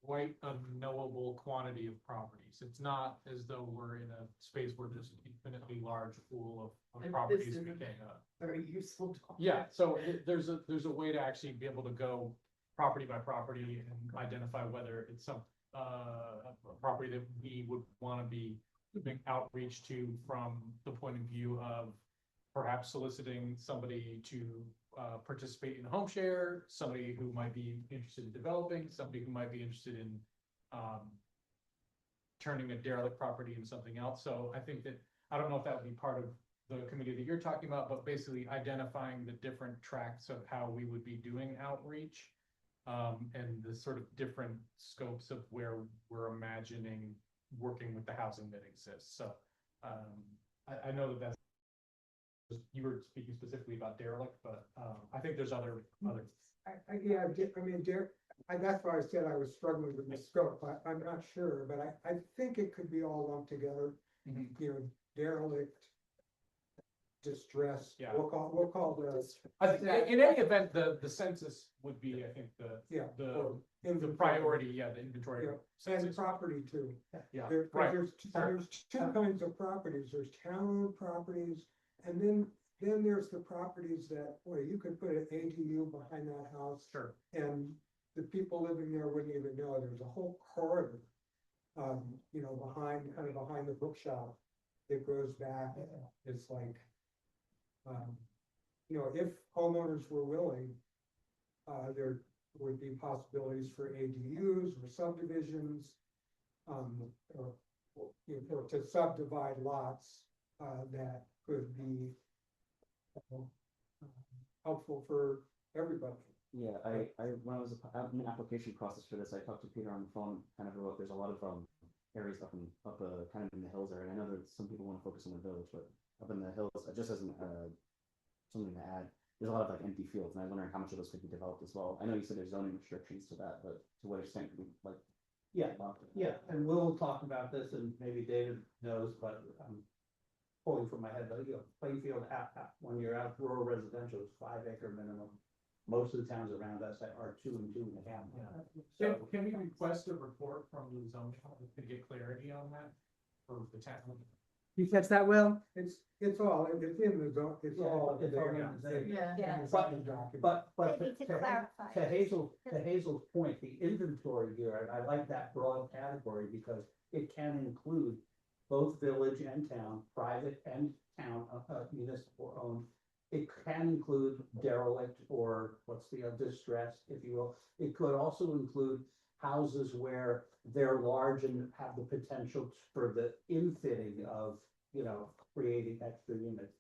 Speaker 3: quite a knowable quantity of properties. It's not as though we're in a space where there's an infinitely large pool of
Speaker 4: And
Speaker 3: properties
Speaker 4: this
Speaker 3: we
Speaker 4: is-
Speaker 3: can,
Speaker 4: Very useful. document.
Speaker 3: yeah, so there's a way to actually be able to go property by property and identify whether it's a property that we would wanna be doing outreach to from the point of view of perhaps soliciting somebody to participate in home share, somebody who might be interested in developing, somebody who might be interested in turning a derelict property into something else. So I think that, I don't know if that would be part of the committee that you're talking about, but basically identifying the different tracks of how we would be doing outreach, and the sort of different scopes of where we're imagining working with the housing that exists. So I know that that's, you were speaking specifically about derelict, but I think there's other.
Speaker 5: Yeah, I mean, that's why I said I was struggling with the scope. I'm not sure, but I think it could be all lumped together. Derelict, distress.
Speaker 3: Yeah.
Speaker 5: We'll call the.
Speaker 3: I think in any event, the census would be, I think,
Speaker 5: Yeah.
Speaker 3: the
Speaker 5: inventory.
Speaker 3: priority, yeah, the inventory.
Speaker 5: Yeah, and
Speaker 3: census.
Speaker 5: property too.
Speaker 3: Yeah,
Speaker 5: There's
Speaker 3: right.
Speaker 5: there's two kinds of properties. There's town properties, and then there's the properties that, boy, you could put an ADU behind that house.
Speaker 3: Sure.
Speaker 5: And the people living there wouldn't even know. There's a whole corridor, behind the bookshop. It goes back, it's like, if homeowners were willing, there would be possibilities for ADUs or subdivisions, or to subdivide lots, that could be helpful for everybody.
Speaker 10: Yeah, when I was in the application process for this, I talked to Peter on the phone, kind of about, there's a lot of areas up kind of in the hills there, and I know that some people want to focus on the village, but up in the hills, just as something to add, there's a lot of like empty fields, and I was wondering how much of those could be developed as well. I know you said there's zoning restrictions to that, but to what extent could we like?
Speaker 8: Yeah, and we'll talk about this, and maybe David knows, but I'm pulling from my head, but Plainfield, when you're out rural residential, it's 5 acre minimum. Most of the towns around us are 2 and 2.5.
Speaker 3: Yeah. Can we request a report from the zoning to get clarity on that for the town?
Speaker 1: You catch that, Will?
Speaker 5: It's all, it's in the zone, it's all
Speaker 8: It's all
Speaker 5: there.
Speaker 8: in the zone.
Speaker 4: Yeah.
Speaker 2: Yeah.
Speaker 8: But
Speaker 2: Maybe to clarify.
Speaker 8: to Hazel's point, the inventory here, I like that broad category because it can include both village and town, private and town, municipal owned. It can include derelict or distressed, if you will. It could also include houses where they're large and have the potential for the infitting of, creating extra units.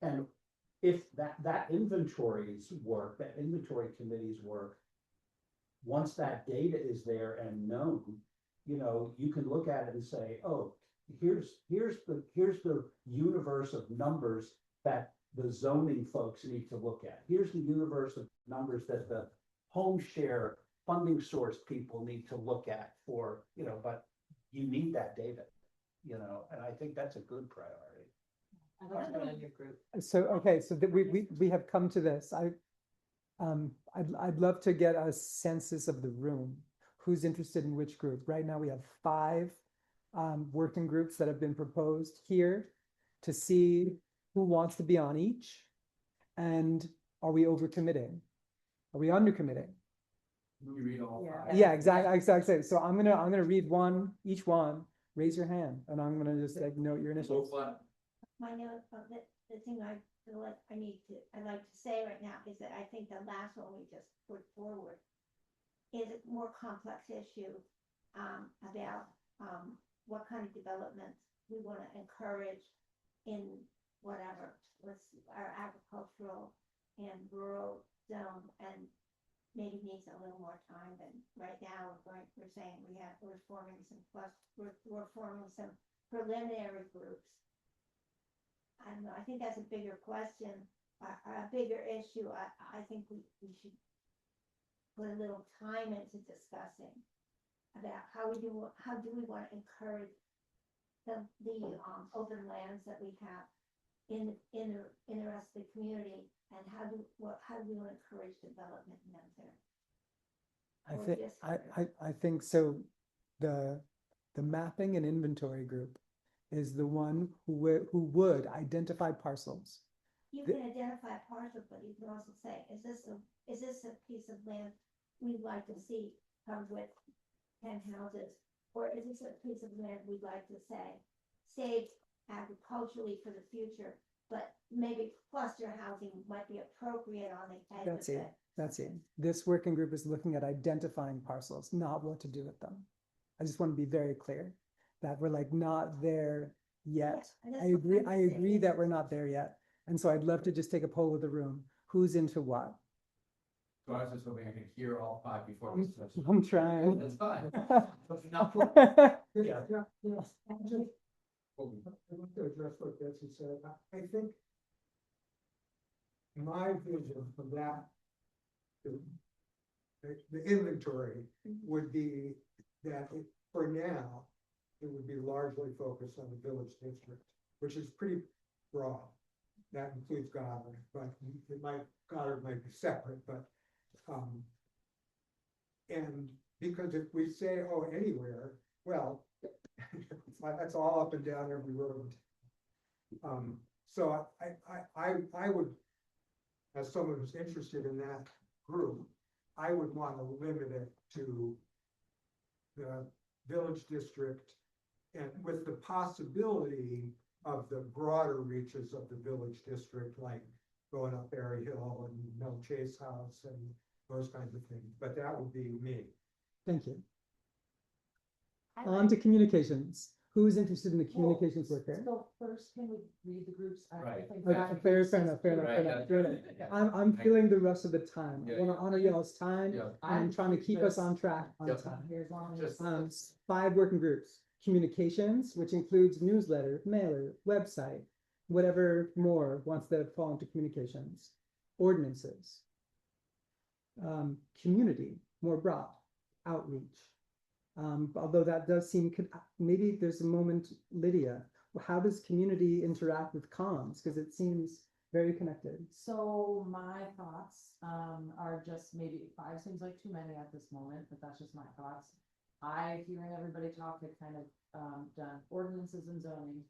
Speaker 8: And if that inventory's work, that inventory committee's work, once that data is there and known, you can look at it and say, oh, here's the universe of numbers that the zoning folks need to look at. Here's the universe of numbers that the home share funding source people need to look at for, but you need that data, and I think that's a good priority.
Speaker 7: I'd like to be on your group.
Speaker 1: So, okay, so that we have come to this. I'd love to get a census of the room. Who's interested in which group? Right now we have 5 working groups that have been proposed here to see who wants to be on each, and are we overcommitting? Are we undercommitting?
Speaker 6: You read all
Speaker 7: Yeah.
Speaker 6: 5.
Speaker 1: Yeah, exactly. So I'm gonna read each one. Raise your hand, and I'm gonna just note your initials.
Speaker 2: My note of the thing I feel like I'd like to say right now is that I think the last one we just put forward is a more complex issue, about, what kind of development we want to encourage in what's our agricultural and rural zone, and maybe needs a little more time than right now. We're saying we're forming some we're forming some preliminary groups. I don't know, I think that's a bigger question, a bigger issue. I think we should put a little time into discussing about how do we want to encourage the open lands that we have in the rest of the community, and how do we want to encourage development in them there?
Speaker 1: I
Speaker 2: Or
Speaker 1: think,
Speaker 2: just-
Speaker 1: I think so. The mapping and inventory group is the one who would identify parcels.
Speaker 2: You can identify parcels, but you can also say, is this a piece of land we'd like to see covered with 10 houses? Or is this a piece of land we'd like to say saved agriculturally for the future, but maybe cluster housing might be appropriate on the edge
Speaker 1: That's
Speaker 2: of
Speaker 1: it.
Speaker 2: it?
Speaker 1: That's it. This working group is looking at identifying parcels, not what to do with them. I just want to be very clear that we're like not there yet.
Speaker 2: Yeah, and that's
Speaker 1: I
Speaker 2: what
Speaker 1: agree.
Speaker 2: I'm
Speaker 1: I agree
Speaker 2: saying.
Speaker 1: that we're not there yet. And so I'd love to just take a poll of the room. Who's into what?
Speaker 6: So I was just hoping I could hear all five before.
Speaker 1: I'm trying.
Speaker 6: That's fine.
Speaker 5: Yeah. I want to address what Betsy said. I think my vision of that, the inventory would be that for now, it would be largely focused on the village district, which is pretty broad. That includes Goddard, but Goddard might be separate, but, and because if we say, oh, anywhere, well, that's all up and down every road. So I would, as someone who's interested in that group, I would want to limit it to the village district, and with the possibility of the broader reaches of the village district, like going up Berry Hill and Mill Chase House and those kinds of things, but that would be me.
Speaker 1: Thank you.
Speaker 2: I
Speaker 1: On
Speaker 2: like-
Speaker 1: to communications. Who's interested in the communications
Speaker 9: Well,
Speaker 1: work here?
Speaker 9: So first, can we read the groups? I
Speaker 6: Right.
Speaker 9: think
Speaker 1: Okay,
Speaker 9: that
Speaker 1: fair
Speaker 9: groups is
Speaker 1: enough, fair enough, fair
Speaker 6: Right,
Speaker 1: enough,
Speaker 6: yeah.
Speaker 1: fair enough. I'm feeling the rest of the time. I
Speaker 6: Yeah,
Speaker 1: want to
Speaker 6: yeah.
Speaker 1: honor y'all's time,
Speaker 6: Yeah.
Speaker 1: and I'm trying to keep us on track on
Speaker 6: Yep.
Speaker 1: time.
Speaker 9: Here, as long as.
Speaker 6: Just-
Speaker 1: 5 working groups: communications, which includes newsletter, mailer, website, whatever more wants to fall into communications. Ordinances, community, more broad, outreach. Although that does seem, maybe there's a moment, Lydia, how does community interact with comms? Because it seems very connected.
Speaker 9: So my thoughts are just maybe 5 seems like too many at this moment, but that's just my thoughts. Hearing everybody talk, had kind of done ordinances and zoning,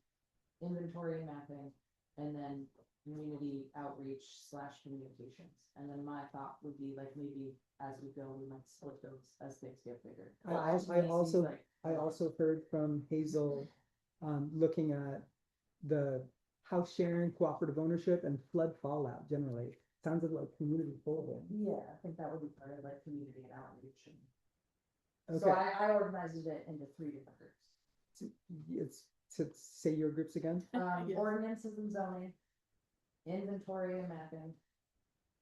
Speaker 9: inventory and mapping, and then community outreach / communications. And then my thought would be like maybe as we go, we might split those as things get bigger.
Speaker 1: I also heard from Hazel, looking at the house sharing, cooperative ownership, and flood fallout generally. Sounds like community folding.
Speaker 9: Yeah, I think that would be part of like community and outreach. And
Speaker 1: Okay,
Speaker 9: so I organized it into 3 different groups.
Speaker 1: it's to say your groups again.
Speaker 7: Yes.
Speaker 9: Ordinances and zoning, inventory and mapping,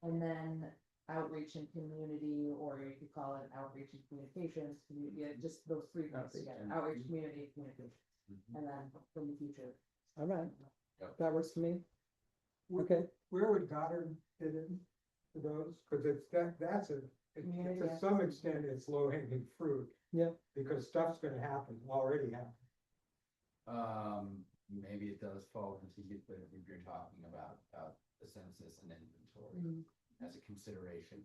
Speaker 9: and then outreach and community, or you could call it outreach and communications, just those 3 groups
Speaker 1: Outreach
Speaker 9: together,
Speaker 6: and-
Speaker 9: outreach, community, communications,
Speaker 6: Mhm.
Speaker 9: and then in the future.
Speaker 1: All right,
Speaker 6: Yep.
Speaker 1: that works for me.
Speaker 5: Where-
Speaker 1: Okay.
Speaker 5: Where would Goddard fit in to those? Because
Speaker 9: Community
Speaker 5: to some extent, it's low hanging fruit.
Speaker 1: Yeah.
Speaker 5: Because stuff's gonna happen, already happened.
Speaker 6: Maybe it does fall into if you're talking about the census and inventory as a consideration.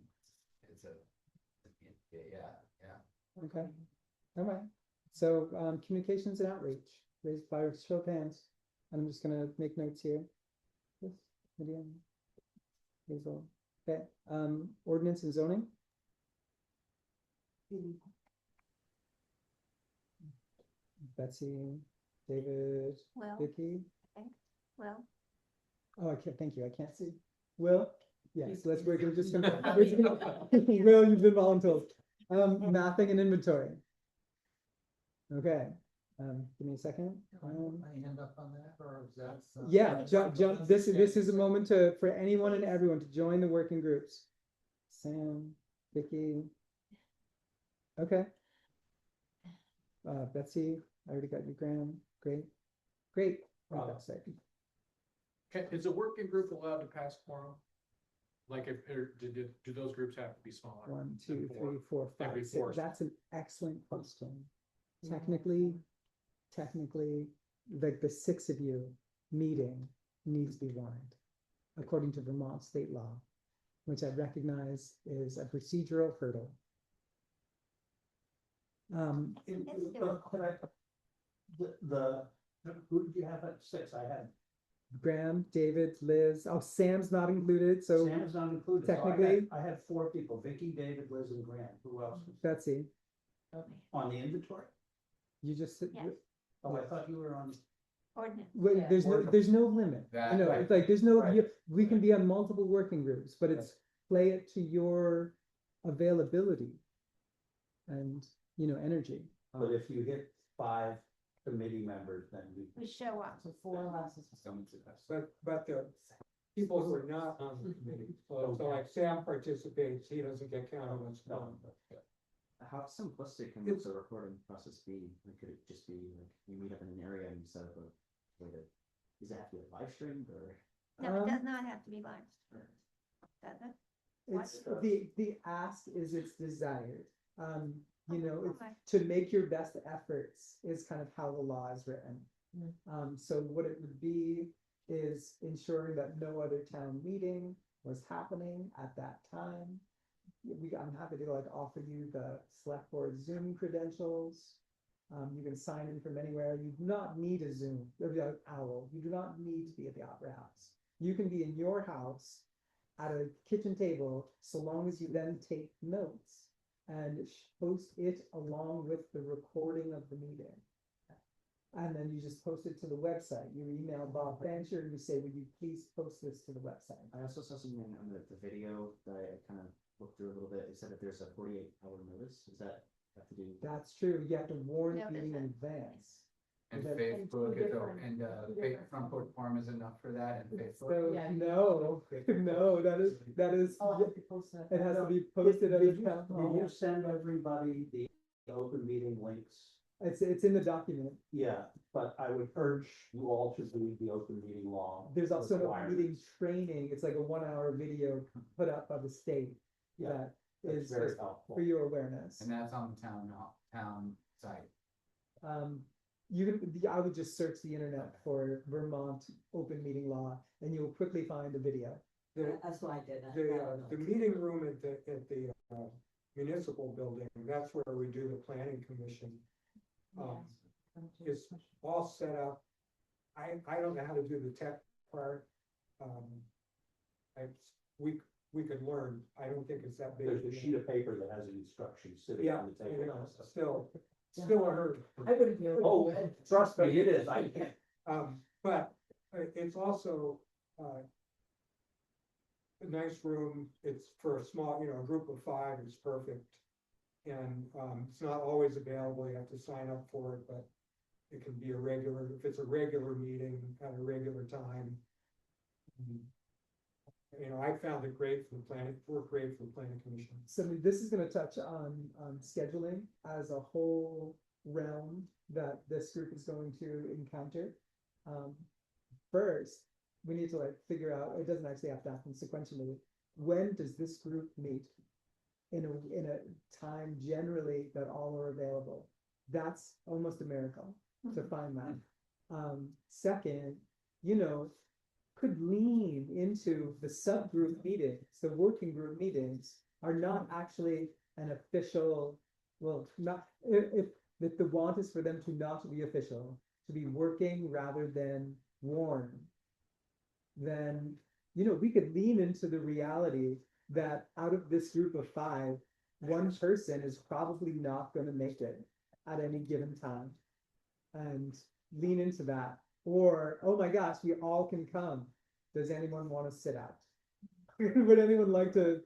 Speaker 6: It's yeah.
Speaker 1: Okay, all right. So communications and outreach, raised by a show of hands. I'm just gonna make notes here. Yes, Lydia, Hazel. Okay, ordinance and zoning. Betsy, David,
Speaker 2: Well,
Speaker 1: Vicky.
Speaker 2: well,
Speaker 1: Oh, I can't, thank you, I can't see. Will? Yes, let's, we're just gonna, Will, you've been voluntold. Mapping and inventory. Okay, give me a second.
Speaker 13: I end up on that, or is that?
Speaker 1: Yeah, jump, this is a moment for anyone and everyone to join the working groups. Sam, Vicky. Okay. Betsy, I already got you, Graham. Great. Great. Fantastic.
Speaker 3: Is a working group allowed to pass quorum? Like if, or do those groups have to be smaller?
Speaker 1: 1,
Speaker 3: than
Speaker 1: 2,
Speaker 3: four?
Speaker 1: 3, 4, 5,
Speaker 3: Every
Speaker 1: 6.
Speaker 3: fourth.
Speaker 1: That's an excellent question. Technically, like the 6 of you meeting needs to be warned according to Vermont state law, which I recognize is a procedural hurdle.
Speaker 8: Who did you have at 6? I had,
Speaker 1: Graham, David, Liz. Oh, Sam's not included. So
Speaker 8: Sam is not included. So
Speaker 1: technically-
Speaker 8: I had 4 people, Vicky, David, Liz, and Grant. Who else was
Speaker 1: Betsy,
Speaker 8: on the inventory?
Speaker 1: you just
Speaker 2: Yes.
Speaker 8: Oh, I thought you were on.
Speaker 2: Ordinance.
Speaker 1: Wait,
Speaker 4: Yeah.
Speaker 1: there's no limit.
Speaker 6: That-
Speaker 1: You know,
Speaker 6: right.
Speaker 1: it's like there's no
Speaker 8: Right.
Speaker 1: we can be on multiple working groups, but it's play it to your availability and energy.
Speaker 8: But if you hit 5 committee members, then
Speaker 2: We show up.
Speaker 7: So 4 of us.
Speaker 5: But the people who are not on the committee, so like Sam participates, he doesn't get counted as one.
Speaker 10: How simplistic can the recording process be? Like, could it just be like you meet up in an area and you set up a way to, does it have to be live streamed or?
Speaker 2: No, it does not have to be live. Does it?
Speaker 1: It's
Speaker 2: What?
Speaker 1: the ask is it's desired. It's
Speaker 2: Okay.
Speaker 1: to make your best efforts is kind of how the law is written. So what it would be is ensuring that no other town meeting was happening at that time. I'm happy to offer you the select board Zoom credentials. You can sign in from anywhere. You do not need a Zoom, or the owl. You do not need to be at the Opera House. You can be in your house at a kitchen table, so long as you then take notes and post it along with the recording of the meeting. And then you just post it to the website. You email Bob Fancher and you say, would you please post this to the website?
Speaker 10: I also saw something on the video that I kind of looked through a little bit. It said that there's a 48-hour notice. Does that have to do?
Speaker 1: That's true. You have to warn the
Speaker 2: Notice
Speaker 1: meeting in
Speaker 2: it.
Speaker 1: advance.
Speaker 6: And
Speaker 1: That-
Speaker 6: Facebook
Speaker 7: two
Speaker 6: is,
Speaker 7: different-
Speaker 6: and
Speaker 7: two
Speaker 6: fake
Speaker 7: different
Speaker 6: front porch forum is enough for that, and Facebook.
Speaker 1: So,
Speaker 7: Yeah.
Speaker 1: no, no, that is,
Speaker 7: Oh, I have to post that.
Speaker 1: it has to be
Speaker 5: Did
Speaker 1: posted at a
Speaker 5: you
Speaker 1: town
Speaker 5: did
Speaker 1: hall.
Speaker 5: you send everybody the open meeting links?
Speaker 1: It's in the document.
Speaker 5: Yeah, but I would urge you all to read the open meeting law.
Speaker 1: There's also a
Speaker 5: requirements.
Speaker 1: meeting training. It's like a 1-hour video put up by the state
Speaker 5: Yeah,
Speaker 1: that
Speaker 5: That's
Speaker 1: is
Speaker 5: very
Speaker 1: just
Speaker 5: helpful.
Speaker 1: for your awareness.
Speaker 6: And that's on the town site.
Speaker 1: I would just search the internet for Vermont open meeting law and you'll quickly find a video.
Speaker 7: That's what I did.
Speaker 5: The meeting room at the municipal building, that's where we do the planning commission. It's all set up. I don't know how to do the tech part. We could learn. I don't think it's that big.
Speaker 8: There's a sheet of paper that has an instruction sitting
Speaker 5: Yeah,
Speaker 8: on the
Speaker 5: you
Speaker 8: table.
Speaker 5: know, still a hurdle.
Speaker 7: I wouldn't be able to.
Speaker 8: Oh,
Speaker 7: do it.
Speaker 8: trust me, it is. I can't.
Speaker 5: But it's also a nice room. It's for a small, a group of 5, it's perfect. And it's not always available. You have to sign up for it, but it can be if it's a regular meeting at a regular time. I found it great for the planning, great for the planning commission.
Speaker 1: So this is going to touch on scheduling as a whole realm that this group is going to encounter. First, we need to figure out, it doesn't actually have to happen sequentially. When does this group meet in a time generally that all are available? That's almost a miracle to find that. Second, could lean into the subgroup meetings. The working group meetings are not actually an official, not if the want is for them to not be official, to be working rather than warned, then we could lean into the reality that out of this group of 5, one person is probably not going to make it at any given time, and lean into that. Or, oh my gosh, we all can come. Does anyone want to sit out? Would anyone like to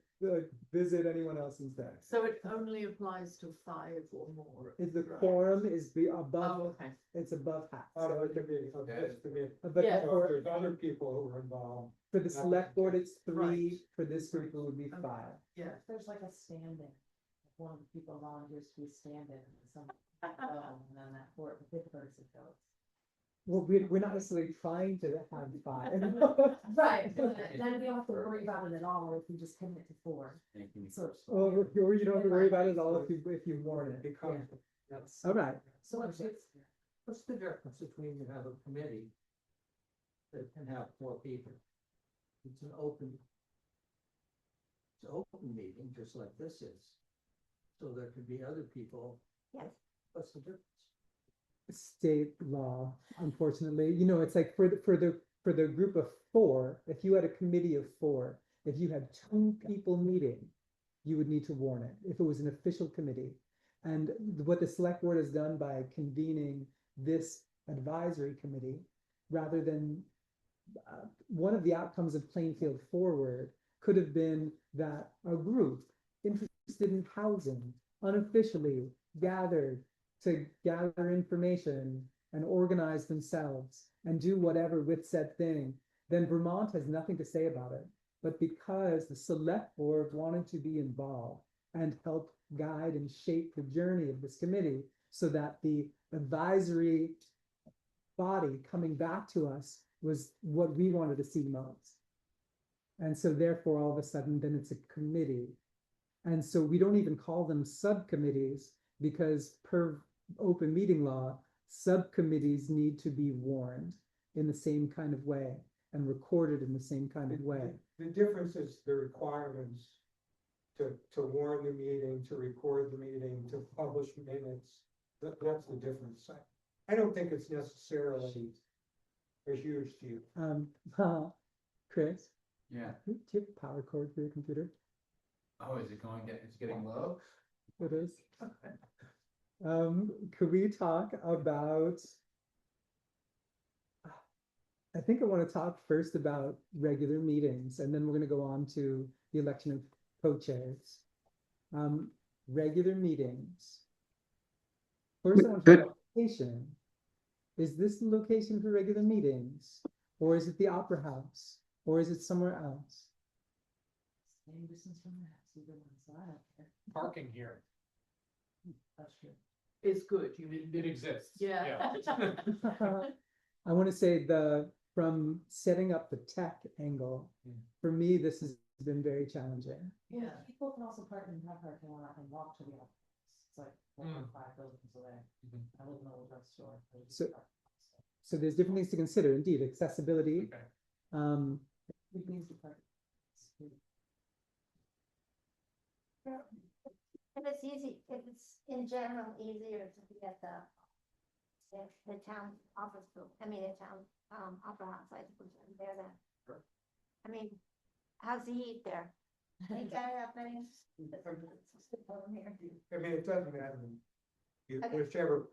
Speaker 1: visit anyone else instead.
Speaker 4: So it only applies to 5 or more.
Speaker 1: If the
Speaker 4: right?
Speaker 1: quorum is
Speaker 4: Oh,
Speaker 1: above,
Speaker 4: okay.
Speaker 1: it's above half.
Speaker 5: Out of
Speaker 1: So
Speaker 5: the committee, okay, it's the committee.
Speaker 1: but
Speaker 4: Yeah.
Speaker 5: So
Speaker 1: for,
Speaker 5: if there's other people who are involved.
Speaker 1: for the select board, it's 3,
Speaker 4: Right.
Speaker 1: for this group, it would be
Speaker 4: Okay.
Speaker 1: 5.
Speaker 4: Yeah.
Speaker 9: If there's like a stand-in, if one of the people volunteers to be stand-in, and some, and then that fourth, the fifth person goes.
Speaker 1: Well, we're not necessarily trying to have 5.
Speaker 9: Right, then we don't have to worry about it at all if we just commit to 4. So,
Speaker 1: Or you don't have to worry about it at all if you warn it.
Speaker 5: Because that's.
Speaker 1: All right.
Speaker 13: So what's the difference between you have a committee that can have 4 people? It's an open. It's an open meeting, just like this is. So there could be other people.
Speaker 2: Yes.
Speaker 13: What's the difference?
Speaker 1: State law, unfortunately, it's like for the group of 4, if you had a committee of 4, if you had 2 people meeting, you would need to warn it if it was an official committee. And what the select board has done by convening this advisory committee, rather than one of the outcomes of Plainfield Forward could have been that a group interested in housing unofficially gathered to gather information and organize themselves and do whatever with said thing, then Vermont has nothing to say about it. But because the select board wanted to be involved and help guide and shape the journey of this committee so that the advisory body coming back to us was what we wanted to see most. And so therefore, all of a sudden, then it's a committee. And so we don't even call them subcommittees because per open meeting law, subcommittees need to be warned in the same kind of way and recorded in the same kind of way.
Speaker 5: The difference is the requirements to warn the meeting, to record the meeting, to publish minutes. That's the difference. I don't think it's necessarily a huge deal.
Speaker 1: Chris,
Speaker 6: Yeah.
Speaker 1: do you have a power cord for your computer?
Speaker 6: Oh, is it it's getting low?
Speaker 1: It is. Could we talk about, I think I want to talk first about regular meetings, and then we're going to go on to the election of co-chairs. Regular meetings. First, I want to talk about location. Is this the location for regular meetings? Or is it the Opera House? Or is it somewhere else?
Speaker 9: Same distance from the house, either one, so I don't care.
Speaker 3: Parking here,
Speaker 9: That's true.
Speaker 4: It's good, you mean?
Speaker 3: it exists.
Speaker 4: Yeah.
Speaker 1: I want to say from setting up the tech angle, for me, this has been very challenging.
Speaker 4: Yeah.
Speaker 9: People can also park in my parking lot and walk to the office. It's like 4 or 5 buildings away. I live in an old drugstore.
Speaker 1: So there's different things to consider. Indeed, accessibility.
Speaker 3: Okay.
Speaker 9: It means to park.
Speaker 2: If it's easy, if it's in general easier to get the town office, the town, opera house, I suppose, there then.
Speaker 3: Sure.
Speaker 2: I mean, how's the heat there? Ain't that happening?
Speaker 5: I mean, it doesn't matter.
Speaker 2: Okay.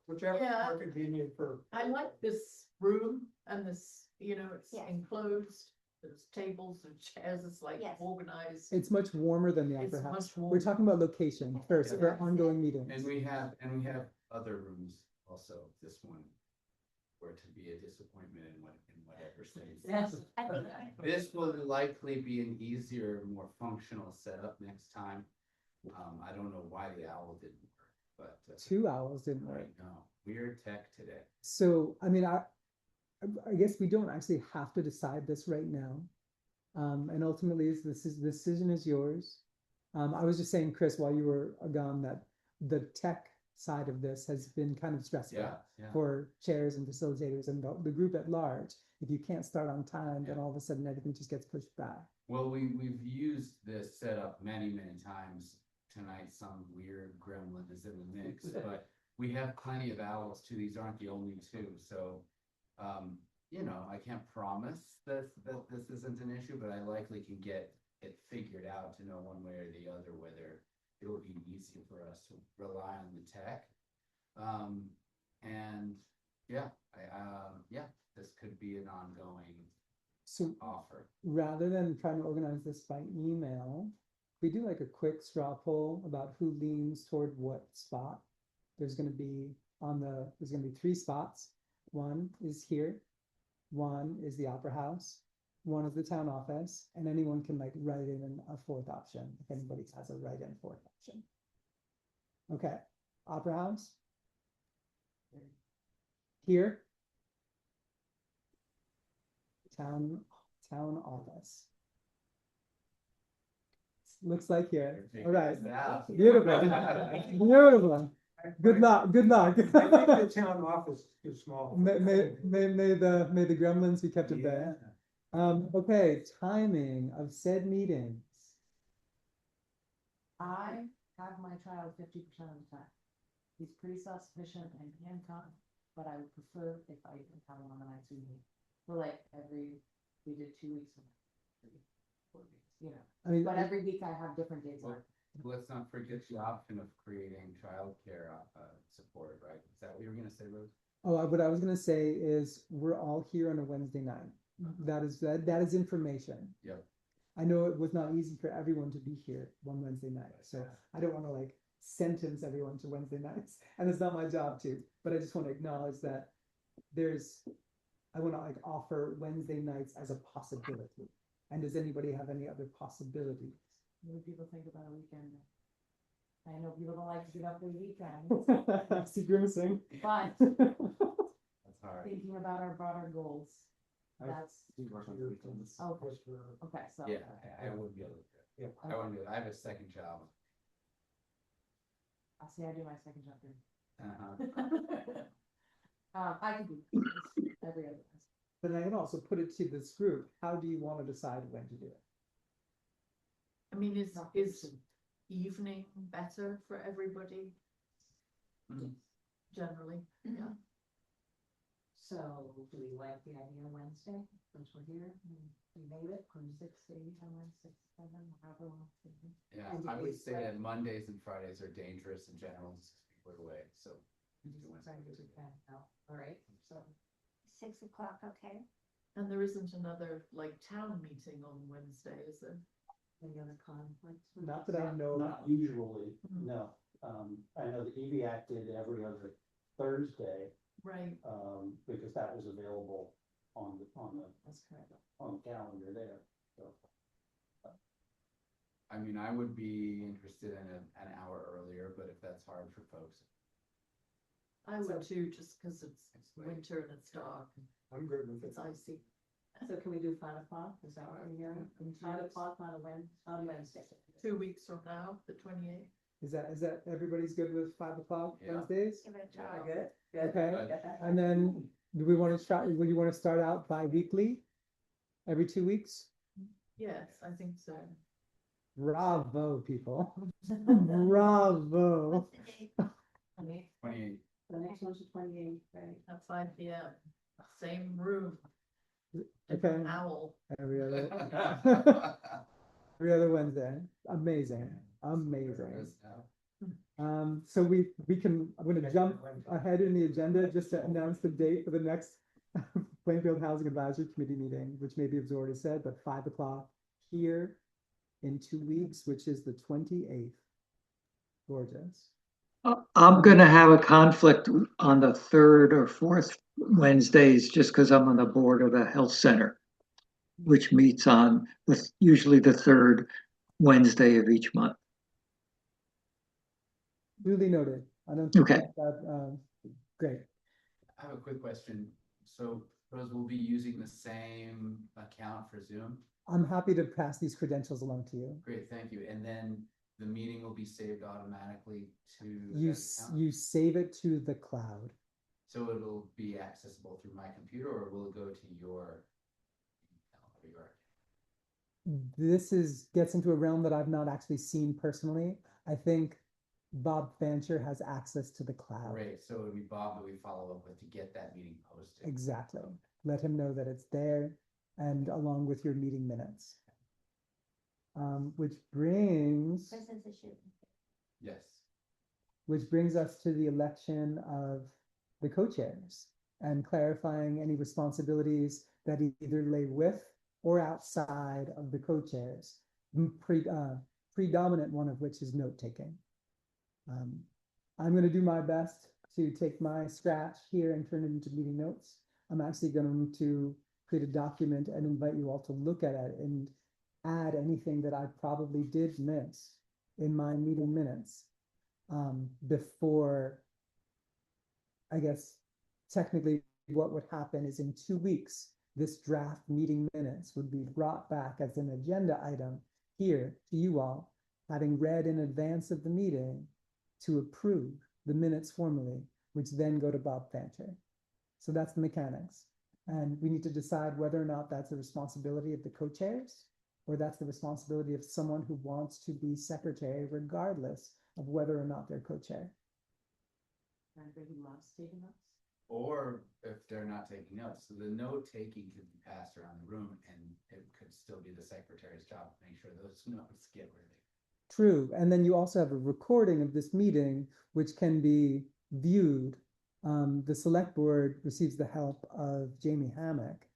Speaker 5: Whichever
Speaker 4: Yeah.
Speaker 5: more convenient for.
Speaker 4: I like this room and this, it's
Speaker 2: Yes.
Speaker 4: enclosed, there's tables and chairs, it's like
Speaker 2: Yes.
Speaker 4: organized.
Speaker 1: It's much warmer than the
Speaker 4: It's
Speaker 1: Opera House.
Speaker 4: much warmer.
Speaker 1: We're talking about location first for ongoing meetings.
Speaker 6: And we have other rooms also, this one, were to be a disappointment in whatever state.
Speaker 9: Yes.
Speaker 2: I think,
Speaker 6: This will likely be an easier, more functional setup next time. I don't know why the owl didn't work, but.
Speaker 1: 2 owls didn't work.
Speaker 6: I know, weird tech today.
Speaker 1: So, I guess we don't actually have to decide this right now. And ultimately, the decision is yours. I was just saying, Chris, while you were gone, that the tech side of this has been kind of stressful
Speaker 6: Yeah.
Speaker 1: for chairs and facilitators and the group at large. If you can't start on time, then all of a sudden everything just gets pushed back.
Speaker 6: Well, we've used this setup many times. Tonight, some weird gremlin is in the mix, but we have plenty of owls too. These aren't the only 2, so. I can't promise that this isn't an issue, but I likely can get it figured out to know one way or the other whether it will be easy for us to rely on the tech. And this could be an ongoing
Speaker 1: So
Speaker 6: offer.
Speaker 1: rather than trying to organize this by email, we do like a quick straw poll about who leans toward what spot. There's gonna be there's gonna be 3 spots. One is here, one is the Opera House, one is the town office, and anyone can like write in a 4th option if anybody has a write-in 4th option. Okay, Opera House. Here. Town office. Looks like here. All right. Beautiful. Beautiful. Good luck. Good luck.
Speaker 5: I think the town office is small.
Speaker 1: May the gremlins be kept at bay. Okay, timing of said meetings.
Speaker 9: I have my child 50% of the time. He's pretty self-sufficient and can come, but I would prefer if I can have him on the nights we meet. So like we did 2 weeks from now, 3, 4 weeks, you know.
Speaker 1: I mean,
Speaker 9: But every week I have different days on.
Speaker 6: Let's not forget the option of creating childcare support, right? Is that what you were gonna say, Rose?
Speaker 1: what I was gonna say is we're all here on a Wednesday night. That is information.
Speaker 6: Yep.
Speaker 1: I know it was not easy for everyone to be here one Wednesday night, so I don't want to like sentence everyone to Wednesday nights, and it's not my job to. But I just want to acknowledge that I want to like offer Wednesday nights as a possibility. And does anybody have any other possibilities?
Speaker 9: What do people think about a weekend? I know people don't like to get up the weekend,
Speaker 1: I see grimacing.
Speaker 9: but
Speaker 6: That's hard.
Speaker 9: thinking about our broader goals, that's, okay, okay, so.
Speaker 6: Yeah, I wouldn't be able to do it.
Speaker 5: Yeah.
Speaker 6: I wouldn't do it. I have a second job.
Speaker 9: I see, I do my second job here.
Speaker 6: Uh-huh.
Speaker 9: I can do every other.
Speaker 1: But I can also put it to this group. How do you want to decide when to do it?
Speaker 4: I mean, is evening better for everybody?
Speaker 6: Mhm.
Speaker 4: Generally, yeah.
Speaker 7: So do we like the idea of Wednesday, since we're here, we made it from 6 to 8, on 6, 7, however long.
Speaker 6: Yeah,
Speaker 7: And
Speaker 6: I would
Speaker 7: it's
Speaker 6: say
Speaker 7: like-
Speaker 6: that Mondays and Fridays are dangerous in general, just because people are away, so.
Speaker 7: All right, so
Speaker 2: 6 o'clock, okay?
Speaker 4: And there isn't another like town meeting on Wednesday, is there?
Speaker 7: any other conflicts?
Speaker 1: Not that I know
Speaker 8: Not
Speaker 1: about.
Speaker 8: usually,
Speaker 4: Mhm.
Speaker 8: no. I know the EVAC did every other Thursday,
Speaker 4: Right.
Speaker 8: because that was available on the
Speaker 7: That's correct.
Speaker 8: calendar there, so.
Speaker 6: I mean, I would be interested in an hour earlier, but if that's hard for folks.
Speaker 4: I would too, just because it's
Speaker 6: It's late.
Speaker 4: winter and it's dark and
Speaker 5: I'm good with it.
Speaker 4: it's icy.
Speaker 7: So can we do 5 o'clock, is that what we're hearing? 5 o'clock on Wednesday.
Speaker 4: 2 weeks from now, the 28th.
Speaker 1: Is that everybody's good with 5 o'clock
Speaker 6: Yeah.
Speaker 1: Wednesdays?
Speaker 2: Give it a
Speaker 7: Are
Speaker 2: try.
Speaker 7: we good? Good.
Speaker 1: Okay.
Speaker 7: Get that?
Speaker 1: And then do we want to start? Would you want to start out bi-weekly? Every 2 weeks?
Speaker 4: Yes, I think so.
Speaker 1: Bravo, people. Bravo.
Speaker 2: What's the date?
Speaker 7: 28th.
Speaker 6: 28.
Speaker 7: The next one's the 28th, right?
Speaker 4: At 5 p.m. Same room.
Speaker 1: Okay.
Speaker 4: Different owl.
Speaker 1: Every other Wednesday. Amazing. Amazing. So I'm gonna jump ahead in the agenda just to announce the date for the next Plainfield Housing Advisory Committee meeting, which maybe it's already said, but 5 o'clock here in 2 weeks, which is the 28th. Gorgeous.
Speaker 11: I'm gonna have a conflict on the 3rd or 4th Wednesdays, just because I'm on the board of the health center, which meets on with usually the 3rd Wednesday of each month.
Speaker 1: Duly noted. I don't think
Speaker 11: Okay.
Speaker 1: that, great.
Speaker 6: I have a quick question. So Rose will be using the same account for Zoom?
Speaker 1: I'm happy to pass these credentials along to you.
Speaker 6: Great, thank you. And then the meeting will be saved automatically to
Speaker 1: You,
Speaker 6: that account?
Speaker 1: you save it to the cloud.
Speaker 6: So it'll be accessible through my computer, or will it go to your email or your?
Speaker 1: This gets into a realm that I've not actually seen personally. I think Bob Fancher has access to the cloud.
Speaker 6: Great, so it'll be Bob that we follow up with to get that meeting posted.
Speaker 1: Exactly. Let him know that it's there and along with your meeting minutes. Which brings
Speaker 2: Business issue.
Speaker 6: Yes.
Speaker 1: us to the election of the co-chairs and clarifying any responsibilities that either lay with or outside of the co-chairs. predominant one of which is note-taking. I'm gonna do my best to take my scratch here and turn it into meeting notes. I'm actually going to create a document and invite you all to look at it and add anything that I probably did miss in my meeting minutes. Before, I guess, technically what would happen is in 2 weeks, this draft meeting minutes would be brought back as an agenda item here to you all, having read in advance of the meeting to approve the minutes formally, which then go to Bob Fancher. So that's the mechanics. And we need to decide whether or not that's the responsibility of the co-chairs, or that's the responsibility of someone who wants to be secretary, regardless of whether or not they're co-chair.
Speaker 9: Anybody who loves taking notes?
Speaker 6: Or if they're not taking notes, so the note taking could be passed around the room and it could still be the secretary's job to make sure those notes get where they.
Speaker 1: True, and then you also have a recording of this meeting, which can be viewed. The select board receives the help of Jamie Hammock,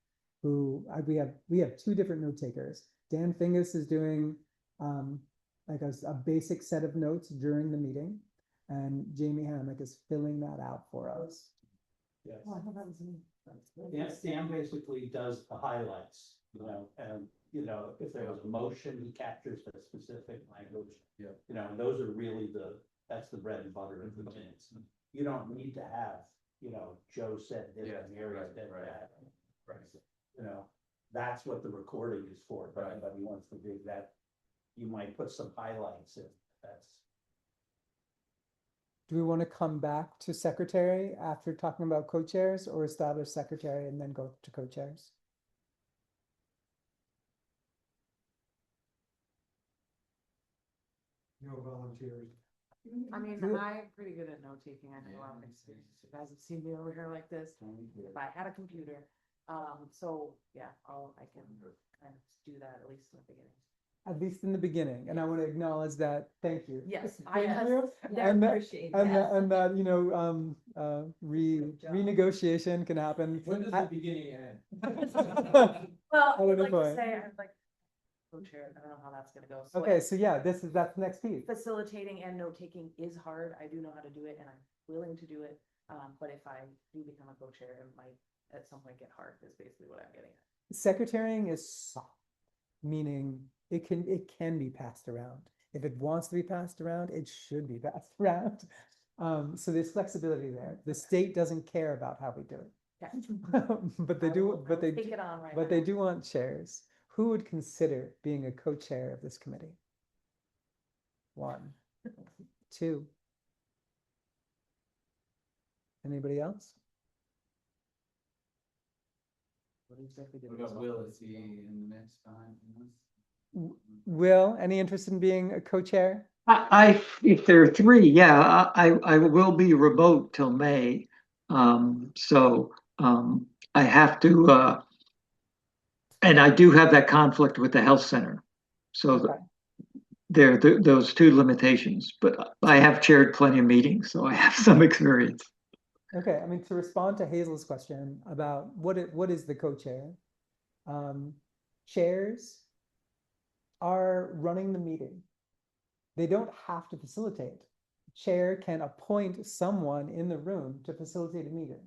Speaker 1: who we have 2 different note takers. Dan Fingus is doing like a basic set of notes during the meeting, and Jamie Hammock is filling that out for us.
Speaker 8: Yes.
Speaker 9: Oh, I thought that was me.
Speaker 8: Dan basically does the highlights, and, if there was a motion, he captures the specific language.
Speaker 6: Yeah.
Speaker 8: And those are really that's the bread and butter of the minutes. You don't need to have, Joe said this
Speaker 6: Yeah,
Speaker 8: and Mary
Speaker 6: right,
Speaker 8: said
Speaker 6: right,
Speaker 8: that.
Speaker 6: right.
Speaker 8: That's what the recording is for. If
Speaker 6: Right.
Speaker 8: anybody wants to do that, you might put some highlights in, that's.
Speaker 1: Do we want to come back to secretary after talking about co-chairs, or establish secretary and then go to co-chairs?
Speaker 5: No volunteers.
Speaker 9: I mean,
Speaker 1: Good.
Speaker 9: I'm pretty good at note taking. I have a lot of experience. You guys have seen me over here like this. If I had a computer, so yeah, I can kind of do that at least in the beginning.
Speaker 1: At least in the beginning, and I want to acknowledge that. Thank you.
Speaker 9: Yes,
Speaker 1: Thank you.
Speaker 7: Yeah,
Speaker 1: And that,
Speaker 7: appreciate
Speaker 1: and
Speaker 7: that.
Speaker 1: and that,
Speaker 7: Good job.
Speaker 1: renegotiation can happen.
Speaker 13: When does the beginning end?
Speaker 9: Well,
Speaker 1: I
Speaker 9: I'd
Speaker 1: don't know
Speaker 9: like to
Speaker 1: why.
Speaker 9: say, I'd like co-chair. I don't know how that's gonna go. So
Speaker 1: Okay, so yeah, that's the next piece.
Speaker 9: facilitating and note taking is hard. I do know how to do it, and I'm willing to do it. But if I do become a co-chair, it might at some point get hard. Is basically what I'm getting at.
Speaker 1: Secretarying is soft, meaning it can be passed around. If it wants to be passed around, it should be passed around. So there's flexibility there. The state doesn't care about how we do it.
Speaker 9: Yeah.
Speaker 1: But they
Speaker 9: I
Speaker 1: do,
Speaker 9: will-
Speaker 1: but
Speaker 9: I'll
Speaker 1: they,
Speaker 9: take it on right
Speaker 1: but they
Speaker 9: now.
Speaker 1: do want chairs. Who would consider being a co-chair of this committee? 1, 2. Anybody else?
Speaker 10: What exactly did
Speaker 6: What
Speaker 10: we
Speaker 6: about
Speaker 10: talk
Speaker 6: Will,
Speaker 10: about?
Speaker 6: is he in the mix behind us?
Speaker 1: Will, any interest in being a co-chair?
Speaker 11: If there are 3, yeah, I will be remote till May. So I have to, and I do have that conflict with the health center. So
Speaker 1: Okay.
Speaker 11: there are those 2 limitations, but I have chaired plenty of meetings, so I have some experience.
Speaker 1: Okay, I mean, to respond to Hazel's question about what is the co-chair, chairs are running the meeting. They don't have to facilitate. Chair can appoint someone in the room to facilitate a meeting.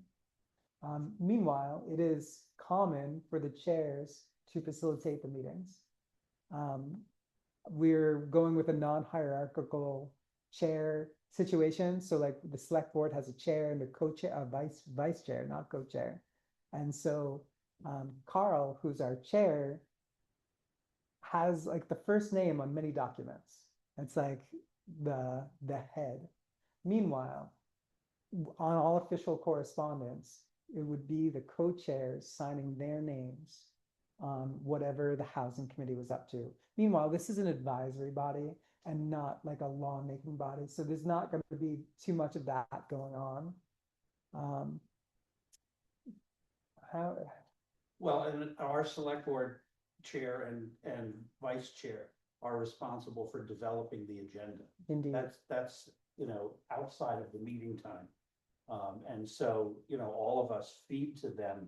Speaker 1: Meanwhile, it is common for the chairs to facilitate the meetings. We're going with a non-hierarchical chair situation. So like the select board has a chair and a co-chair, a vice chair, not co-chair. And so Carl, who's our chair, has like the first name on many documents. It's like the head. Meanwhile, on all official correspondence, it would be the co-chairs signing their names on whatever the housing committee was up to. Meanwhile, this is an advisory body and not like a law-making body. So there's not going to be too much of that going on.
Speaker 8: Well, and our select board chair and vice chair are responsible for developing the agenda.
Speaker 1: Indeed.
Speaker 8: That's, outside of the meeting time. And so, all of us feed to them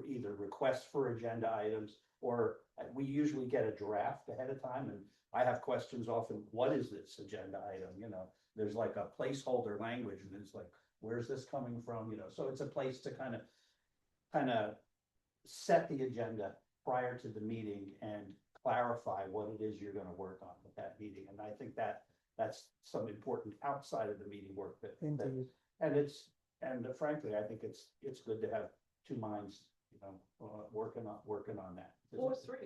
Speaker 8: either requests for agenda items, or we usually get a draft ahead of time and I have questions often, what is this agenda item, you know? There's like a placeholder language and it's like, where's this coming from, you know? So it's a place to kind of set the agenda prior to the meeting and clarify what it is you're gonna work on with that meeting. And I think that's some important outside of the meeting work that,
Speaker 1: Indeed.
Speaker 8: and frankly, I think it's good to have two minds, you know, working on that.
Speaker 4: Or three,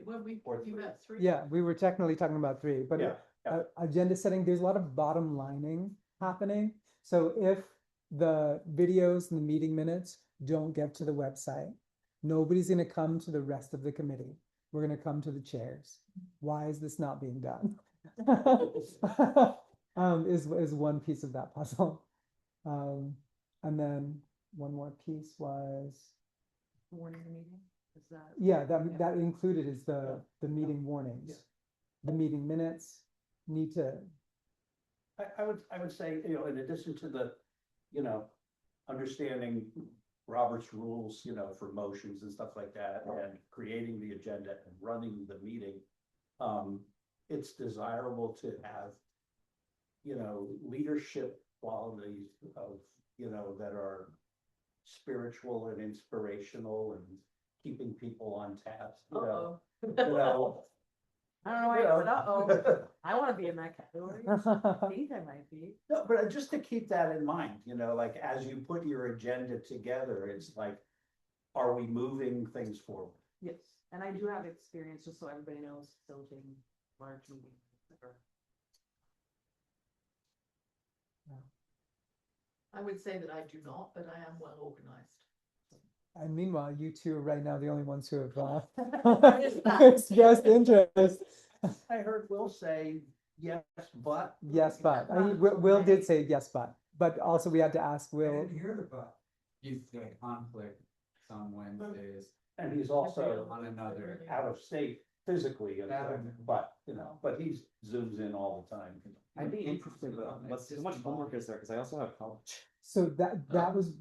Speaker 4: you had three.
Speaker 1: Yeah, we were technically talking about three, but
Speaker 8: Yeah, yeah.
Speaker 1: agenda setting, there's a lot of bottom lining happening. So if the videos and the meeting minutes don't get to the website, nobody's gonna come to the rest of the committee. We're gonna come to the chairs. Why is this not being done? Is one piece of that puzzle. And then one more piece was,
Speaker 9: Warning the meeting, is that?
Speaker 1: yeah, that included is the meeting warnings.
Speaker 8: Yeah.
Speaker 1: The meeting minutes need to,
Speaker 8: I would say, you know, in addition to the, you know, understanding Robert's rules, you know, for motions and stuff like that, and creating the agenda and running the meeting. It's desirable to have, you know, leadership qualities of, you know, that are spiritual and inspirational and keeping people on task, you know.
Speaker 4: Uh-oh.
Speaker 8: You know,
Speaker 9: I don't know why I said, uh-oh, I wanna be in that category. I think I might be.
Speaker 8: No, but just to keep that in mind, you know, like as you put your agenda together, it's like, are we moving things forward?
Speaker 9: Yes, and I do have experience, just so everybody knows, facilitating large meetings.
Speaker 4: I would say that I do not, but I am well organized.
Speaker 1: and meanwhile, you two are right now the only ones who have
Speaker 9: is that?
Speaker 1: expressed interest.
Speaker 8: I heard Will say, yes, but.
Speaker 1: Yes, but, Will did say yes, but also we had to ask
Speaker 5: I
Speaker 1: Will,
Speaker 5: didn't hear the but.
Speaker 6: He's got conflict on Wednesdays
Speaker 8: And he's also
Speaker 6: on another.
Speaker 8: out of state physically, and
Speaker 6: Out of-
Speaker 8: but, you know, but he zooms in all the time.
Speaker 10: I'd be interested, what's, how much homework is there, because I also have college.
Speaker 1: so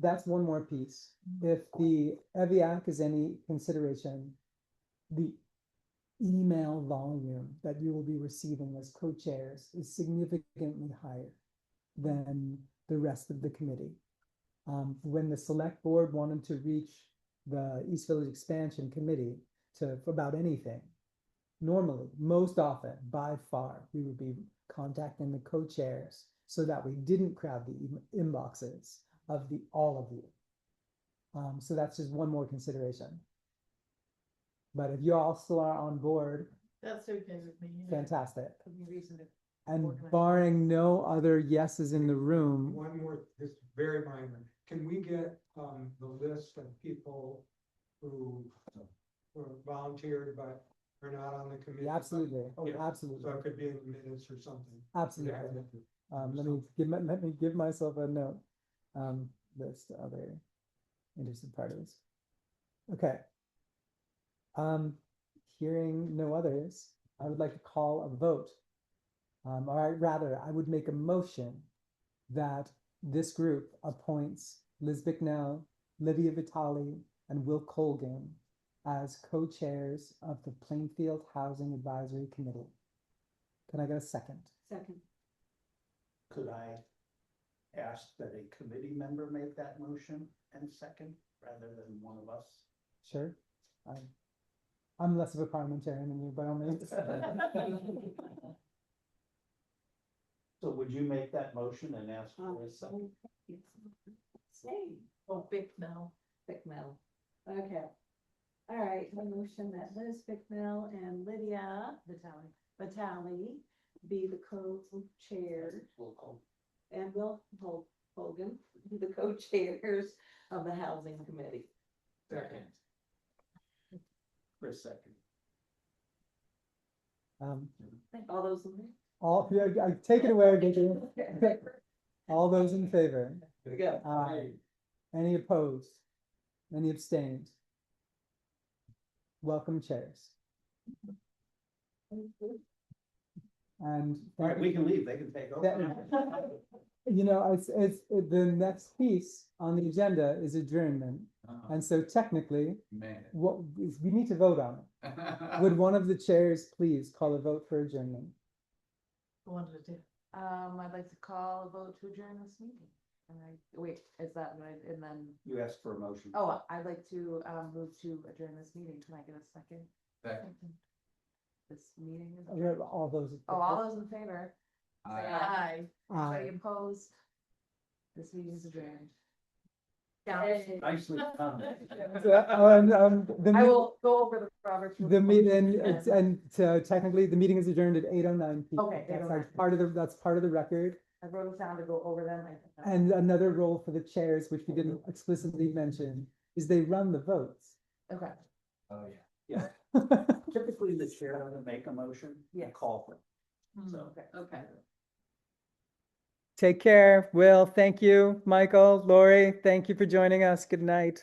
Speaker 1: that's one more piece. If the EVIAC is any consideration, the email volume that you will be receiving as co-chairs is significantly higher than the rest of the committee. When the select board wanted to reach the East Village Expansion Committee about anything, normally, most often, by far, we would be contacting the co-chairs so that we didn't crowd the inboxes of all of you. So that's just one more consideration. But if you all still are on board,
Speaker 4: That's okay with me. You know.
Speaker 1: fantastic.
Speaker 9: Could be reason to.
Speaker 1: And
Speaker 9: Organize.
Speaker 1: barring no other yeses in the room,
Speaker 5: One more, just very minor, can we get, the list of people who volunteered but are not on the committee?
Speaker 1: yeah, absolutely, oh,
Speaker 8: Yeah.
Speaker 1: absolutely,
Speaker 5: So it could be in the minutes or something.
Speaker 1: absolutely. Let me give myself a note. List other interested parties. Okay. Hearing no others, I would like to call a vote. Or rather, I would make a motion that this group appoints Liz Bicknell, Livia Vitale, and Will Colgan as co-chairs of the Plainfield Housing Advisory Committee. Can I get a second?
Speaker 2: Second.
Speaker 8: Could I ask that a committee member make that motion and second, rather than one of us?
Speaker 1: Sure. I'm less of a parliamentarian than you, by all means.
Speaker 8: So would you make that motion and ask for a second?
Speaker 4: Hey, oh, big no.
Speaker 7: Bicknell. Okay. All right, a motion that Liz Bicknell and Lydia Vitale be the co-chairs, and Will Hogan be the co-chairs of the Housing Committee.
Speaker 8: Second. For a second.
Speaker 7: All those in favor?
Speaker 1: Yeah, take it away, Vicky. All those in favor?
Speaker 7: Here we go.
Speaker 1: Aye. Any opposed? Any abstained? Welcome, chairs. And
Speaker 8: All right, we can leave, they can take over.
Speaker 1: you know, the next piece on the agenda is adjournment. And so technically,
Speaker 6: Man.
Speaker 1: we need to vote on it. Would one of the chairs please call a vote for adjournment?
Speaker 4: wanted to do?
Speaker 9: I'd like to call a vote to adjourn this meeting. And wait, is that right? And then,
Speaker 8: You asked for a motion.
Speaker 9: oh, I'd like to, move to adjourn this meeting. Can I get a second?
Speaker 6: Second.
Speaker 9: This meeting is
Speaker 1: Okay,
Speaker 9: adjourned.
Speaker 1: all those.
Speaker 9: Oh, all those in favor? Say
Speaker 6: Aye.
Speaker 9: aye. Anybody opposed? This meeting is adjourned.
Speaker 8: Nicely done.
Speaker 1: The
Speaker 9: I
Speaker 1: meet-
Speaker 9: will go over the Robert's. rules
Speaker 1: the
Speaker 9: of
Speaker 1: meeting,
Speaker 9: procedure
Speaker 1: and technically, the meeting is adjourned at 8:09 p.m.
Speaker 9: Okay,
Speaker 1: That's
Speaker 9: 8:09.
Speaker 1: like part of that's part of the record.
Speaker 9: I wrote it down to go over them.
Speaker 1: And another role for the chairs, which we didn't explicitly mention, is they run the votes.
Speaker 9: Okay,
Speaker 6: Oh, yeah.
Speaker 8: Typically, the chair will make a motion
Speaker 9: Yes.
Speaker 8: and call for it. So.
Speaker 4: Okay.
Speaker 1: Take care, Will. Thank you, Michael, Lori. Thank you for joining us. Good night.